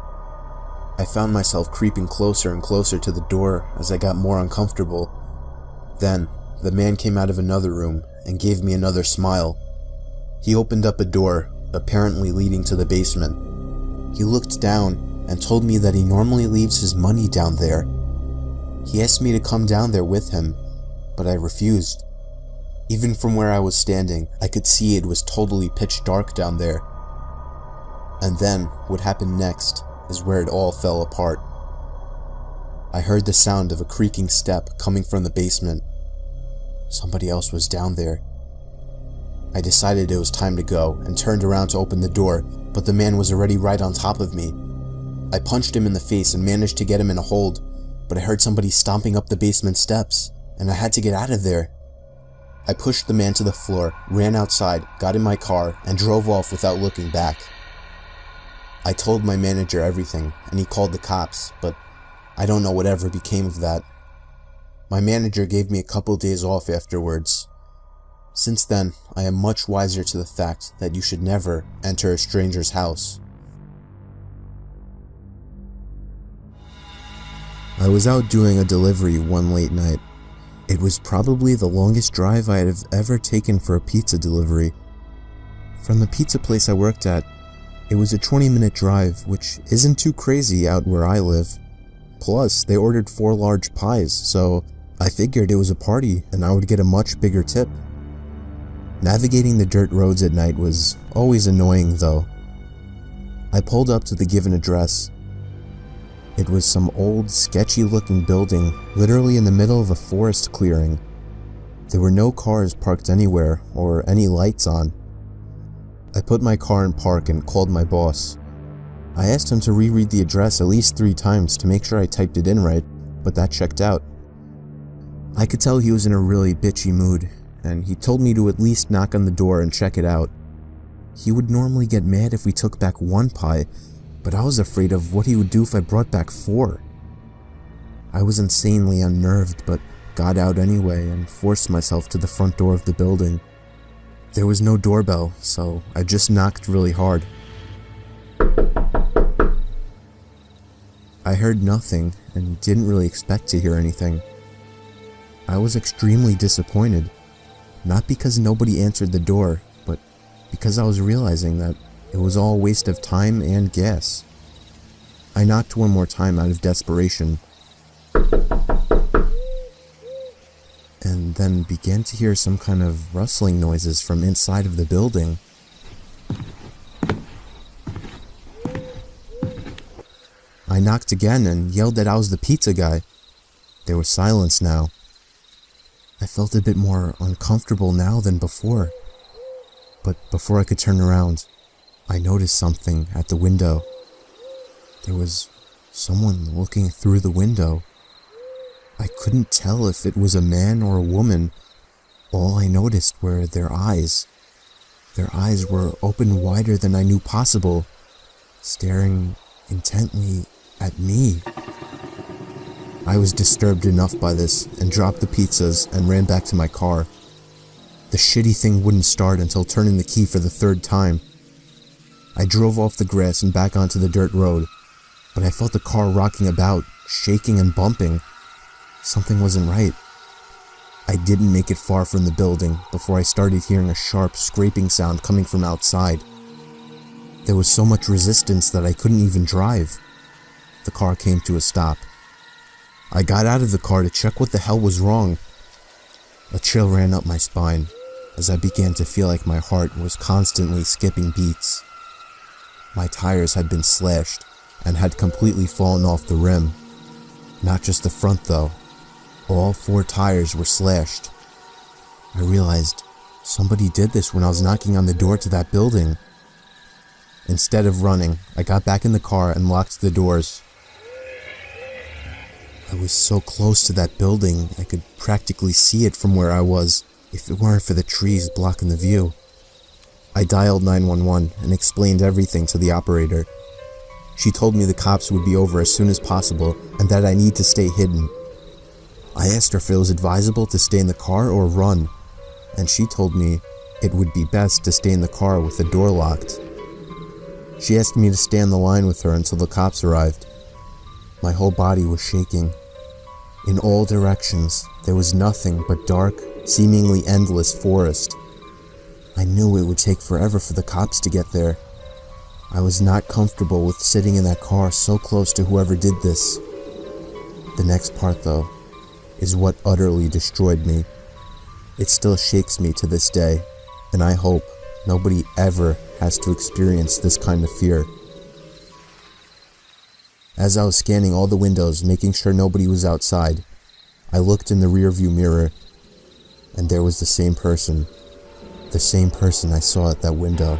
I found myself creeping closer and closer to the door as I got more uncomfortable. Then, the man came out of another room and gave me another smile. He opened up a door, apparently leading to the basement. He looked down and told me that he normally leaves his money down there. He asked me to come down there with him, but I refused. Even from where I was standing, I could see it was totally pitch dark down there. And then, what happened next is where it all fell apart. I heard the sound of a creaking step coming from the basement. Somebody else was down there. I decided it was time to go and turned around to open the door, but the man was already right on top of me. I punched him in the face and managed to get him in a hold, but I heard somebody stomping up the basement steps, and I had to get out of there. I pushed the man to the floor, ran outside, got in my car, and drove off without looking back. I told my manager everything, and he called the cops, but I don't know whatever became of that. My manager gave me a couple days off afterwards. Since then, I am much wiser to the fact that you should never enter a stranger's house. I was out doing a delivery one late night. It was probably the longest drive I have ever taken for a pizza delivery. From the pizza place I worked at, it was a 20-minute drive, which isn't too crazy out where I live. Plus, they ordered 4 large pies, so I figured it was a party and I would get a much bigger tip. Navigating the dirt roads at night was always annoying though. I pulled up to the given address. It was some old, sketchy-looking building, literally in the middle of a forest clearing. There were no cars parked anywhere, or any lights on. I put my car in park and called my boss. I asked him to reread the address at least 3 times to make sure I typed it in right, but that checked out. I could tell he was in a really bitchy mood, and he told me to at least knock on the door and check it out. He would normally get mad if we took back 1 pie, but I was afraid of what he would do if I brought back 4. I was insanely unnerved, but got out anyway and forced myself to the front door of the building. There was no doorbell, so I just knocked really hard. I heard nothing and didn't really expect to hear anything. I was extremely disappointed, not because nobody answered the door, but because I was realizing that it was all a waste of time and gas. I knocked one more time out of desperation, and then began to hear some kind of rustling noises from inside of the building. I knocked again and yelled that I was the pizza guy. There was silence now. I felt a bit more uncomfortable now than before. But before I could turn around, I noticed something at the window. There was someone looking through the window. I couldn't tell if it was a man or a woman. All I noticed were their eyes. Their eyes were open wider than I knew possible, staring intently at me. I was disturbed enough by this and dropped the pizzas and ran back to my car. The shitty thing wouldn't start until turning the key for the third time. I drove off the grass and back onto the dirt road, but I felt the car rocking about, shaking and bumping. Something wasn't right. I didn't make it far from the building before I started hearing a sharp scraping sound coming from outside. There was so much resistance that I couldn't even drive. The car came to a stop. I got out of the car to check what the hell was wrong. A chill ran up my spine as I began to feel like my heart was constantly skipping beats. My tires had been slashed and had completely fallen off the rim. Not just the front though. All 4 tires were slashed. I realized somebody did this when I was knocking on the door to that building. Instead of running, I got back in the car and locked the doors. I was so close to that building, I could practically see it from where I was, if it weren't for the trees blocking the view. I dialed 911 and explained everything to the operator. She told me the cops would be over as soon as possible and that I need to stay hidden. I asked her if it was advisable to stay in the car or run, and she told me it would be best to stay in the car with the door locked. She asked me to stay on the line with her until the cops arrived. My whole body was shaking. In all directions, there was nothing but dark, seemingly endless forest. I knew it would take forever for the cops to get there. I was not comfortable with sitting in that car so close to whoever did this. The next part, though, is what utterly destroyed me. It still shakes me to this day, and I hope nobody ever has to experience this kind of fear. As I was scanning all the windows, making sure nobody was outside, I looked in the rearview mirror, and there was the same person I saw at that window.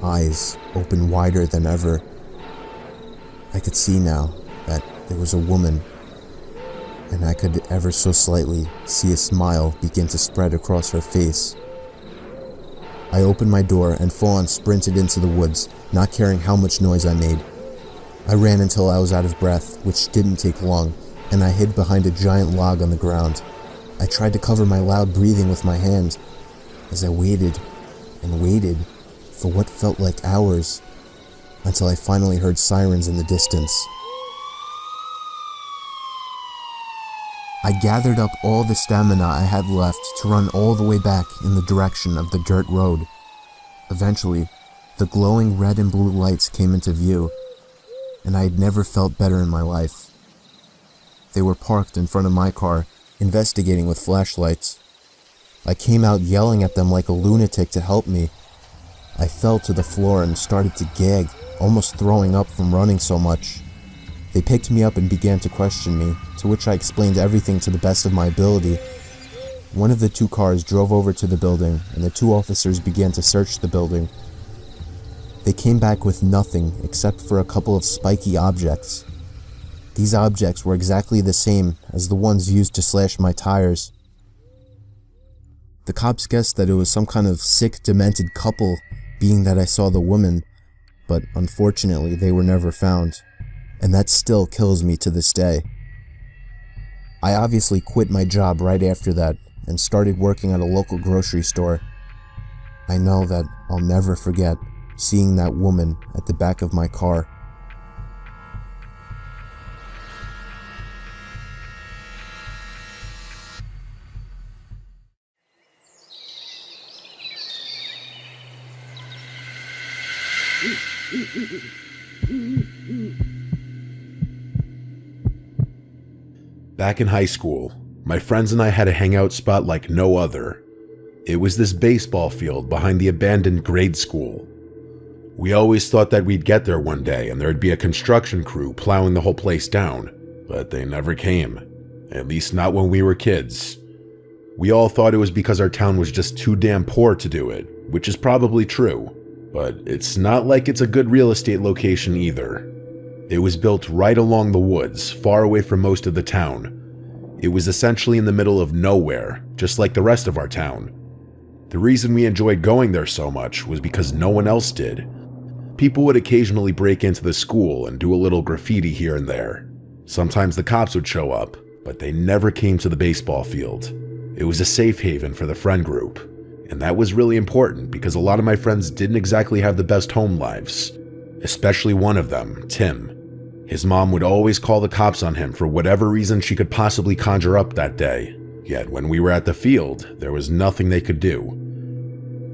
Eyes open wider than ever. I could see now that it was a woman, and I could ever so slightly see a smile begin to spread across her face. I opened my door and full-on sprinted into the woods, not caring how much noise I made. I ran until I was out of breath, which didn't take long, and I hid behind a giant log on the ground. I tried to cover my loud breathing with my hand as I waited and waited for what felt like hours, until I finally heard sirens in the distance. I gathered up all the stamina I had left to run all the way back in the direction of the dirt road. Eventually, the glowing red and blue lights came into view, and I had never felt better in my life. They were parked in front of my car, investigating with flashlights. I came out yelling at them like a lunatic to help me. I fell to the floor and started to gag, almost throwing up from running so much. They picked me up and began to question me, to which I explained everything to the best of my ability. One of the 2 cars drove over to the building, and the 2 officers began to search the building. They came back with nothing except for a couple of spiky objects. These objects were exactly the same as the ones used to slash my tires. The cops guessed that it was some kind of sick, demented couple, being that I saw the woman, but unfortunately they were never found. and that still kills me to this day. I obviously quit my job right after that and started working at a local grocery store. I know that I'll never forget seeing that woman at the back of my car. Back in high school, my friends and I had a hangout spot like no other. It was this baseball field behind the abandoned grade school. We always thought that we'd get there one day and there'd be a construction crew plowing the whole place down, but they never came. At least not when we were kids. We all thought it was because our town was just too damn poor to do it, which is probably true, but it's not like it's a good real estate location either. It was built right along the woods, far away from most of the town. It was essentially in the middle of nowhere, just like the rest of our town. The reason we enjoyed going there so much was because no one else did. People would occasionally break into the school and do a little graffiti here and there. Sometimes the cops would show up, but they never came to the baseball field. It was a safe haven for the friend group, and that was really important because a lot of my friends didn't exactly have the best home lives, especially one of them, Tim. His mom would always call the cops on him for whatever reason she could possibly conjure up that day. Yet when we were at the field, there was nothing they could do.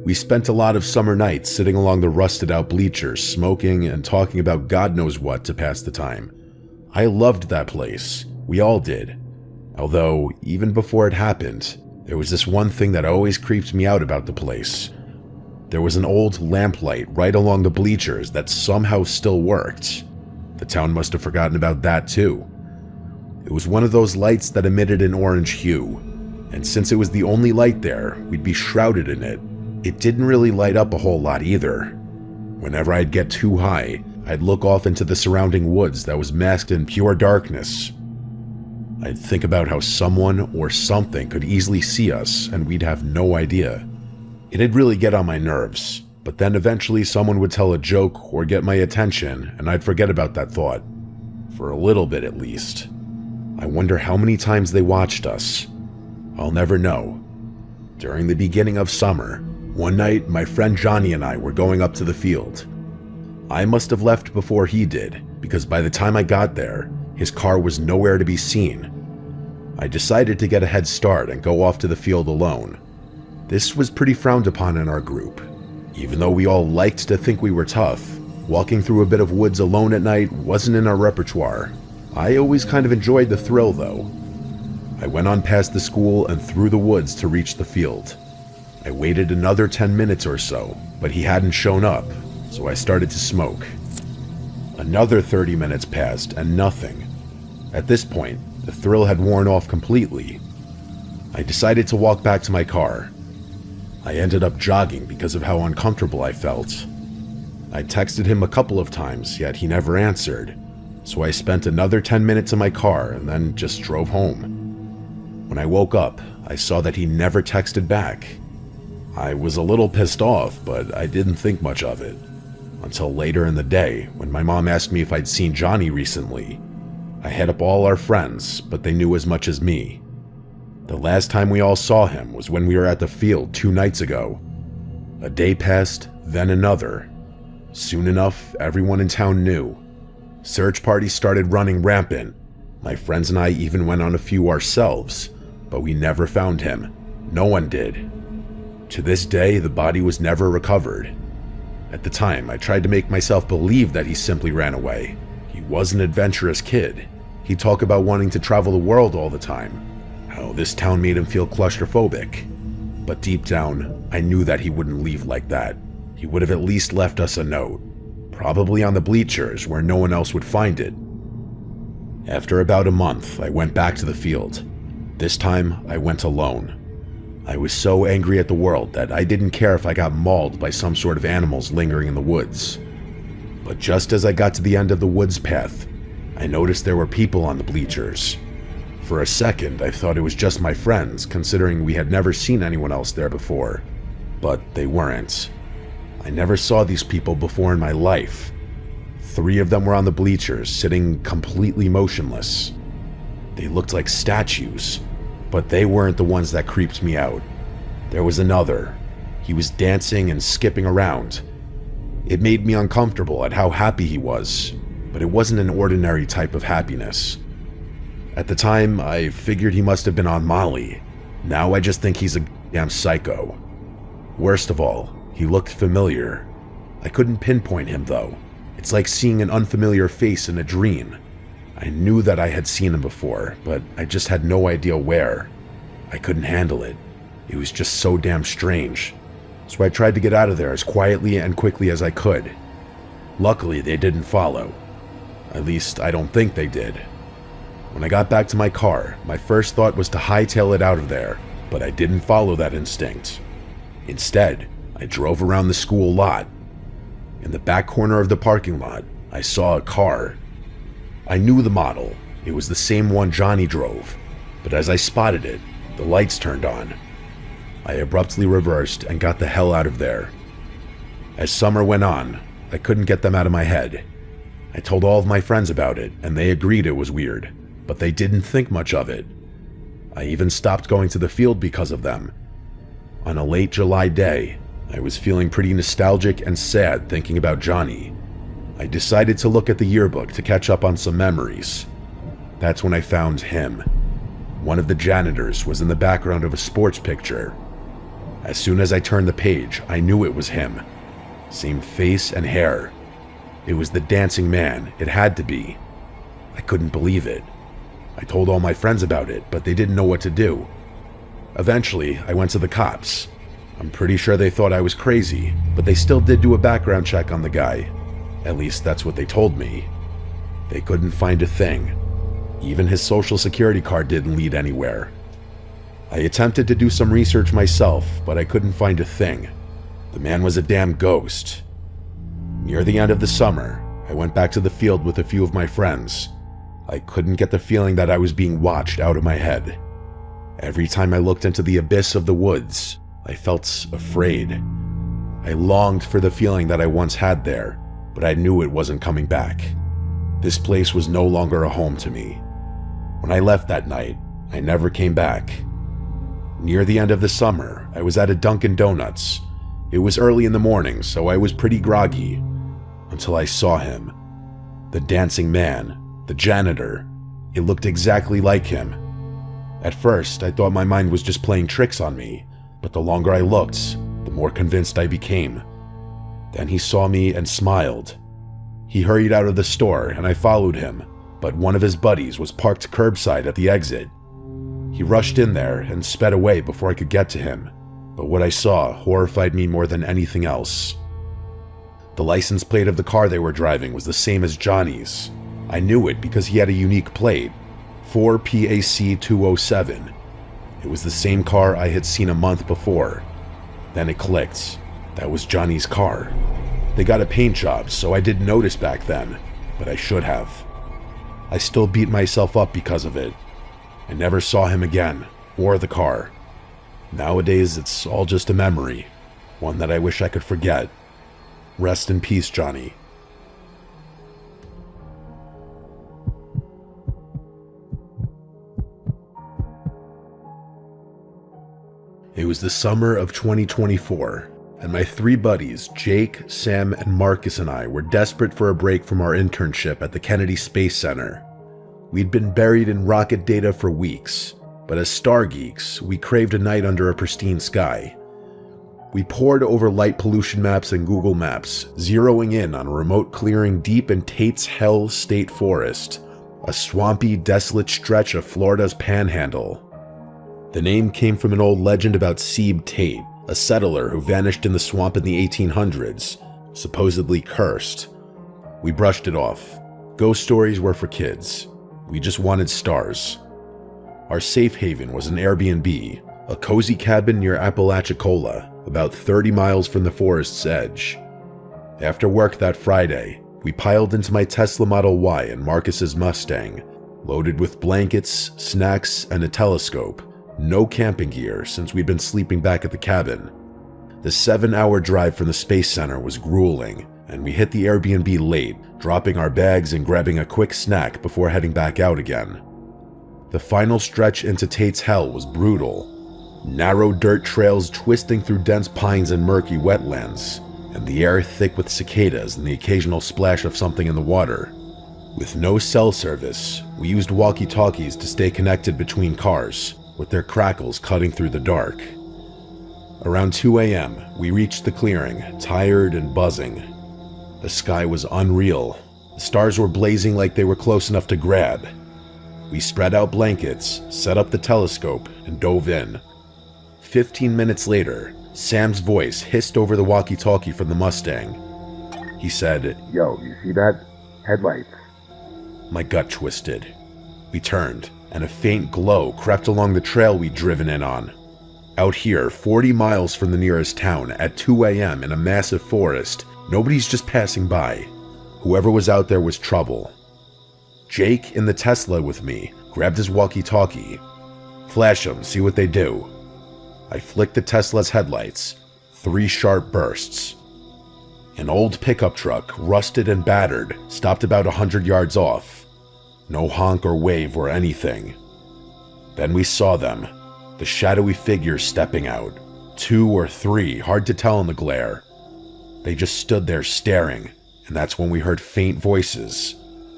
We spent a lot of summer nights sitting along the rusted out bleachers, smoking and talking about God knows what to pass the time. I loved that place. We all did. Although, even before it happened, there was this one thing that always creeped me out about the place. There was an old lamplight right along the bleachers that somehow still worked. The town must have forgotten about that too. It was one of those lights that emitted an orange hue, and since it was the only light there, we'd be shrouded in it. It didn't really light up a whole lot either. Whenever I'd get too high, I'd look off into the surrounding woods that was masked in pure darkness. I'd think about how someone or something could easily see us and we'd have no idea. It'd really get on my nerves. But then eventually someone would tell a joke or get my attention and I'd forget about that thought. For a little bit at least. I wonder how many times they watched us. I'll never know. During the beginning of summer, one night my friend Johnny and I were going up to the field. I must have left before he did, because by the time I got there, his car was nowhere to be seen. I decided to get a head start and go off to the field alone. This was pretty frowned upon in our group. Even though we all liked to think we were tough, walking through a bit of woods alone at night wasn't in our repertoire. I always kind of enjoyed the thrill though. I went on past the school and through the woods to reach the field. I waited another 10 minutes or so, but he hadn't shown up, so I started to smoke. Another 30 minutes passed and nothing. At this point, the thrill had worn off completely. I decided to walk back to my car. I ended up jogging because of how uncomfortable I felt. I texted him a couple of times, yet he never answered, so I spent another 10 minutes in my car and then just drove home. When I woke up, I saw that he never texted back. I was a little pissed off, but I didn't think much of it. Until later in the day, when my mom asked me if I'd seen Johnny recently. I hit up all our friends, but they knew as much as me. The last time we all saw him was when we were at the field 2 nights ago. A day passed, then another. Soon enough, everyone in town knew. Search parties started running rampant. My friends and I even went on a few ourselves, but we never found him. No one did. To this day, the body was never recovered. At the time, I tried to make myself believe that he simply ran away. He was an adventurous kid. He'd talk about wanting to travel the world all the time. How this town made him feel claustrophobic. But deep down, I knew that he wouldn't leave like that. He would have at least left us a note. Probably on the bleachers where no one else would find it. After about a month, I went back to the field. This time, I went alone. I was so angry at the world that I didn't care if I got mauled by some sort of animals lingering in the woods. But just as I got to the end of the woods path, I noticed there were people on the bleachers. For a second, I thought it was just my friends, considering we had never seen anyone else there before. But they weren't. I never saw these people before in my life. 3 of them were on the bleachers, sitting completely motionless. They looked like statues, but they weren't the ones that creeped me out. There was another. He was dancing and skipping around. It made me uncomfortable at how happy he was, but it wasn't an ordinary type of happiness. At the time, I figured he must have been on Molly. Now I just think he's a damn psycho. Worst of all, he looked familiar. I couldn't pinpoint him though. It's like seeing an unfamiliar face in a dream. I knew that I had seen him before, but I just had no idea where. I couldn't handle it. It was just so damn strange. So I tried to get out of there as quietly and quickly as I could. Luckily, they didn't follow. At least, I don't think they did. When I got back to my car, my first thought was to hightail it out of there, but I didn't follow that instinct. Instead, I drove around the school lot. In the back corner of the parking lot, I saw a car. I knew the model. It was the same one Johnny drove, but as I spotted it, the lights turned on. I abruptly reversed and got the hell out of there. As summer went on, I couldn't get them out of my head. I told all of my friends about it, and they agreed it was weird, but they didn't think much of it. I even stopped going to the field because of them. On a late July day, I was feeling pretty nostalgic and sad thinking about Johnny. I decided to look at the yearbook to catch up on some memories. That's when I found him. One of the janitors was in the background of a sports picture. As soon as I turned the page, I knew it was him. Same face and hair. It was the dancing man. It had to be. I couldn't believe it. I told all my friends about it, but they didn't know what to do. Eventually, I went to the cops. I'm pretty sure they thought I was crazy, but they still did do a background check on the guy. At least that's what they told me. They couldn't find a thing. Even his social security card didn't lead anywhere. I attempted to do some research myself, but I couldn't find a thing. The man was a damn ghost. Near the end of the summer, I went back to the field with a few of my friends. I couldn't get the feeling that I was being watched out of my head. Every time I looked into the abyss of the woods, I felt afraid. I longed for the feeling that I once had there, but I knew it wasn't coming back. This place was no longer a home to me. When I left that night, I never came back. Near the end of the summer, I was at a Dunkin' Donuts. It was early in the morning, so I was pretty groggy, until I saw him. The dancing man, the janitor. It looked exactly like him. At first, I thought my mind was just playing tricks on me, but the longer I looked, the more convinced I became. Then he saw me and smiled. He hurried out of the store and I followed him, but one of his buddies was parked curbside at the exit. He rushed in there and sped away before I could get to him, but what I saw horrified me more than anything else. The license plate of the car they were driving was the same as Johnny's. I knew it because he had a unique plate, 4PAC207. It was the same car I had seen a month before. Then it clicked. That was Johnny's car. They got a paint job, so I didn't notice back then, but I should have. I still beat myself up because of it. I never saw him again, or the car. Nowadays, it's all just a memory, one that I wish I could forget. Rest in peace, Johnny. It was the summer of 2024, and my 3 buddies, Jake, Sam, and Marcus and I were desperate for a break from our internship at the Kennedy Space Center. We'd been buried in rocket data for weeks, but as star geeks, we craved a night under a pristine sky. We pored over light pollution maps and Google Maps, zeroing in on a remote clearing deep in Tate's Hell State Forest, a swampy, desolate stretch of Florida's Panhandle. The name came from an old legend about Sebe Tate, a settler who vanished in the swamp in the 1800s, supposedly cursed. We brushed it off. Ghost stories were for kids. We just wanted stars. Our safe haven was an Airbnb, a cozy cabin near Apalachicola, about 30 miles from the forest's edge. After work that Friday, we piled into my Tesla Model Y and Marcus's Mustang, loaded with blankets, snacks, and a telescope. No camping gear since we'd been sleeping back at the cabin. The 7-hour drive from the Space Center was grueling, and we hit the Airbnb late, dropping our bags and grabbing a quick snack before heading back out again. The final stretch into Tate's Hell was brutal. Narrow dirt trails twisting through dense pines and murky wetlands, and the air thick with cicadas and the occasional splash of something in the water. With no cell service, we used walkie-talkies to stay connected between cars, with their crackles cutting through the dark. Around 2 a.m., we reached the clearing, tired and buzzing. The sky was unreal. The stars were blazing like they were close enough to grab. We spread out blankets, set up the telescope, and dove in. 15 minutes later, Sam's voice hissed over the walkie-talkie from the Mustang. He said, "Yo, you see that? Headlights." My gut twisted. We turned, and a faint glow crept along the trail we'd driven in on. Out here, 40 miles from the nearest town, at 2 a.m. in a massive forest, nobody's just passing by. Whoever was out there was trouble. Jake, in the Tesla with me, grabbed his walkie-talkie. "Flash them, see what they do." I flicked the Tesla's headlights. 3 sharp bursts. An old pickup truck, rusted and battered, stopped about 100 yards off. No honk or wave or anything. Then we saw them, the shadowy figures stepping out. 2 or 3, hard to tell in the glare. They just stood there staring, and that's when we heard faint voices,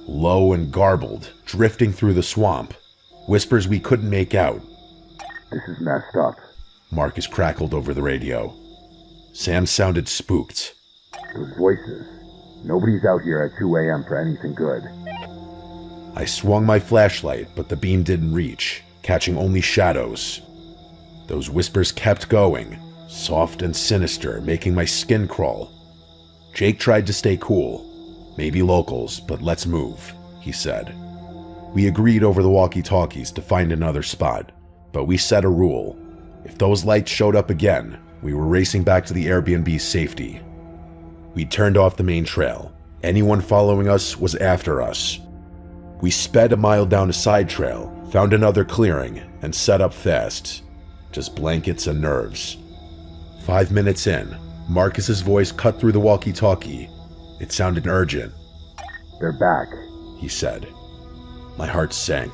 low and garbled, drifting through the swamp. Whispers we couldn't make out. "This is messed up." Marcus crackled over the radio. Sam sounded spooked. "Those voices. Nobody's out here at 2 a.m. for anything good." I swung my flashlight, but the beam didn't reach, catching only shadows. Those whispers kept going, soft and sinister, making my skin crawl. Jake tried to stay cool. "Maybe locals, but let's move," he said. We agreed over the walkie-talkies to find another spot, but we set a rule. If those lights showed up again, we were racing back to the Airbnb's safety. We turned off the main trail. Anyone following us was after us. We sped a mile down a side trail, found another clearing, and set up fast. Just blankets and nerves. 5 minutes in, Marcus's voice cut through the walkie-talkie. It sounded urgent. "They're back," he said. My heart sank.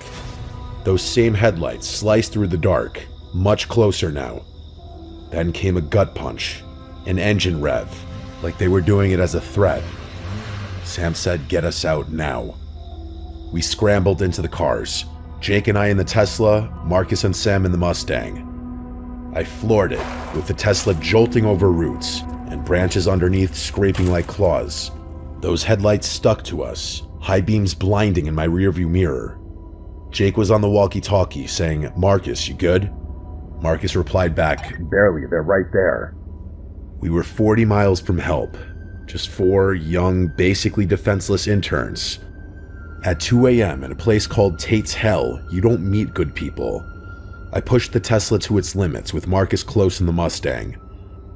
Those same headlights sliced through the dark, much closer now. Then came a gut punch, an engine rev, like they were doing it as a threat. Sam said, "Get us out now." We scrambled into the cars, Jake and I in the Tesla, Marcus and Sam in the Mustang. I floored it, with the Tesla jolting over roots, and branches underneath scraping like claws. Those headlights stuck to us, high beams blinding in my rearview mirror. Jake was on the walkie-talkie saying, "Marcus, you good?" Marcus replied back, "Barely, they're right there." We were 40 miles from help, just 4 young, basically defenseless interns. At 2 a.m. in a place called Tate's Hell, you don't meet good people. I pushed the Tesla to its limits with Marcus close in the Mustang.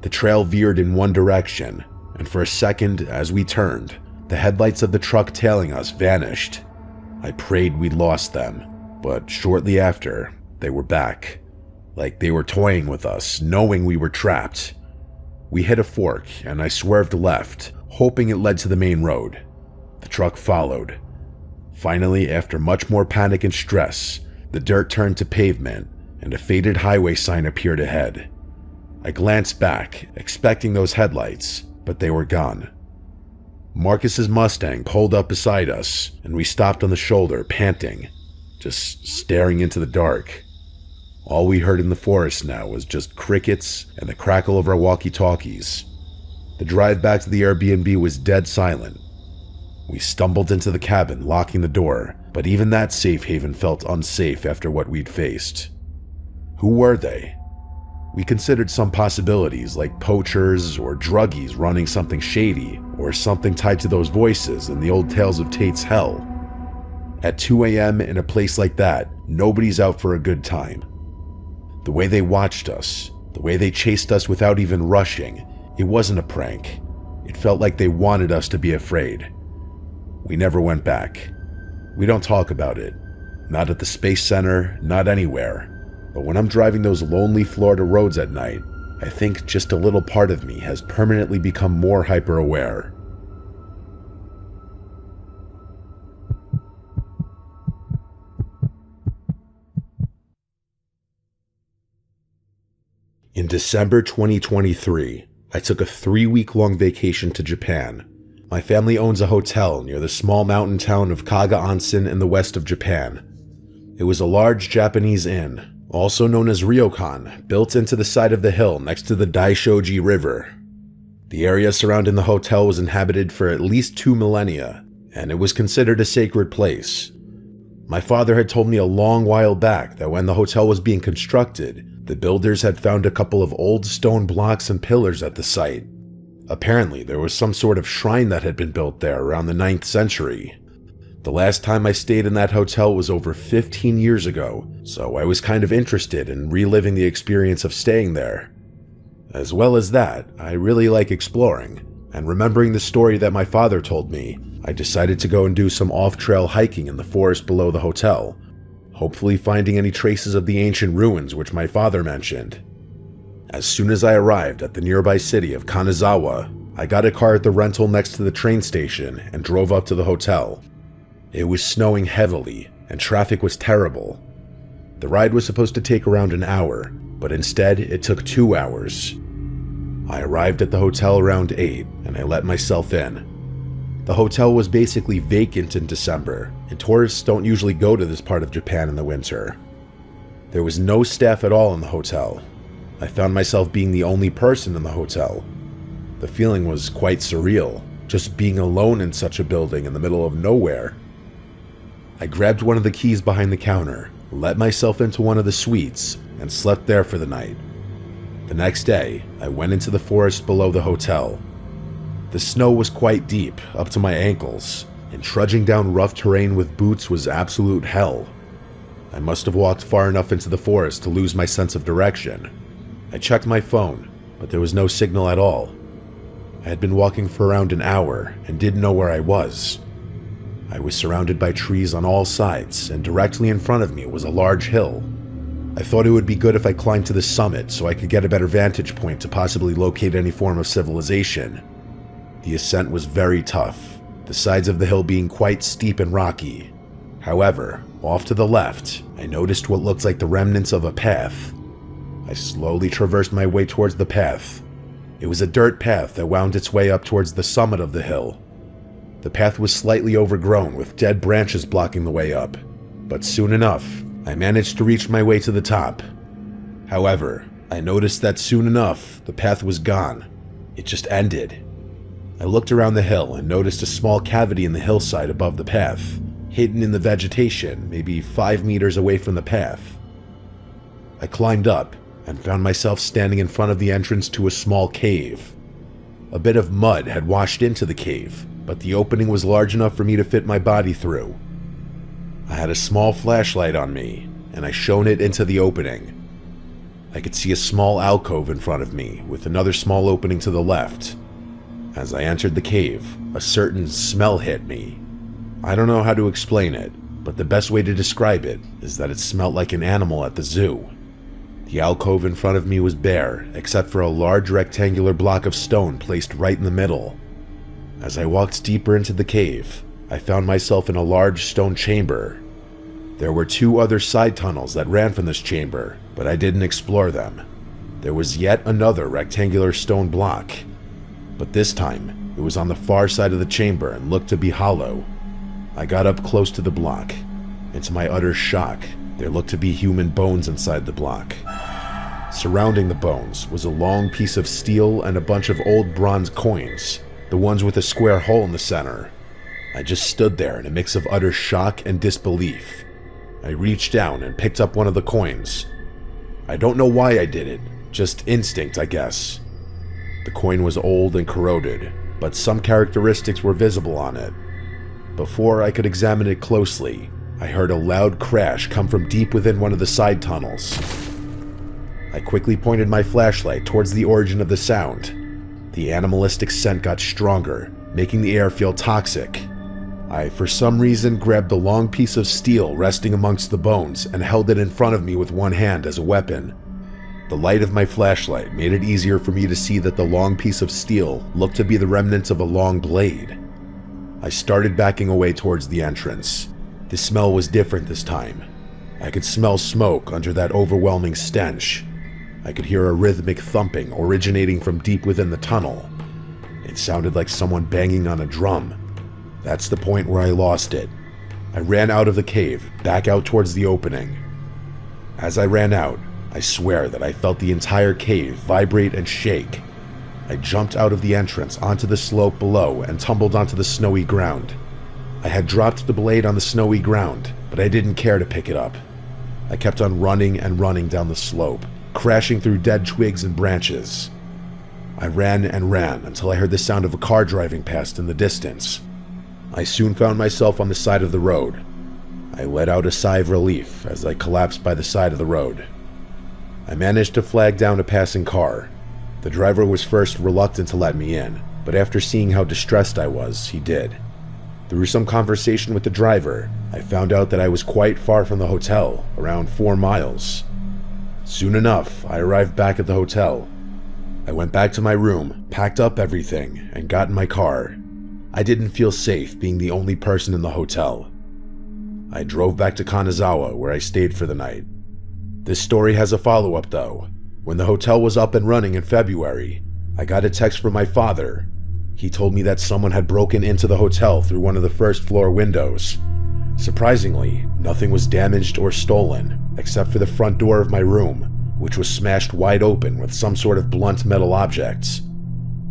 The trail veered in one direction, and for a second, as we turned, the headlights of the truck tailing us vanished. I prayed we'd lost them, but shortly after, they were back. Like they were toying with us, knowing we were trapped. We hit a fork, and I swerved left, hoping it led to the main road. The truck followed. Finally, after much more panic and stress, the dirt turned to pavement, and a faded highway sign appeared ahead. I glanced back, expecting those headlights, but they were gone. Marcus's Mustang pulled up beside us, and we stopped on the shoulder, panting, just staring into the dark. All we heard in the forest now was just crickets and the crackle of our walkie-talkies. The drive back to the Airbnb was dead silent. We stumbled into the cabin, locking the door, but even that safe haven felt unsafe after what we'd faced. Who were they? We considered some possibilities, like poachers or druggies running something shady, or something tied to those voices in the old tales of Tate's Hell. At 2 a.m. in a place like that, nobody's out for a good time. The way they watched us, the way they chased us without even rushing, it wasn't a prank. It felt like they wanted us to be afraid. We never went back. We don't talk about it. Not at the Space Center, not anywhere. But when I'm driving those lonely Florida roads at night, I think just a little part of me has permanently become more hyper-aware. In December 2023, I took a 3-week-long vacation to Japan. My family owns a hotel near the small mountain town of Kaga Onsen in the west of Japan. It was a large Japanese inn, also known as ryokan, built into the side of the hill next to the Daishoji River. The area surrounding the hotel was inhabited for at least 2 millennia, and it was considered a sacred place. My father had told me a long while back that when the hotel was being constructed, the builders had found a couple of old stone blocks and pillars at the site. Apparently, there was some sort of shrine that had been built there around the 9th century. The last time I stayed in that hotel was over 15 years ago, so I was kind of interested in reliving the experience of staying there. As well as that, I really like exploring, and remembering the story that my father told me, I decided to go and do some off-trail hiking in the forest below the hotel, hopefully finding any traces of the ancient ruins which my father mentioned. As soon as I arrived at the nearby city of Kanazawa, I got a car at the rental next to the train station and drove up to the hotel. It was snowing heavily, and traffic was terrible. The ride was supposed to take around an hour, but instead it took 2 hours. I arrived at the hotel around 8, and I let myself in. The hotel was basically vacant in December, and tourists don't usually go to this part of Japan in the winter. There was no staff at all in the hotel. I found myself being the only person in the hotel. The feeling was quite surreal, just being alone in such a building in the middle of nowhere. I grabbed one of the keys behind the counter, let myself into one of the suites, and slept there for the night. The next day, I went into the forest below the hotel. The snow was quite deep, up to my ankles, and trudging down rough terrain with boots was absolute hell. I must have walked far enough into the forest to lose my sense of direction. I checked my phone, but there was no signal at all. I had been walking for around an hour and didn't know where I was. I was surrounded by trees on all sides, and directly in front of me was a large hill. I thought it would be good if I climbed to the summit so I could get a better vantage point to possibly locate any form of civilization. The ascent was very tough, the sides of the hill being quite steep and rocky. However, off to the left, I noticed what looked like the remnants of a path. I slowly traversed my way towards the path. It was a dirt path that wound its way up towards the summit of the hill. The path was slightly overgrown with dead branches blocking the way up, but soon enough, I managed to reach my way to the top. However, I noticed that soon enough, the path was gone. It just ended. I looked around the hill and noticed a small cavity in the hillside above the path, hidden in the vegetation, maybe 5 meters away from the path. I climbed up and found myself standing in front of the entrance to a small cave. A bit of mud had washed into the cave, but the opening was large enough for me to fit my body through. I had a small flashlight on me, and I shone it into the opening. I could see a small alcove in front of me, with another small opening to the left. As I entered the cave, a certain smell hit me. I don't know how to explain it, but the best way to describe it is that it smelled like an animal at the zoo. The alcove in front of me was bare, except for a large rectangular block of stone placed right in the middle. As I walked deeper into the cave, I found myself in a large stone chamber. There were 2 other side tunnels that ran from this chamber, but I didn't explore them. There was yet another rectangular stone block, but this time it was on the far side of the chamber and looked to be hollow. I got up close to the block, and to my utter shock, there looked to be human bones inside the block. Surrounding the bones was a long piece of steel and a bunch of old bronze coins, the ones with a square hole in the center. I just stood there in a mix of utter shock and disbelief. I reached down and picked up one of the coins. I don't know why I did it, just instinct, I guess. The coin was old and corroded, but some characteristics were visible on it. Before I could examine it closely, I heard a loud crash come from deep within one of the side tunnels. I quickly pointed my flashlight towards the origin of the sound. The animalistic scent got stronger, making the air feel toxic. I, for some reason, grabbed the long piece of steel resting amongst the bones and held it in front of me with one hand as a weapon. The light of my flashlight made it easier for me to see that the long piece of steel looked to be the remnants of a long blade. I started backing away towards the entrance. The smell was different this time. I could smell smoke under that overwhelming stench. I could hear a rhythmic thumping originating from deep within the tunnel. It sounded like someone banging on a drum. That's the point where I lost it. I ran out of the cave, back out towards the opening. As I ran out, I swear that I felt the entire cave vibrate and shake. I jumped out of the entrance onto the slope below and tumbled onto the snowy ground. I had dropped the blade on the snowy ground, but I didn't care to pick it up. I kept on running and running down the slope, crashing through dead twigs and branches. I ran and ran until I heard the sound of a car driving past in the distance. I soon found myself on the side of the road. I let out a sigh of relief as I collapsed by the side of the road. I managed to flag down a passing car. The driver was first reluctant to let me in, but after seeing how distressed I was, he did. Through some conversation with the driver, I found out that I was quite far from the hotel, around 4 miles. Soon enough, I arrived back at the hotel. I went back to my room, packed up everything, and got in my car. I didn't feel safe being the only person in the hotel. I drove back to Kanazawa, where I stayed for the night. This story has a follow-up though. When the hotel was up and running in February, I got a text from my father. He told me that someone had broken into the hotel through one of the first-floor windows. Surprisingly, nothing was damaged or stolen, except for the front door of my room, which was smashed wide open with some sort of blunt metal objects.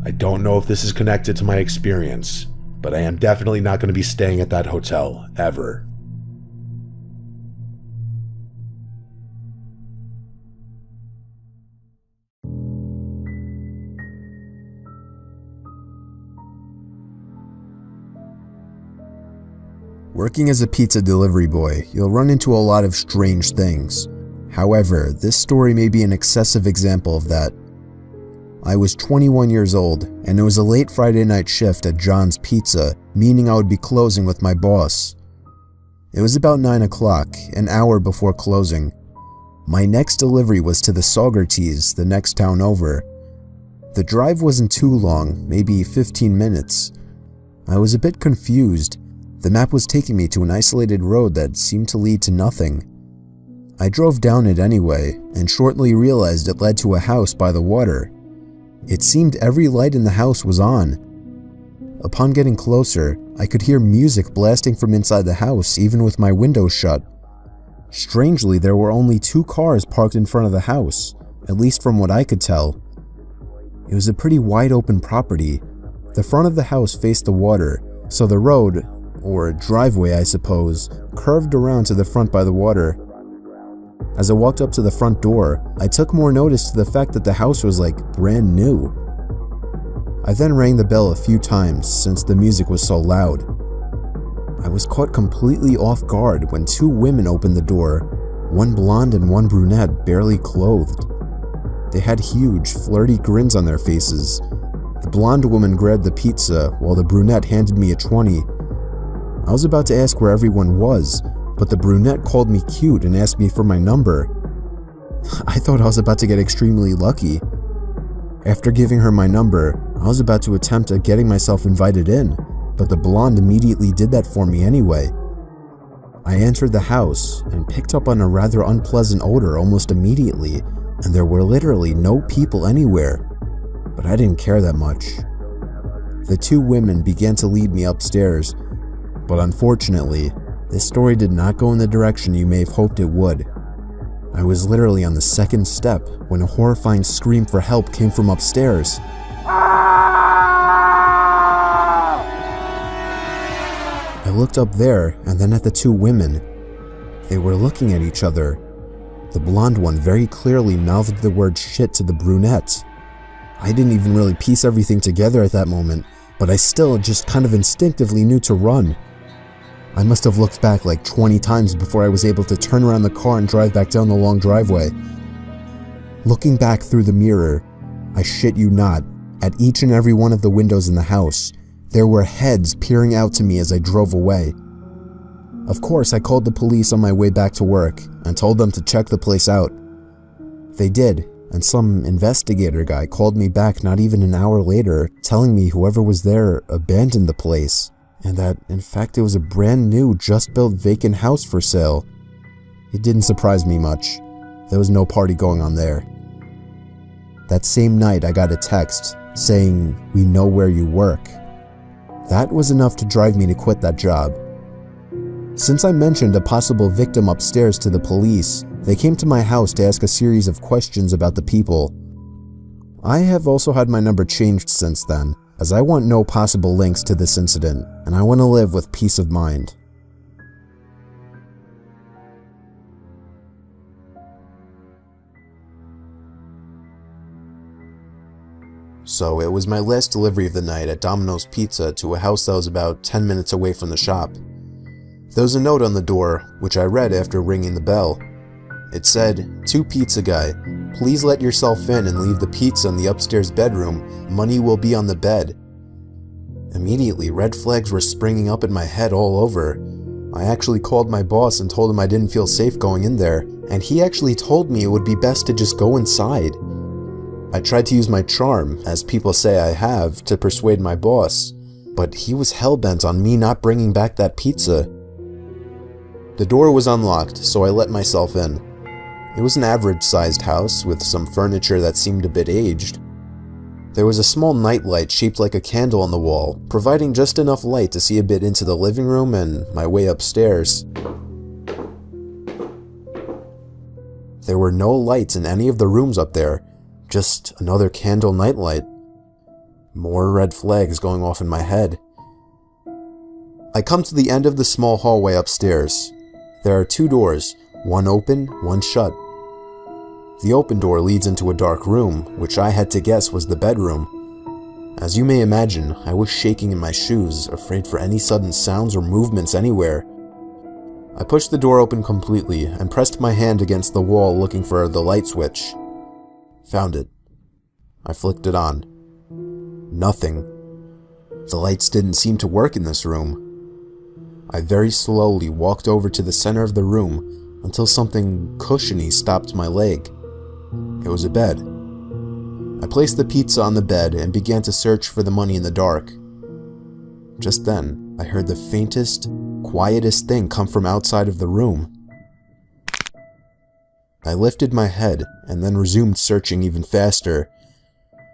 I don't know if this is connected to my experience, but I am definitely not going to be staying at that hotel, ever. Working as a pizza delivery boy, you'll run into a lot of strange things. However, this story may be an excessive example of that. I was 21 years old, and it was a late Friday night shift at John's Pizza, meaning I would be closing with my boss. It was about 9 o'clock, an hour before closing. My next delivery was to the Saugerties, the next town over. The drive wasn't too long, maybe 15 minutes. I was a bit confused. The map was taking me to an isolated road that seemed to lead to nothing. I drove down it anyway, and shortly realized it led to a house by the water. It seemed every light in the house was on. Upon getting closer, I could hear music blasting from inside the house even with my windows shut. Strangely, there were only 2 cars parked in front of the house, at least from what I could tell. It was a pretty wide open property. The front of the house faced the water, so the road, or driveway I suppose, curved around to the front by the water. As I walked up to the front door, I took more notice to the fact that the house was like brand new. I then rang the bell a few times since the music was so loud. I was caught completely off guard when 2 women opened the door, one blonde and one brunette, barely clothed. They had huge, flirty grins on their faces. The blonde woman grabbed the pizza while the brunette handed me a 20. I was about to ask where everyone was, but the brunette called me cute and asked me for my number. I thought I was about to get extremely lucky. After giving her my number, I was about to attempt at getting myself invited in, but the blonde immediately did that for me anyway. I entered the house and picked up on a rather unpleasant odor almost immediately, and there were literally no people anywhere, but I didn't care that much. The 2 women began to lead me upstairs, but unfortunately, this story did not go in the direction you may have hoped it would. I was literally on the 2nd step when a horrifying scream for help came from upstairs. I looked up there and then at the 2 women. They were looking at each other. The blonde one very clearly mouthed the word shit to the brunette. I didn't even really piece everything together at that moment, but I still just kind of instinctively knew to run. I must have looked back like 20 times before I was able to turn around the car and drive back down the long driveway. Looking back through the mirror, I shit you not, at each and every one of the windows in the house, there were heads peering out to me as I drove away. Of course, I called the police on my way back to work and told them to check the place out. They did, and some investigator guy called me back not even an hour later, telling me whoever was there abandoned the place, and that, in fact, it was a brand new, just-built vacant house for sale. It didn't surprise me much. There was no party going on there. That same night, I got a text saying, "We know where you work." That was enough to drive me to quit that job. Since I mentioned a possible victim upstairs to the police, they came to my house to ask a series of questions about the people. I have also had my number changed since then, as I want no possible links to this incident, and I want to live with peace of mind. So it was my last delivery of the night at Domino's Pizza to a house that was about 10 minutes away from the shop. There was a note on the door, which I read after ringing the bell. It said, "To Pizza Guy, please let yourself in and leave the pizza in the upstairs bedroom. Money will be on the bed." Immediately, red flags were springing up in my head all over. I actually called my boss and told him I didn't feel safe going in there, and he actually told me it would be best to just go inside. I tried to use my charm, as people say I have, to persuade my boss, but he was hell-bent on me not bringing back that pizza. The door was unlocked, so I let myself in. It was an average-sized house with some furniture that seemed a bit aged. There was a small nightlight shaped like a candle on the wall, providing just enough light to see a bit into the living room and my way upstairs. There were no lights in any of the rooms up there, just another candle nightlight. More red flags going off in my head. I come to the end of the small hallway upstairs. There are two doors, one open, one shut. The open door leads into a dark room, which I had to guess was the bedroom. As you may imagine, I was shaking in my shoes, afraid for any sudden sounds or movements anywhere. I pushed the door open completely and pressed my hand against the wall looking for the light switch. Found it. I flicked it on. Nothing. The lights didn't seem to work in this room. I very slowly walked over to the center of the room until something cushiony stopped my leg. It was a bed. I placed the pizza on the bed and began to search for the money in the dark. Just then, I heard the faintest, quietest thing come from outside of the room. I lifted my head and then resumed searching even faster.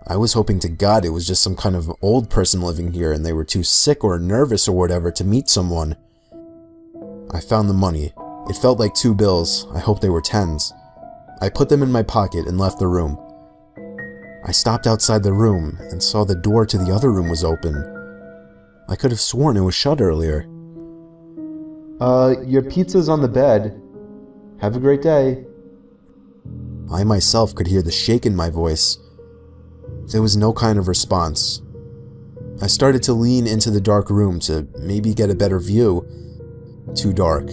I was hoping to God it was just some kind of old person living here and they were too sick or nervous or whatever to meet someone. I found the money. It felt like 2 bills. I hoped they were 10s. I put them in my pocket and left the room. I stopped outside the room and saw the door to the other room was open. I could have sworn it was shut earlier. Your pizza's on the bed. Have a great day." I myself could hear the shake in my voice. There was no kind of response. I started to lean into the dark room to maybe get a better view. Too dark.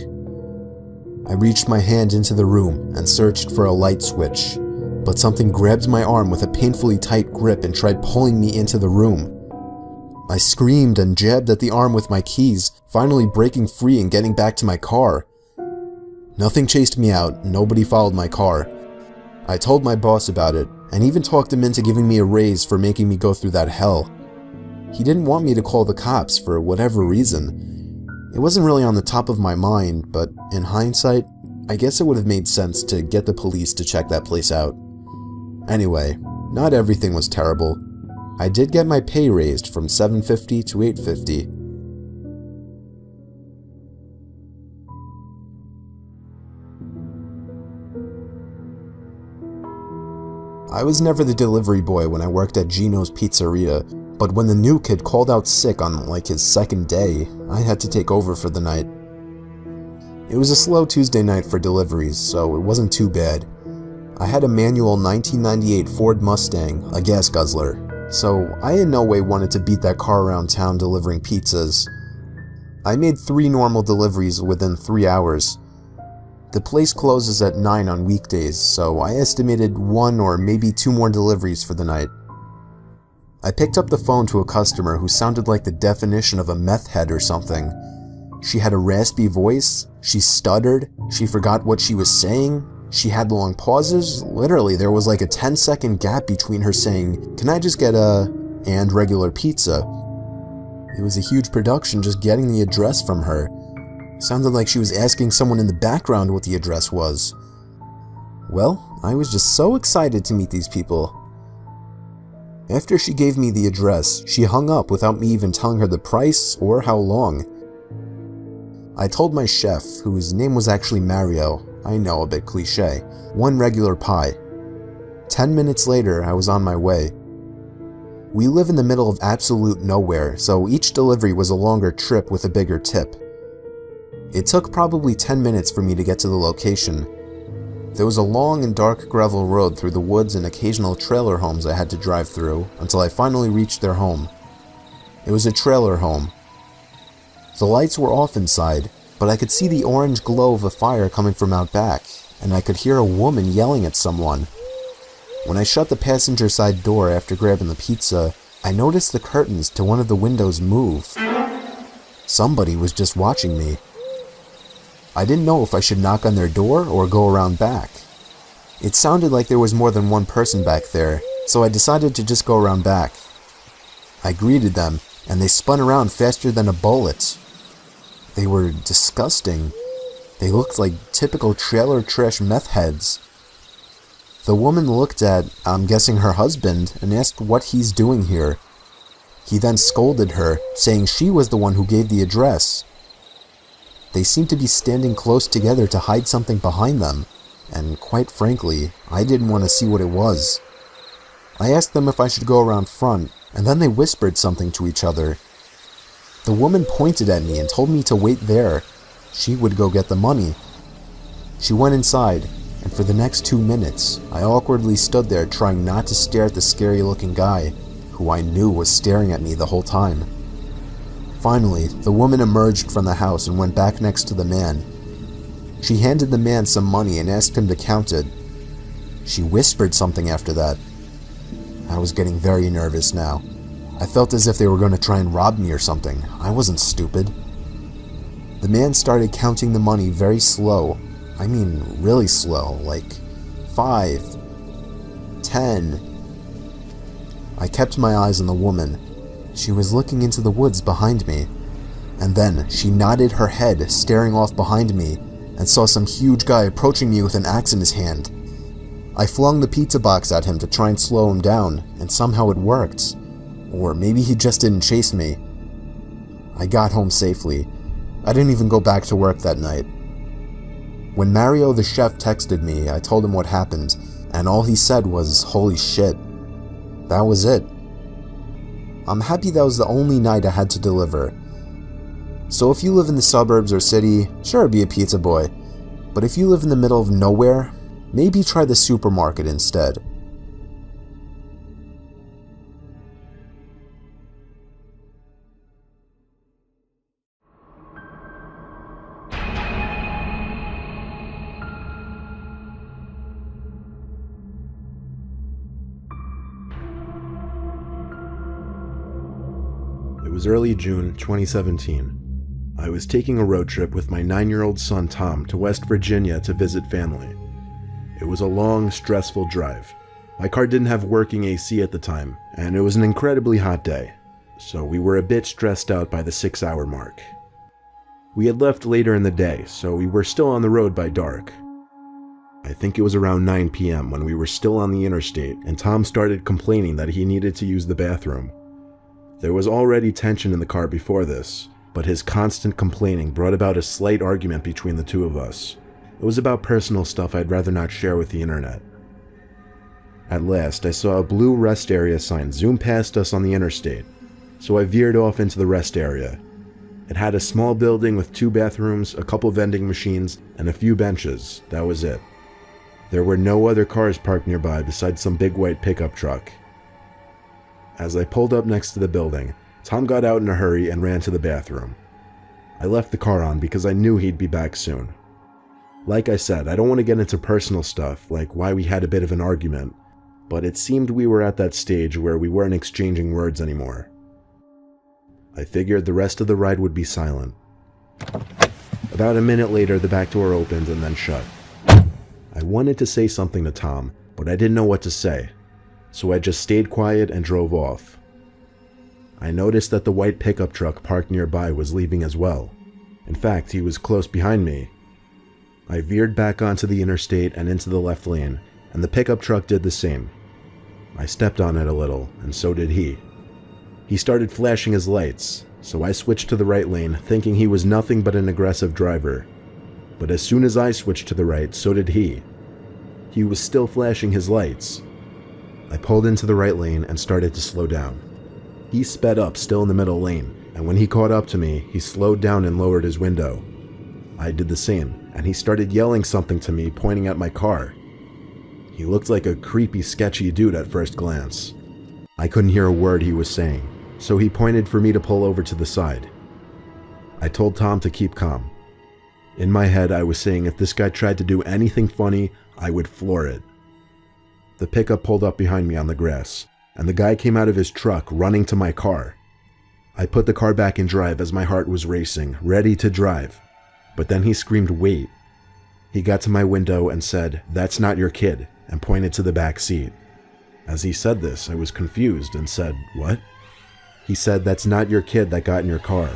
I reached my hand into the room and searched for a light switch, but something grabbed my arm with a painfully tight grip and tried pulling me into the room. I screamed and jabbed at the arm with my keys, finally breaking free and getting back to my car. Nothing chased me out, nobody followed my car. I told my boss about it, and even talked him into giving me a raise for making me go through that hell. He didn't want me to call the cops for whatever reason. It wasn't really on the top of my mind, but in hindsight, I guess it would have made sense to get the police to check that place out. Anyway, not everything was terrible. I did get my pay raised from $7.50 to $8.50. I was never the delivery boy when I worked at Gino's Pizzeria, but when the new kid called out sick on like his second day, I had to take over for the night. It was a slow Tuesday night for deliveries, so it wasn't too bad. I had a manual 1998 Ford Mustang, a gas guzzler, so I in no way wanted to beat that car around town delivering pizzas. I made 3 normal deliveries within 3 hours. The place closes at 9 on weekdays, so I estimated 1 or maybe 2 more deliveries for the night. I picked up the phone to a customer who sounded like the definition of a meth head or something. She had a raspy voice, she stuttered, she forgot what she was saying, she had long pauses. Literally, there was like a 10-second gap between her saying, "Can I just get and regular pizza?" It was a huge production just getting the address from her. Sounded like she was asking someone in the background what the address was. Well, I was just so excited to meet these people. After she gave me the address, she hung up without me even telling her the price or how long. I told my chef, whose name was actually Mario, I know, a bit cliche, 1 regular pie. 10 minutes later, I was on my way. We live in the middle of absolute nowhere, so each delivery was a longer trip with a bigger tip. It took probably 10 minutes for me to get to the location. There was a long and dark gravel road through the woods and occasional trailer homes I had to drive through until I finally reached their home. It was a trailer home. The lights were off inside, but I could see the orange glow of a fire coming from out back, and I could hear a woman yelling at someone. When I shut the passenger side door after grabbing the pizza, I noticed the curtains to one of the windows move. Somebody was just watching me. I didn't know if I should knock on their door or go around back. It sounded like there was more than one person back there, so I decided to just go around back. I greeted them, and they spun around faster than a bullet. They were disgusting. They looked like typical trailer trash meth heads. The woman looked at, I'm guessing her husband, and asked what he's doing here. He then scolded her, saying she was the one who gave the address. They seemed to be standing close together to hide something behind them, and quite frankly, I didn't want to see what it was. I asked them if I should go around front, and then they whispered something to each other. The woman pointed at me and told me to wait there. She would go get the money. She went inside, and for the next 2 minutes, I awkwardly stood there trying not to stare at the scary-looking guy, who I knew was staring at me the whole time. Finally, the woman emerged from the house and went back next to the man. She handed the man some money and asked him to count it. She whispered something after that. I was getting very nervous now. I felt as if they were going to try and rob me or something. I wasn't stupid. The man started counting the money very slow. I mean, really slow, like 5, 10. I kept my eyes on the woman. She was looking into the woods behind me. And then she nodded her head, staring off behind me, and saw some huge guy approaching me with an axe in his hand. I flung the pizza box at him to try and slow him down, and somehow it worked. Or maybe he just didn't chase me. I got home safely. I didn't even go back to work that night. When Mario the chef texted me, I told him what happened, and all he said was, "Holy shit." That was it. I'm happy that was the only night I had to deliver. So if you live in the suburbs or city, sure, be a pizza boy. But if you live in the middle of nowhere, maybe try the supermarket instead. It was early June 2017. I was taking a road trip with my 9-year-old son Tom to West Virginia to visit family. It was a long, stressful drive. My car didn't have working AC at the time, and it was an incredibly hot day, so we were a bit stressed out by the 6-hour mark. We had left later in the day, so we were still on the road by dark. I think it was around 9 p.m. when we were still on the interstate, and Tom started complaining that he needed to use the bathroom. There was already tension in the car before this, but his constant complaining brought about a slight argument between the two of us. It was about personal stuff I'd rather not share with the internet. At last, I saw a blue rest area sign zoom past us on the interstate, so I veered off into the rest area. It had a small building with 2 bathrooms, a couple vending machines, and a few benches. That was it. There were no other cars parked nearby besides some big white pickup truck. As I pulled up next to the building, Tom got out in a hurry and ran to the bathroom. I left the car on because I knew he'd be back soon. Like I said, I don't want to get into personal stuff, like why we had a bit of an argument, but it seemed we were at that stage where we weren't exchanging words anymore. I figured the rest of the ride would be silent. About a minute later, the back door opened and then shut. I wanted to say something to Tom, but I didn't know what to say, so I just stayed quiet and drove off. I noticed that the white pickup truck parked nearby was leaving as well. In fact, he was close behind me. I veered back onto the interstate and into the left lane, and the pickup truck did the same. I stepped on it a little, and so did he. He started flashing his lights, so I switched to the right lane, thinking he was nothing but an aggressive driver. But as soon as I switched to the right, so did he. He was still flashing his lights. I pulled into the right lane and started to slow down. He sped up, still in the middle lane, and when he caught up to me, he slowed down and lowered his window. I did the same, and he started yelling something to me, pointing at my car. He looked like a creepy, sketchy dude at first glance. I couldn't hear a word he was saying, so he pointed for me to pull over to the side. I told Tom to keep calm. In my head, I was saying if this guy tried to do anything funny, I would floor it. The pickup pulled up behind me on the grass, and the guy came out of his truck, running to my car. I put the car back in drive as my heart was racing, ready to drive. But then he screamed, "Wait." He got to my window and said, "That's not your kid," and pointed to the back seat. As he said this, I was confused and said, "What?" He said, "That's not your kid that got in your car."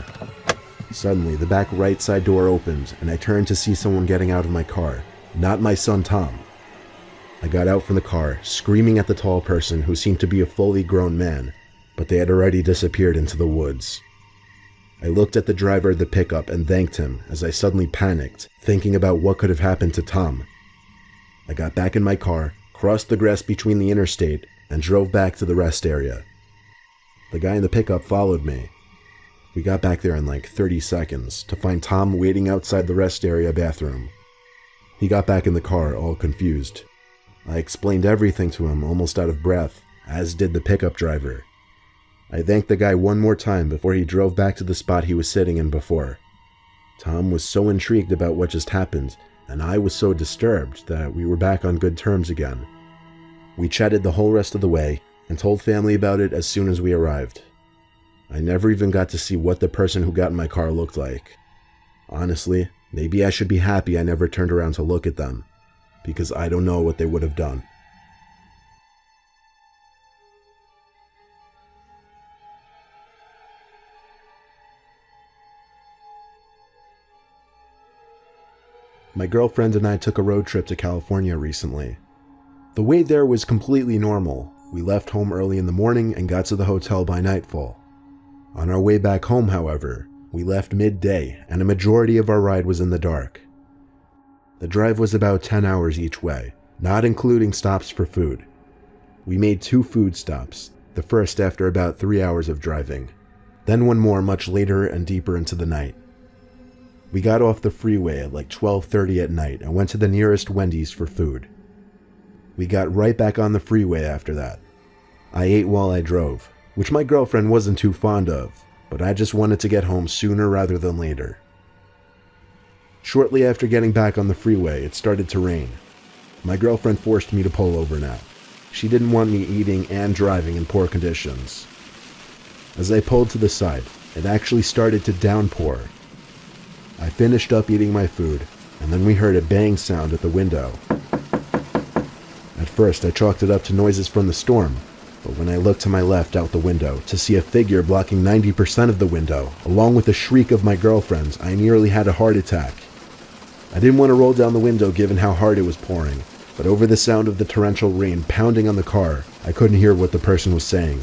Suddenly, the back right side door opened, and I turned to see someone getting out of my car, not my son Tom. I got out from the car, screaming at the tall person who seemed to be a fully grown man, but they had already disappeared into the woods. I looked at the driver of the pickup and thanked him as I suddenly panicked, thinking about what could have happened to Tom. I got back in my car, crossed the grass between the interstate, and drove back to the rest area. The guy in the pickup followed me. We got back there in like 30 seconds to find Tom waiting outside the rest area bathroom. He got back in the car, all confused. I explained everything to him, almost out of breath, as did the pickup driver. I thanked the guy one more time before he drove back to the spot he was sitting in before. Tom was so intrigued about what just happened, and I was so disturbed that we were back on good terms again. We chatted the whole rest of the way and told family about it as soon as we arrived. I never even got to see what the person who got in my car looked like. Honestly, maybe I should be happy I never turned around to look at them, because I don't know what they would have done. My girlfriend and I took a road trip to California recently. The way there was completely normal. We left home early in the morning and got to the hotel by nightfall. On our way back home, however, we left midday and a majority of our ride was in the dark. The drive was about 10 hours each way, not including stops for food. We made 2 food stops, the first after about 3 hours of driving, then one more much later and deeper into the night. We got off the freeway at like 12:30 at night and went to the nearest Wendy's for food. We got right back on the freeway after that. I ate while I drove, which my girlfriend wasn't too fond of, but I just wanted to get home sooner rather than later. Shortly after getting back on the freeway, it started to rain. My girlfriend forced me to pull over now. She didn't want me eating and driving in poor conditions. As I pulled to the side, it actually started to downpour. I finished up eating my food, and then we heard a bang sound at the window. At first, I chalked it up to noises from the storm, but when I looked to my left out the window to see a figure blocking 90% of the window, along with the shriek of my girlfriend's, I nearly had a heart attack. I didn't want to roll down the window given how hard it was pouring, but over the sound of the torrential rain pounding on the car, I couldn't hear what the person was saying.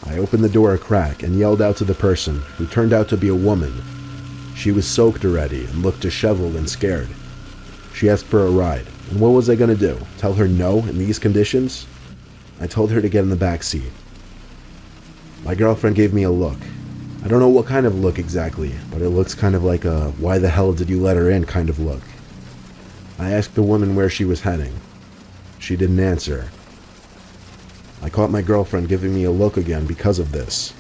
I opened the door a crack and yelled out to the person, who turned out to be a woman. She was soaked already and looked disheveled and scared. She asked for a ride, and what was I going to do? Tell her no in these conditions? I told her to get in the back seat. My girlfriend gave me a look. I don't know what kind of look exactly, but it looks kind of like a "why the hell did you let her in" kind of look. I asked the woman where she was heading. She didn't answer. I caught my girlfriend giving me a look again because of this.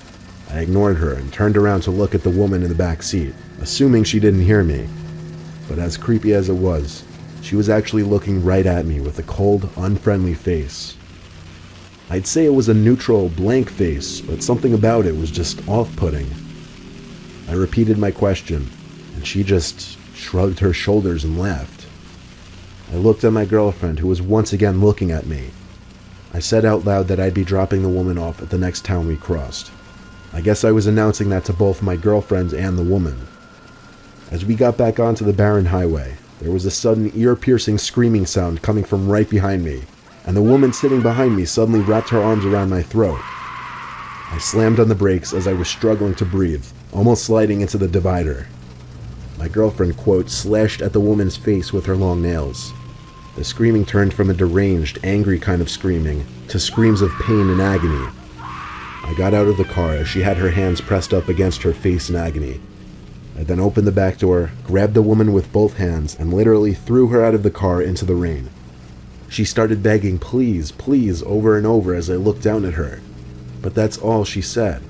I ignored her and turned around to look at the woman in the back seat, assuming she didn't hear me. But as creepy as it was, she was actually looking right at me with a cold, unfriendly face. I'd say it was a neutral, blank face, but something about it was just off-putting. I repeated my question, and she just shrugged her shoulders and laughed. I looked at my girlfriend, who was once again looking at me. I said out loud that I'd be dropping the woman off at the next town we crossed. I guess I was announcing that to both my girlfriends and the woman. As we got back onto the barren highway, there was a sudden ear-piercing screaming sound coming from right behind me. and the woman sitting behind me suddenly wrapped her arms around my throat. I slammed on the brakes as I was struggling to breathe, almost sliding into the divider. My girlfriend, quote, slashed at the woman's face with her long nails. The screaming turned from a deranged, angry kind of screaming to screams of pain and agony. I got out of the car as she had her hands pressed up against her face in agony. I then opened the back door, grabbed the woman with both hands, and literally threw her out of the car into the rain. She started begging, "Please, please," over and over as I looked down at her. But that's all she said.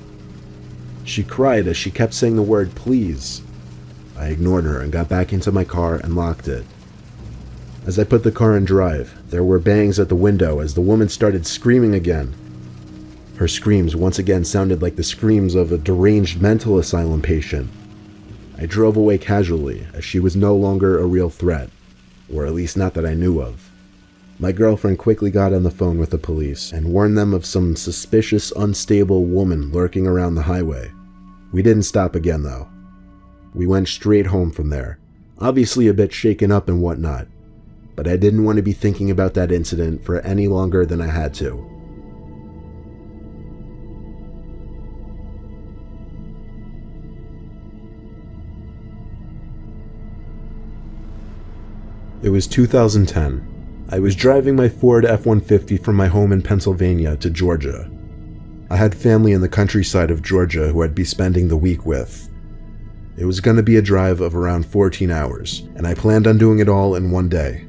She cried as she kept saying the word "please." I ignored her and got back into my car and locked it. As I put the car in drive, there were bangs at the window as the woman started screaming again. Her screams once again sounded like the screams of a deranged mental asylum patient. I drove away casually, as she was no longer a real threat, or at least not that I knew of. My girlfriend quickly got on the phone with the police and warned them of some suspicious, unstable woman lurking around the highway. We didn't stop again, though. We went straight home from there, obviously a bit shaken up and whatnot, but I didn't want to be thinking about that incident for any longer than I had to. It was 2010. I was driving my Ford F-150 from my home in Pennsylvania to Georgia. I had family in the countryside of Georgia who I'd be spending the week with. It was going to be a drive of around 14 hours, and I planned on doing it all in one day.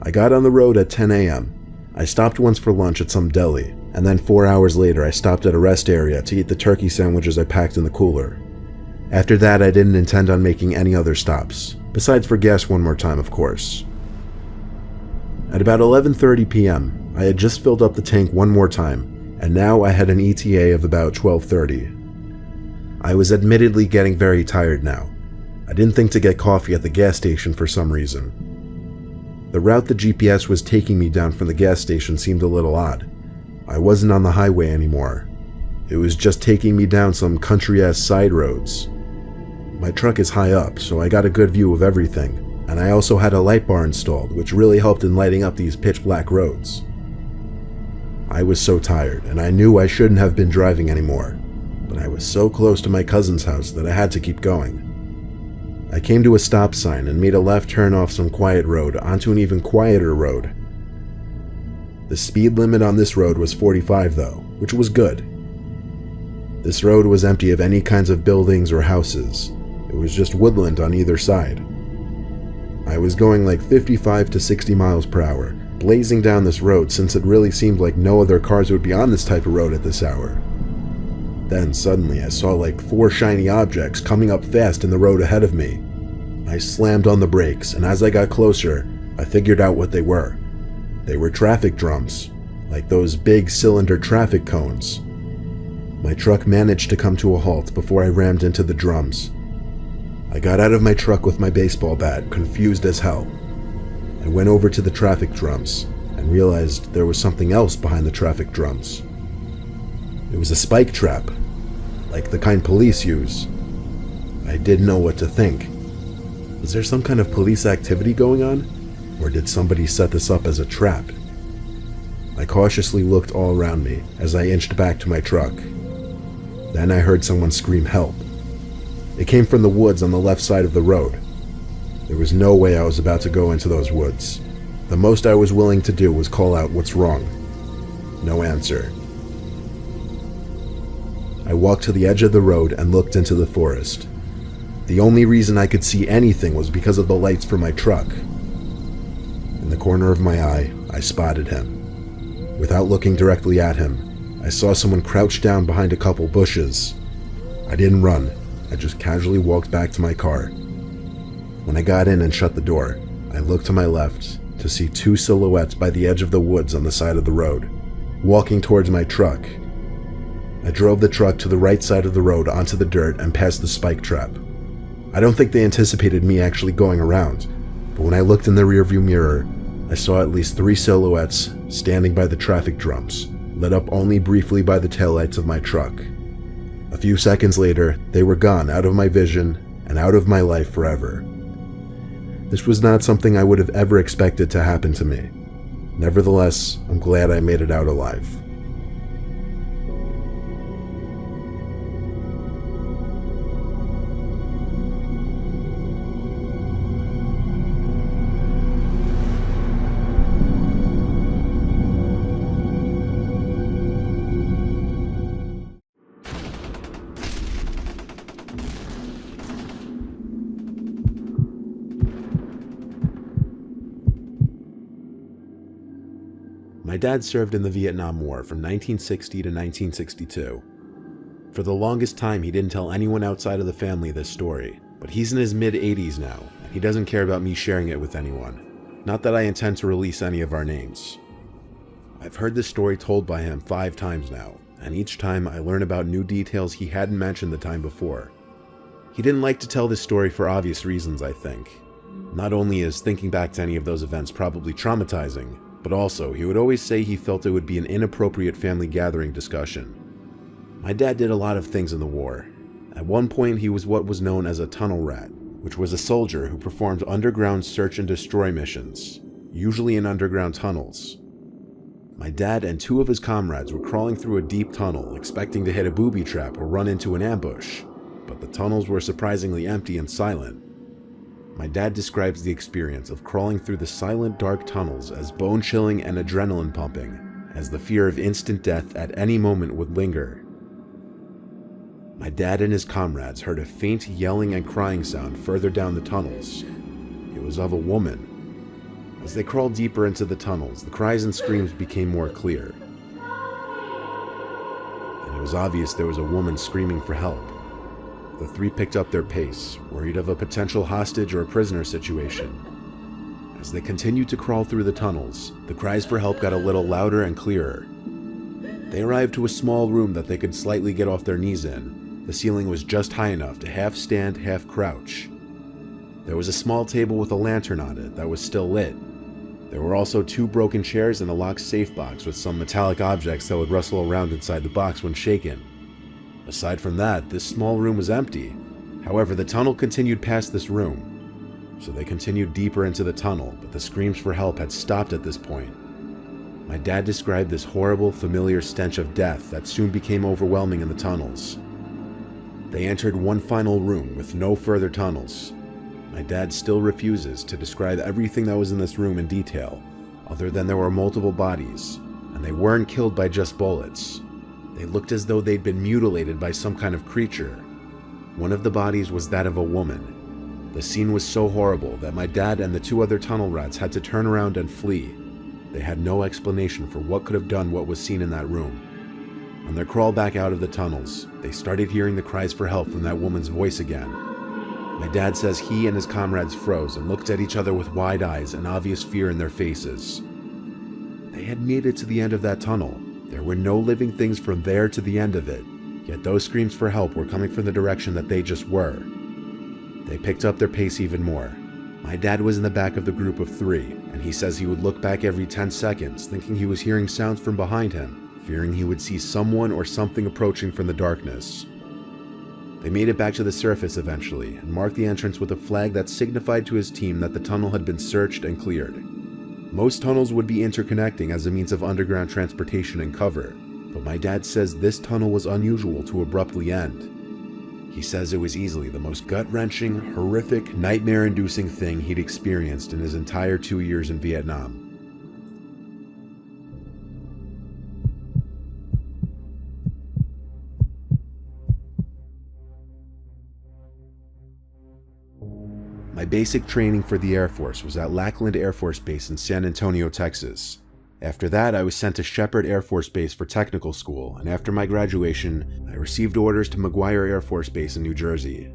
I got on the road at 10 a.m. I stopped once for lunch at some deli, and then 4 hours later I stopped at a rest area to eat the turkey sandwiches I packed in the cooler. After that, I didn't intend on making any other stops, besides for gas one more time, of course. At about 11:30 p.m., I had just filled up the tank one more time, and now I had an ETA of about 12:30. I was admittedly getting very tired now. I didn't think to get coffee at the gas station for some reason. The route the GPS was taking me down from the gas station seemed a little odd. I wasn't on the highway anymore. It was just taking me down some country-ass side roads. My truck is high up, so I got a good view of everything, and I also had a light bar installed, which really helped in lighting up these pitch-black roads. I was so tired, and I knew I shouldn't have been driving anymore, but I was so close to my cousin's house that I had to keep going. I came to a stop sign and made a left turn off some quiet road onto an even quieter road. The speed limit on this road was 45 though, which was good. This road was empty of any kinds of buildings or houses. It was just woodland on either side. I was going like 55 to 60 miles per hour, blazing down this road since it really seemed like no other cars would be on this type of road at this hour. Then suddenly I saw like 4 shiny objects coming up fast in the road ahead of me. I slammed on the brakes, and as I got closer, I figured out what they were. They were traffic drums, like those big cylinder traffic cones. My truck managed to come to a halt before I rammed into the drums. I got out of my truck with my baseball bat, confused as hell. I went over to the traffic drums and realized there was something else behind the traffic drums. It was a spike trap, like the kind police use. I didn't know what to think. Was there some kind of police activity going on? Or did somebody set this up as a trap? I cautiously looked all around me as I inched back to my truck. Then I heard someone scream help. It came from the woods on the left side of the road. There was no way I was about to go into those woods. The most I was willing to do was call out, "What's wrong?" No answer. I walked to the edge of the road and looked into the forest. The only reason I could see anything was because of the lights from my truck. In the corner of my eye, I spotted him. Without looking directly at him, I saw someone crouched down behind a couple bushes. I didn't run. I just casually walked back to my car. When I got in and shut the door, I looked to my left to see 2 silhouettes by the edge of the woods on the side of the road, walking towards my truck. I drove the truck to the right side of the road onto the dirt and past the spike trap. I don't think they anticipated me actually going around, but when I looked in the rearview mirror, I saw at least 3 silhouettes standing by the traffic drums, lit up only briefly by the taillights of my truck. A few seconds later, they were gone out of my vision and out of my life forever. This was not something I would have ever expected to happen to me. Nevertheless, I'm glad I made it out alive. My dad served in the Vietnam War from 1960 to 1962. For the longest time, he didn't tell anyone outside of the family this story, but he's in his mid-80s now, and he doesn't care about me sharing it with anyone. Not that I intend to release any of our names. I've heard this story told by him 5 times now, and each time I learn about new details he hadn't mentioned the time before. He didn't like to tell this story for obvious reasons, I think. Not only is thinking back to any of those events probably traumatizing, but also he would always say he felt it would be an inappropriate family gathering discussion. My dad did a lot of things in the war. At one point he was what was known as a tunnel rat, which was a soldier who performed underground search and destroy missions, usually in underground tunnels. My dad and 2 of his comrades were crawling through a deep tunnel expecting to hit a booby trap or run into an ambush, but the tunnels were surprisingly empty and silent. My dad describes the experience of crawling through the silent, dark tunnels as bone-chilling and adrenaline-pumping, as the fear of instant death at any moment would linger. My dad and his comrades heard a faint yelling and crying sound further down the tunnels. It was of a woman. As they crawled deeper into the tunnels, the cries and screams became more clear. And it was obvious there was a woman screaming for help. The 3 picked up their pace, worried of a potential hostage or a prisoner situation. As they continued to crawl through the tunnels, the cries for help got a little louder and clearer. They arrived to a small room that they could slightly get off their knees in. The ceiling was just high enough to half stand, half crouch. There was a small table with a lantern on it that was still lit. There were also 2 broken chairs and a locked safe box with some metallic objects that would rustle around inside the box when shaken. Aside from that, this small room was empty. However, the tunnel continued past this room. So they continued deeper into the tunnel, but the screams for help had stopped at this point. My dad described this horrible, familiar stench of death that soon became overwhelming in the tunnels. They entered one final room with no further tunnels. My dad still refuses to describe everything that was in this room in detail, other than there were multiple bodies, and they weren't killed by just bullets. They looked as though they'd been mutilated by some kind of creature. One of the bodies was that of a woman. The scene was so horrible that my dad and the 2 other tunnel rats had to turn around and flee. They had no explanation for what could have done what was seen in that room. On their crawl back out of the tunnels, they started hearing the cries for help from that woman's voice again. My dad says he and his comrades froze and looked at each other with wide eyes and obvious fear in their faces. They had made it to the end of that tunnel. There were no living things from there to the end of it, yet those screams for help were coming from the direction that they just were. They picked up their pace even more. My dad was in the back of the group of 3, and he says he would look back every 10 seconds, thinking he was hearing sounds from behind him, fearing he would see someone or something approaching from the darkness. They made it back to the surface eventually, and marked the entrance with a flag that signified to his team that the tunnel had been searched and cleared. Most tunnels would be interconnecting as a means of underground transportation and cover, but my dad says this tunnel was unusual to abruptly end. He says it was easily the most gut-wrenching, horrific, nightmare-inducing thing he'd experienced in his entire 2 years in Vietnam. My basic training for the Air Force was at Lackland Air Force Base in San Antonio, Texas. After that, I was sent to Shepherd Air Force Base for technical school, and after my graduation, I received orders to McGuire Air Force Base in New Jersey.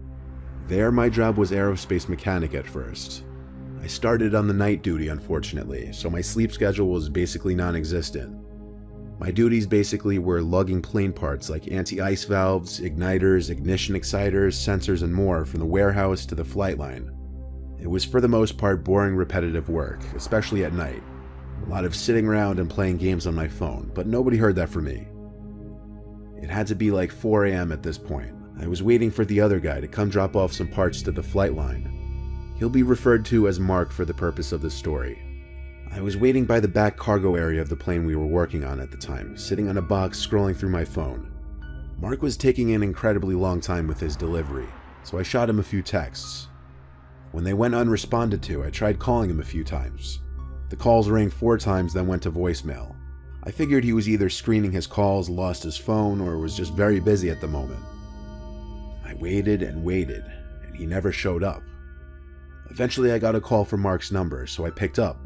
There, my job was aerospace mechanic at first. I started on the night duty, unfortunately, so my sleep schedule was basically non-existent. My duties basically were lugging plane parts like anti-ice valves, igniters, ignition exciters, sensors, and more from the warehouse to the flight line. It was for the most part boring, repetitive work, especially at night. A lot of sitting around and playing games on my phone, but nobody heard that from me. It had to be like 4 a.m. at this point. I was waiting for the other guy to come drop off some parts to the flight line. He'll be referred to as Mark for the purpose of this story. I was waiting by the back cargo area of the plane we were working on at the time, sitting on a box scrolling through my phone. Mark was taking an incredibly long time with his delivery, so I shot him a few texts. When they went unresponded to, I tried calling him a few times. The calls rang 4 times, then went to voicemail. I figured he was either screening his calls, lost his phone, or was just very busy at the moment. I waited and waited, and he never showed up. Eventually I got a call from Mark's number, so I picked up,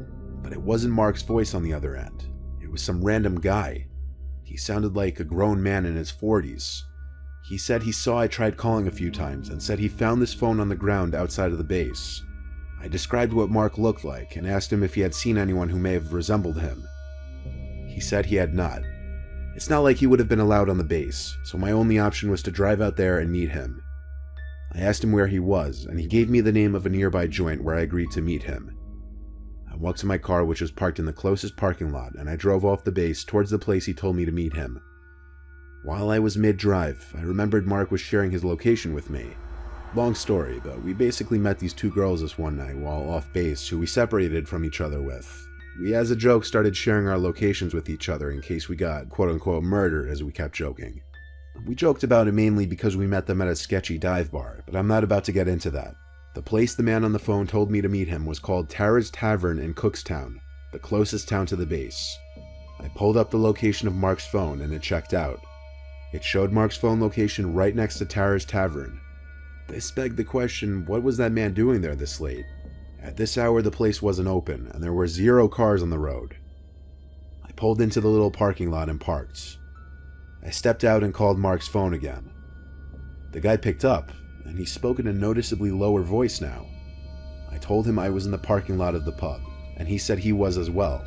but it wasn't Mark's voice on the other end. It was some random guy. He sounded like a grown man in his 40s. He said he saw I tried calling a few times and said he found this phone on the ground outside of the base. I described what Mark looked like and asked him if he had seen anyone who may have resembled him. He said he had not. It's not like he would have been allowed on the base, so my only option was to drive out there and meet him. I asked him where he was, and he gave me the name of a nearby joint where I agreed to meet him. I walked to my car, which was parked in the closest parking lot, and I drove off the base towards the place he told me to meet him. While I was mid-drive, I remembered Mark was sharing his location with me. Long story, but we basically met these 2 girls this one night while off base who we separated from each other with. We, as a joke, started sharing our locations with each other in case we got quote-unquote murdered, as we kept joking. We joked about it mainly because we met them at a sketchy dive bar, but I'm not about to get into that. The place the man on the phone told me to meet him was called Tara's Tavern in Cookstown, the closest town to the base. I pulled up the location of Mark's phone and it checked out. It showed Mark's phone location right next to Tara's Tavern. This begged the question, what was that man doing there this late? At this hour the place wasn't open, and there were 0 cars on the road. I pulled into the little parking lot and parked. I stepped out and called Mark's phone again. The guy picked up, and he spoke in a noticeably lower voice now. I told him I was in the parking lot of the pub, and he said he was as well.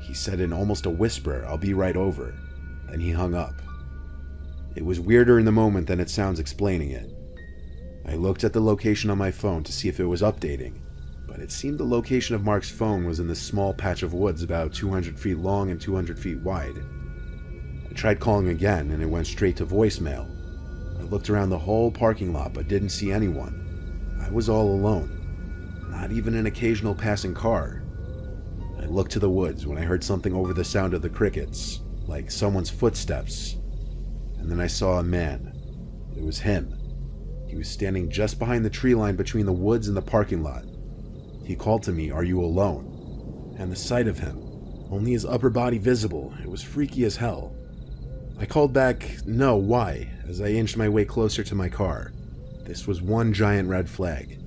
He said in almost a whisper, "I'll be right over." Then he hung up. It was weirder in the moment than it sounds explaining it. I looked at the location on my phone to see if it was updating, but it seemed the location of Mark's phone was in this small patch of woods about 200 feet long and 200 feet wide. I tried calling again and it went straight to voicemail. I looked around the whole parking lot but didn't see anyone. I was all alone, not even an occasional passing car. I looked to the woods when I heard something over the sound of the crickets, like someone's footsteps, and then I saw a man. It was him. He was standing just behind the tree line between the woods and the parking lot. He called to me, "Are you alone?" And the sight of him, only his upper body visible, it was freaky as hell. I called back, "No, why?" as I inched my way closer to my car. This was one giant red flag.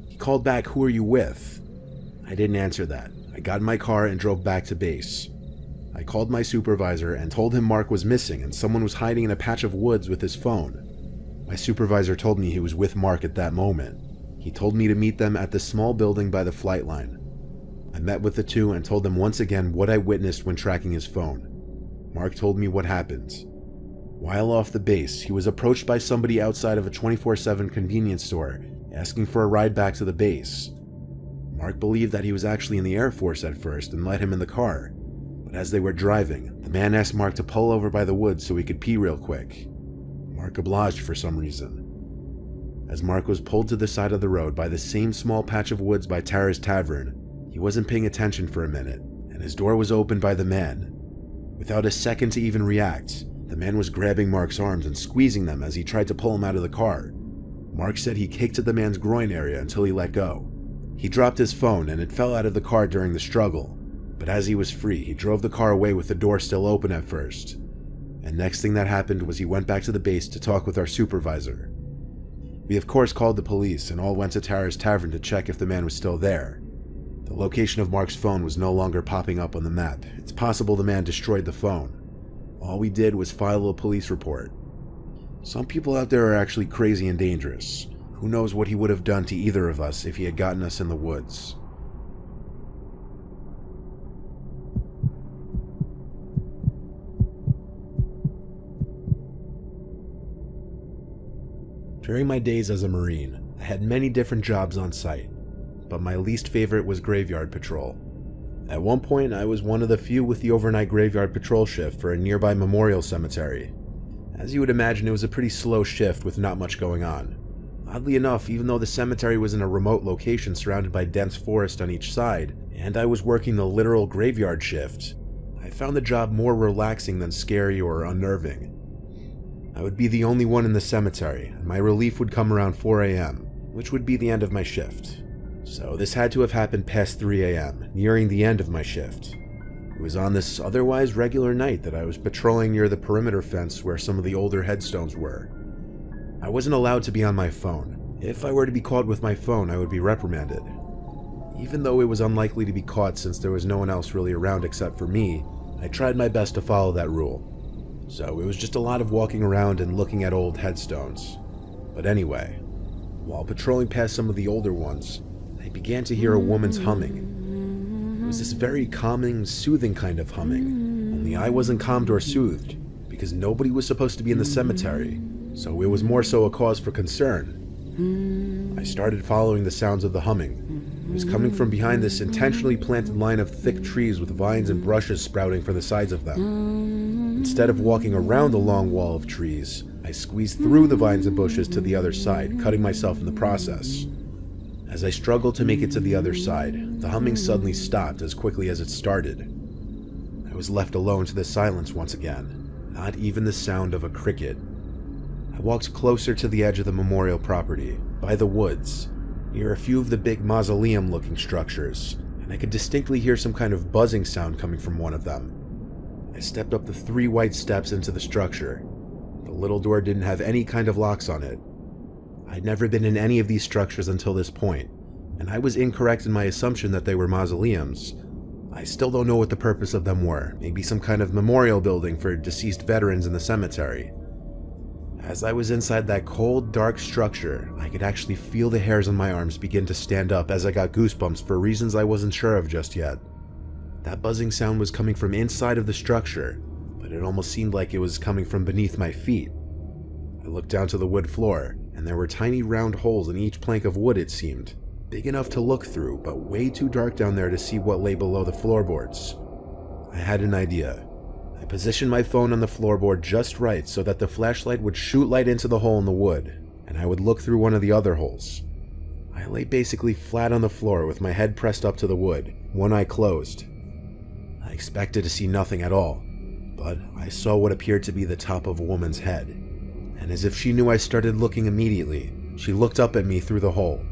He called back, "Who are you with?" I didn't answer that. I got in my car and drove back to base. I called my supervisor and told him Mark was missing and someone was hiding in a patch of woods with his phone. My supervisor told me he was with Mark at that moment. He told me to meet them at the small building by the flight line. I met with the 2 and told them once again what I witnessed when tracking his phone. Mark told me what happened. While off the base, he was approached by somebody outside of a 24/7 convenience store asking for a ride back to the base. Mark believed that he was actually in the Air Force at first and let him in the car, but as they were driving, the man asked Mark to pull over by the woods so he could pee real quick. Mark obliged for some reason. As Mark was pulled to the side of the road by the same small patch of woods by Tara's Tavern, he wasn't paying attention for a minute, and his door was opened by the man. Without a second to even react, the man was grabbing Mark's arms and squeezing them as he tried to pull him out of the car. Mark said he kicked at the man's groin area until he let go. He dropped his phone and it fell out of the car during the struggle, but as he was free, he drove the car away with the door still open at first. And next thing that happened was he went back to the base to talk with our supervisor. We of course called the police and all went to Tara's Tavern to check if the man was still there. The location of Mark's phone was no longer popping up on the map. It's possible the man destroyed the phone. All we did was file a police report. Some people out there are actually crazy and dangerous. Who knows what he would have done to either of us if he had gotten us in the woods. During my days as a Marine, I had many different jobs on site, but my least favorite was graveyard patrol. At one point, I was one of the few with the overnight graveyard patrol shift for a nearby memorial cemetery. As you would imagine, it was a pretty slow shift with not much going on. Oddly enough, even though the cemetery was in a remote location surrounded by dense forest on each side, and I was working the literal graveyard shift, I found the job more relaxing than scary or unnerving. I would be the only one in the cemetery, and my relief would come around 4 a.m., which would be the end of my shift. So this had to have happened past 3 a.m., nearing the end of my shift. It was on this otherwise regular night that I was patrolling near the perimeter fence where some of the older headstones were. I wasn't allowed to be on my phone. If I were to be caught with my phone, I would be reprimanded. Even though it was unlikely to be caught since there was no one else really around except for me, I tried my best to follow that rule. So it was just a lot of walking around and looking at old headstones. But anyway, while patrolling past some of the older ones, I began to hear a woman's humming. It was this very calming, soothing kind of humming, only I wasn't calmed or soothed, because nobody was supposed to be in the cemetery, so it was more so a cause for concern. I started following the sounds of the humming. It was coming from behind this intentionally planted line of thick trees with vines and brushes sprouting from the sides of them. Instead of walking around the long wall of trees, I squeezed through the vines and bushes to the other side, cutting myself in the process. As I struggled to make it to the other side, the humming suddenly stopped as quickly as it started. I was left alone to the silence once again, not even the sound of a cricket. I walked closer to the edge of the memorial property, by the woods, near a few of the big mausoleum-looking structures, and I could distinctly hear some kind of buzzing sound coming from one of them. I stepped up the 3 white steps into the structure. The little door didn't have any kind of locks on it. I'd never been in any of these structures until this point, and I was incorrect in my assumption that they were mausoleums. I still don't know what the purpose of them were, maybe some kind of memorial building for deceased veterans in the cemetery. As I was inside that cold, dark structure, I could actually feel the hairs on my arms begin to stand up as I got goosebumps for reasons I wasn't sure of just yet. That buzzing sound was coming from inside of the structure, but it almost seemed like it was coming from beneath my feet. I looked down to the wood floor, and there were tiny round holes in each plank of wood, it seemed. Big enough to look through, but way too dark down there to see what lay below the floorboards. I had an idea. I positioned my phone on the floorboard just right so that the flashlight would shoot light into the hole in the wood, and I would look through one of the other holes. I lay basically flat on the floor with my head pressed up to the wood, one eye closed. I expected to see nothing at all, but I saw what appeared to be the top of a woman's head, and as if she knew I started looking immediately, she looked up at me through the hole.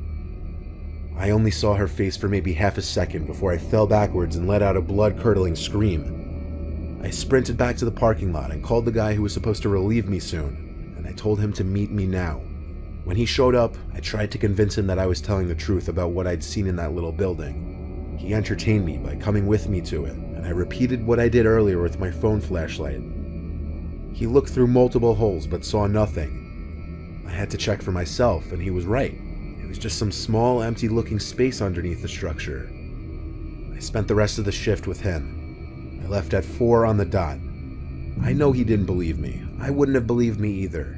I only saw her face for maybe half a second before I fell backwards and let out a blood-curdling scream. I sprinted back to the parking lot and called the guy who was supposed to relieve me soon, and I told him to meet me now. When he showed up, I tried to convince him that I was telling the truth about what I'd seen in that little building. He entertained me by coming with me to it, and I repeated what I did earlier with my phone flashlight. He looked through multiple holes but saw nothing. I had to check for myself, and he was right. It was just some small, empty-looking space underneath the structure. I spent the rest of the shift with him. I left at 4 on the dot. I know he didn't believe me. I wouldn't have believed me either.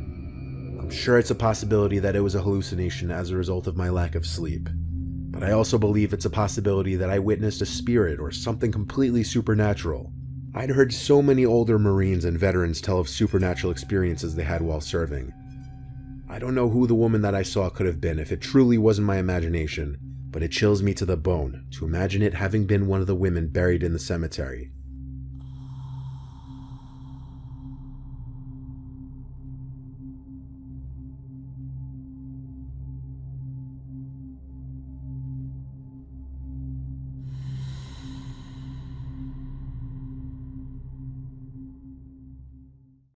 I'm sure it's a possibility that it was a hallucination as a result of my lack of sleep. But I also believe it's a possibility that I witnessed a spirit or something completely supernatural. I'd heard so many older Marines and veterans tell of supernatural experiences they had while serving. I don't know who the woman that I saw could have been if it truly wasn't my imagination, but it chills me to the bone to imagine it having been one of the women buried in the cemetery.